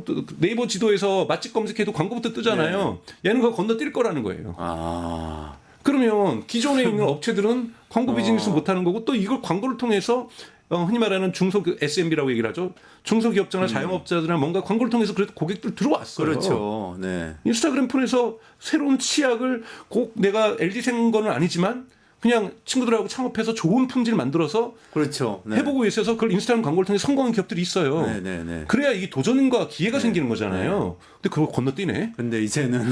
또 네이버 지도에서 맛집 검색해도 광고부터 뜨잖아요. 얘는 그거 건너뛸 거라는 거예요. 그러면 기존에 있는 업체들은 광고 비즈니스 못 하는 거고 또 이걸 광고를 통해서 흔히 말하는 중소 SMB라고 얘기를 하죠. 중소기업자나 자영업자들이나 뭔가 광고를 통해서 그래도 고객들 들어왔어요. 그렇죠. 네. 인스타그램 폰에서 새로운 치약을 꼭 내가 LG 생 거는 아니지만 그냥 친구들하고 창업해서 좋은 품질 만들어서 그렇죠. 네. 해보고 있어서 그걸 인스타그램 광고를 통해 성공한 기업들이 있어요. 네네네. 그래야 이게 도전과 기회가 생기는 거잖아요. 근데 그걸 건너뛰네. 근데 이제는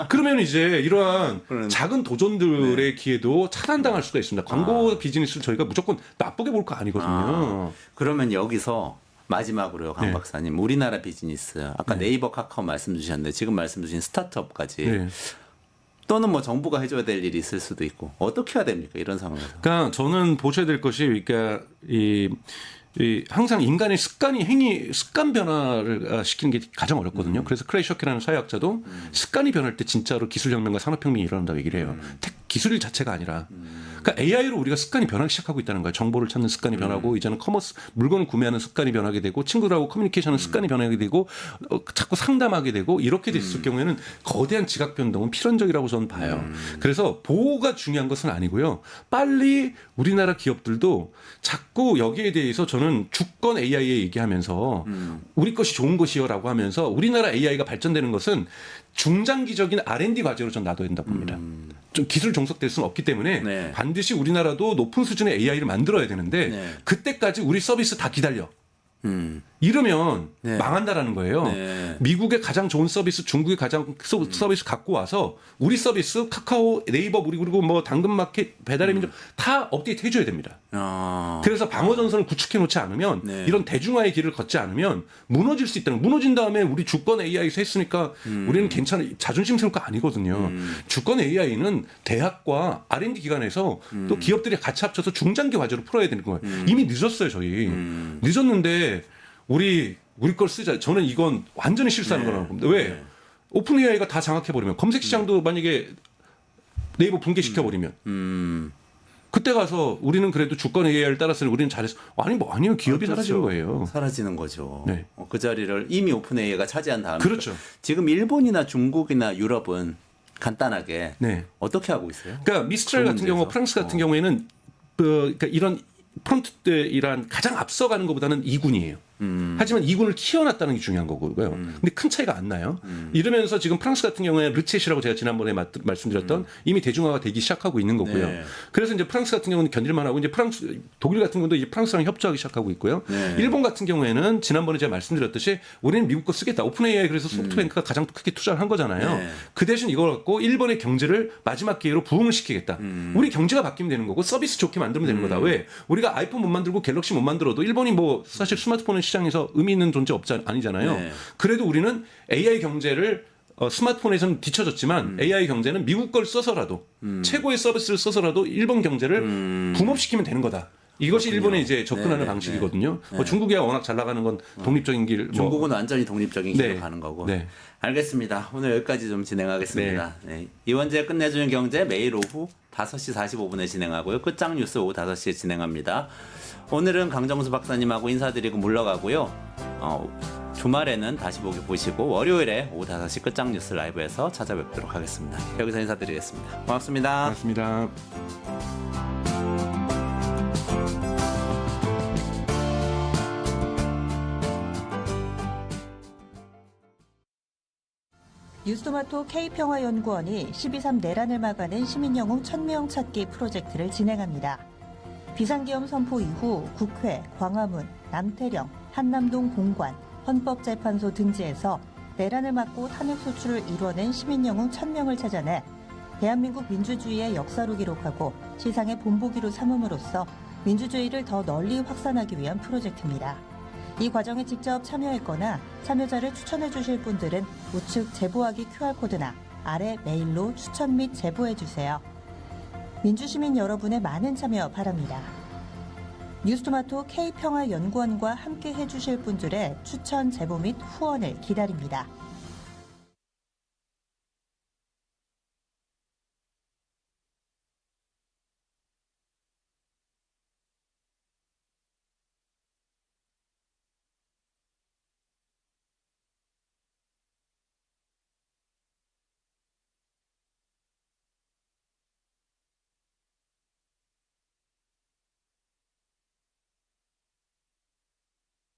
그러면 이제 이러한 그런- 작은 도전들의 기회도 차단당할 수가 있습니다. 광고 비즈니스를 저희가 무조건 나쁘게 볼 거 아니거든요. 그러면 여기서 마지막으로요, 강 네. 박사님. 우리나라 비즈니스 아까 네이버, 카카오 말씀 주셨는데 지금 말씀 주신 스타트업까지 네. 또는 뭐 정부가 해줘야 될 일이 있을 수도 있고 어떻게 해야 됩니까? 이런 상황에서. 그러니까 저는 보셔야 될 것이 그러니까 이 항상 인간의 습관 변화를 시키는 게 가장 어렵거든요. 그래서 크레이셔키라는 사회학자도 습관이 변할 때 진짜로 기술혁명과 산업혁명이 일어난다고 얘기를 해요. 기술 자체가 아니라. 그러니까 AI로 우리가 습관이 변하기 시작하고 있다는 거예요. 정보를 찾는 습관이 변하고 이제는 커머스 물건을 구매하는 습관이 변하게 되고 친구들하고 커뮤니케이션하는 습관이 변하게 되고 자꾸 상담하게 되고 이렇게 됐을 경우에는 거대한 지각 변동은 필연적이라고 저는 봐요. 그래서 보호가 중요한 것은 아니고요. 빨리 우리나라 기업들도 자꾸 여기에 대해서 저는 주권 AI에 얘기하면서 우리 것이 좋은 것이요라고 하면서 우리나라 AI가 발전되는 것은 중장기적인 R&D 과제로 전 놔둬야 된다고 봅니다. 좀 기술 종속될 수는 없기 때문에 네. 반드시 우리나라도 높은 수준의 AI를 만들어야 되는데 네. 그때까지 우리 서비스 다 기다려. 이러면 네. 망한다라는 거예요. 네. 미국의 가장 좋은 서비스, 중국의 가장 서비스 갖고 와서 우리 서비스, 카카오, 네이버, 우리 그리고 뭐 당근마켓, 배달의 민족 다 업데이트 해줘야 됩니다. 그래서 방어 전선을 구축해 놓지 않으면 네. 이런 대중화의 길을 걷지 않으면 무너질 수 있다는. 무너진 다음에 우리 주권 AI에서 했으니까 우리는 괜찮아. 자존심 세울 거 아니거든요. 주권 AI는 대학과 R&D 기관에서 또 기업들이 같이 합쳐서 중장기 과제로 풀어야 되는 거예요. 이미 늦었어요, 저희. 늦었는데 우리 걸 쓰자. 저는 이건 완전히 실수하는 거라고 봅니다. 왜? 오픈 AI가 다 장악해 버리면 검색 시장도 만약에 네이버 붕괴시켜 버리면 그때 가서 우리는 그래도 주권 AI를 따라서 우리는 잘했어. 아니요. 기업이 사라지는 거예요. 사라지는 거죠. 네. 그 자리를 이미 오픈 AI가 차지한 다음에 그렇죠. 지금 일본이나 중국이나 유럽은 간단하게 네. 어떻게 하고 있어요? 그러니까 미스트랄 같은 경우, 문제에서. 프랑스 같은 경우에는 그러니까 이런 프론트들이란 가장 앞서가는 것보다는 2군이에요. 하지만 2군을 키워놨다는 게 중요한 거고요. 근데 큰 차이가 안 나요. 이러면서 지금 프랑스 같은 경우에 르쳇이라고 제가 지난번에 말씀드렸던 이미 대중화가 되기 시작하고 있는 거고요. 네. 그래서 이제 프랑스 같은 경우는 견딜만 하고 이제 독일 같은 경우도 이제 프랑스랑 협조하기 시작하고 있고요. 네. 일본 같은 경우에는 지난번에 제가 말씀드렸듯이 우리는 미국 거 쓰겠다. 오픈 AI 그래서 소프트뱅크가 가장 크게 투자를 한 거잖아요. 네. 그 대신 이걸 갖고 일본의 경제를 마지막 기회로 부흥을 시키겠다. 우리 경제가 바뀌면 되는 거고 서비스 좋게 만들면 되는 거다. 왜? 우리가 아이폰 못 만들고 갤럭시 못 만들어도 일본이 뭐 사실 스마트폰 시장에서 의미 있는 존재 아니잖아요. 네. 그래도 우리는 AI 경제를 스마트폰에서는 뒤쳐졌지만 AI 경제는 미국 걸 써서라도 최고의 서비스를 써서라도 일본 경제를 붐업시키면 되는 거다. 이것이 그렇군요. 일본의 이제 접근하는 네, 방식이거든요. 네. 뭐 중국이야 워낙 잘 나가는 건 독립적인 길. 뭐. 중국은 완전히 독립적인 길로 네. 가는 거고. 네. 알겠습니다. 오늘 여기까지 좀 진행하겠습니다. 네. 이원재 끝내주는 경제 매일 오후 5시 45분에 진행하고요. 끝장 뉴스 오후 5시에 진행합니다. 오늘은 강정수 박사님하고 인사드리고 물러가고요. 주말에는 다시 보시고 월요일에 오후 5시 끝장 뉴스 라이브에서 찾아뵙도록 하겠습니다. 여기서 인사드리겠습니다. 고맙습니다. 맞습니다. 뉴스토마토 K평화연구원이 12.3 내란을 막아낸 시민영웅 1000명 찾기 프로젝트를 진행합니다. 비상계엄 선포 이후 국회, 광화문, 남태령, 한남동 공관, 헌법재판소 등지에서 내란을 막고 탄핵소추를 이뤄낸 시민영웅 1000명을 찾아내 대한민국 민주주의의 역사로 기록하고 시상의 본보기로 삼음으로써 민주주의를 더 널리 확산하기 위한 프로젝트입니다. 이 과정에 직접 참여했거나 참여자를 추천해 주실 분들은 우측 제보하기 QR코드나 아래 메일로 추천 및 제보해 주세요. 민주시민 여러분의 많은 참여 바랍니다. 뉴스토마토 K평화연구원과 함께 해주실 분들의 추천 제보 및 후원을 기다립니다.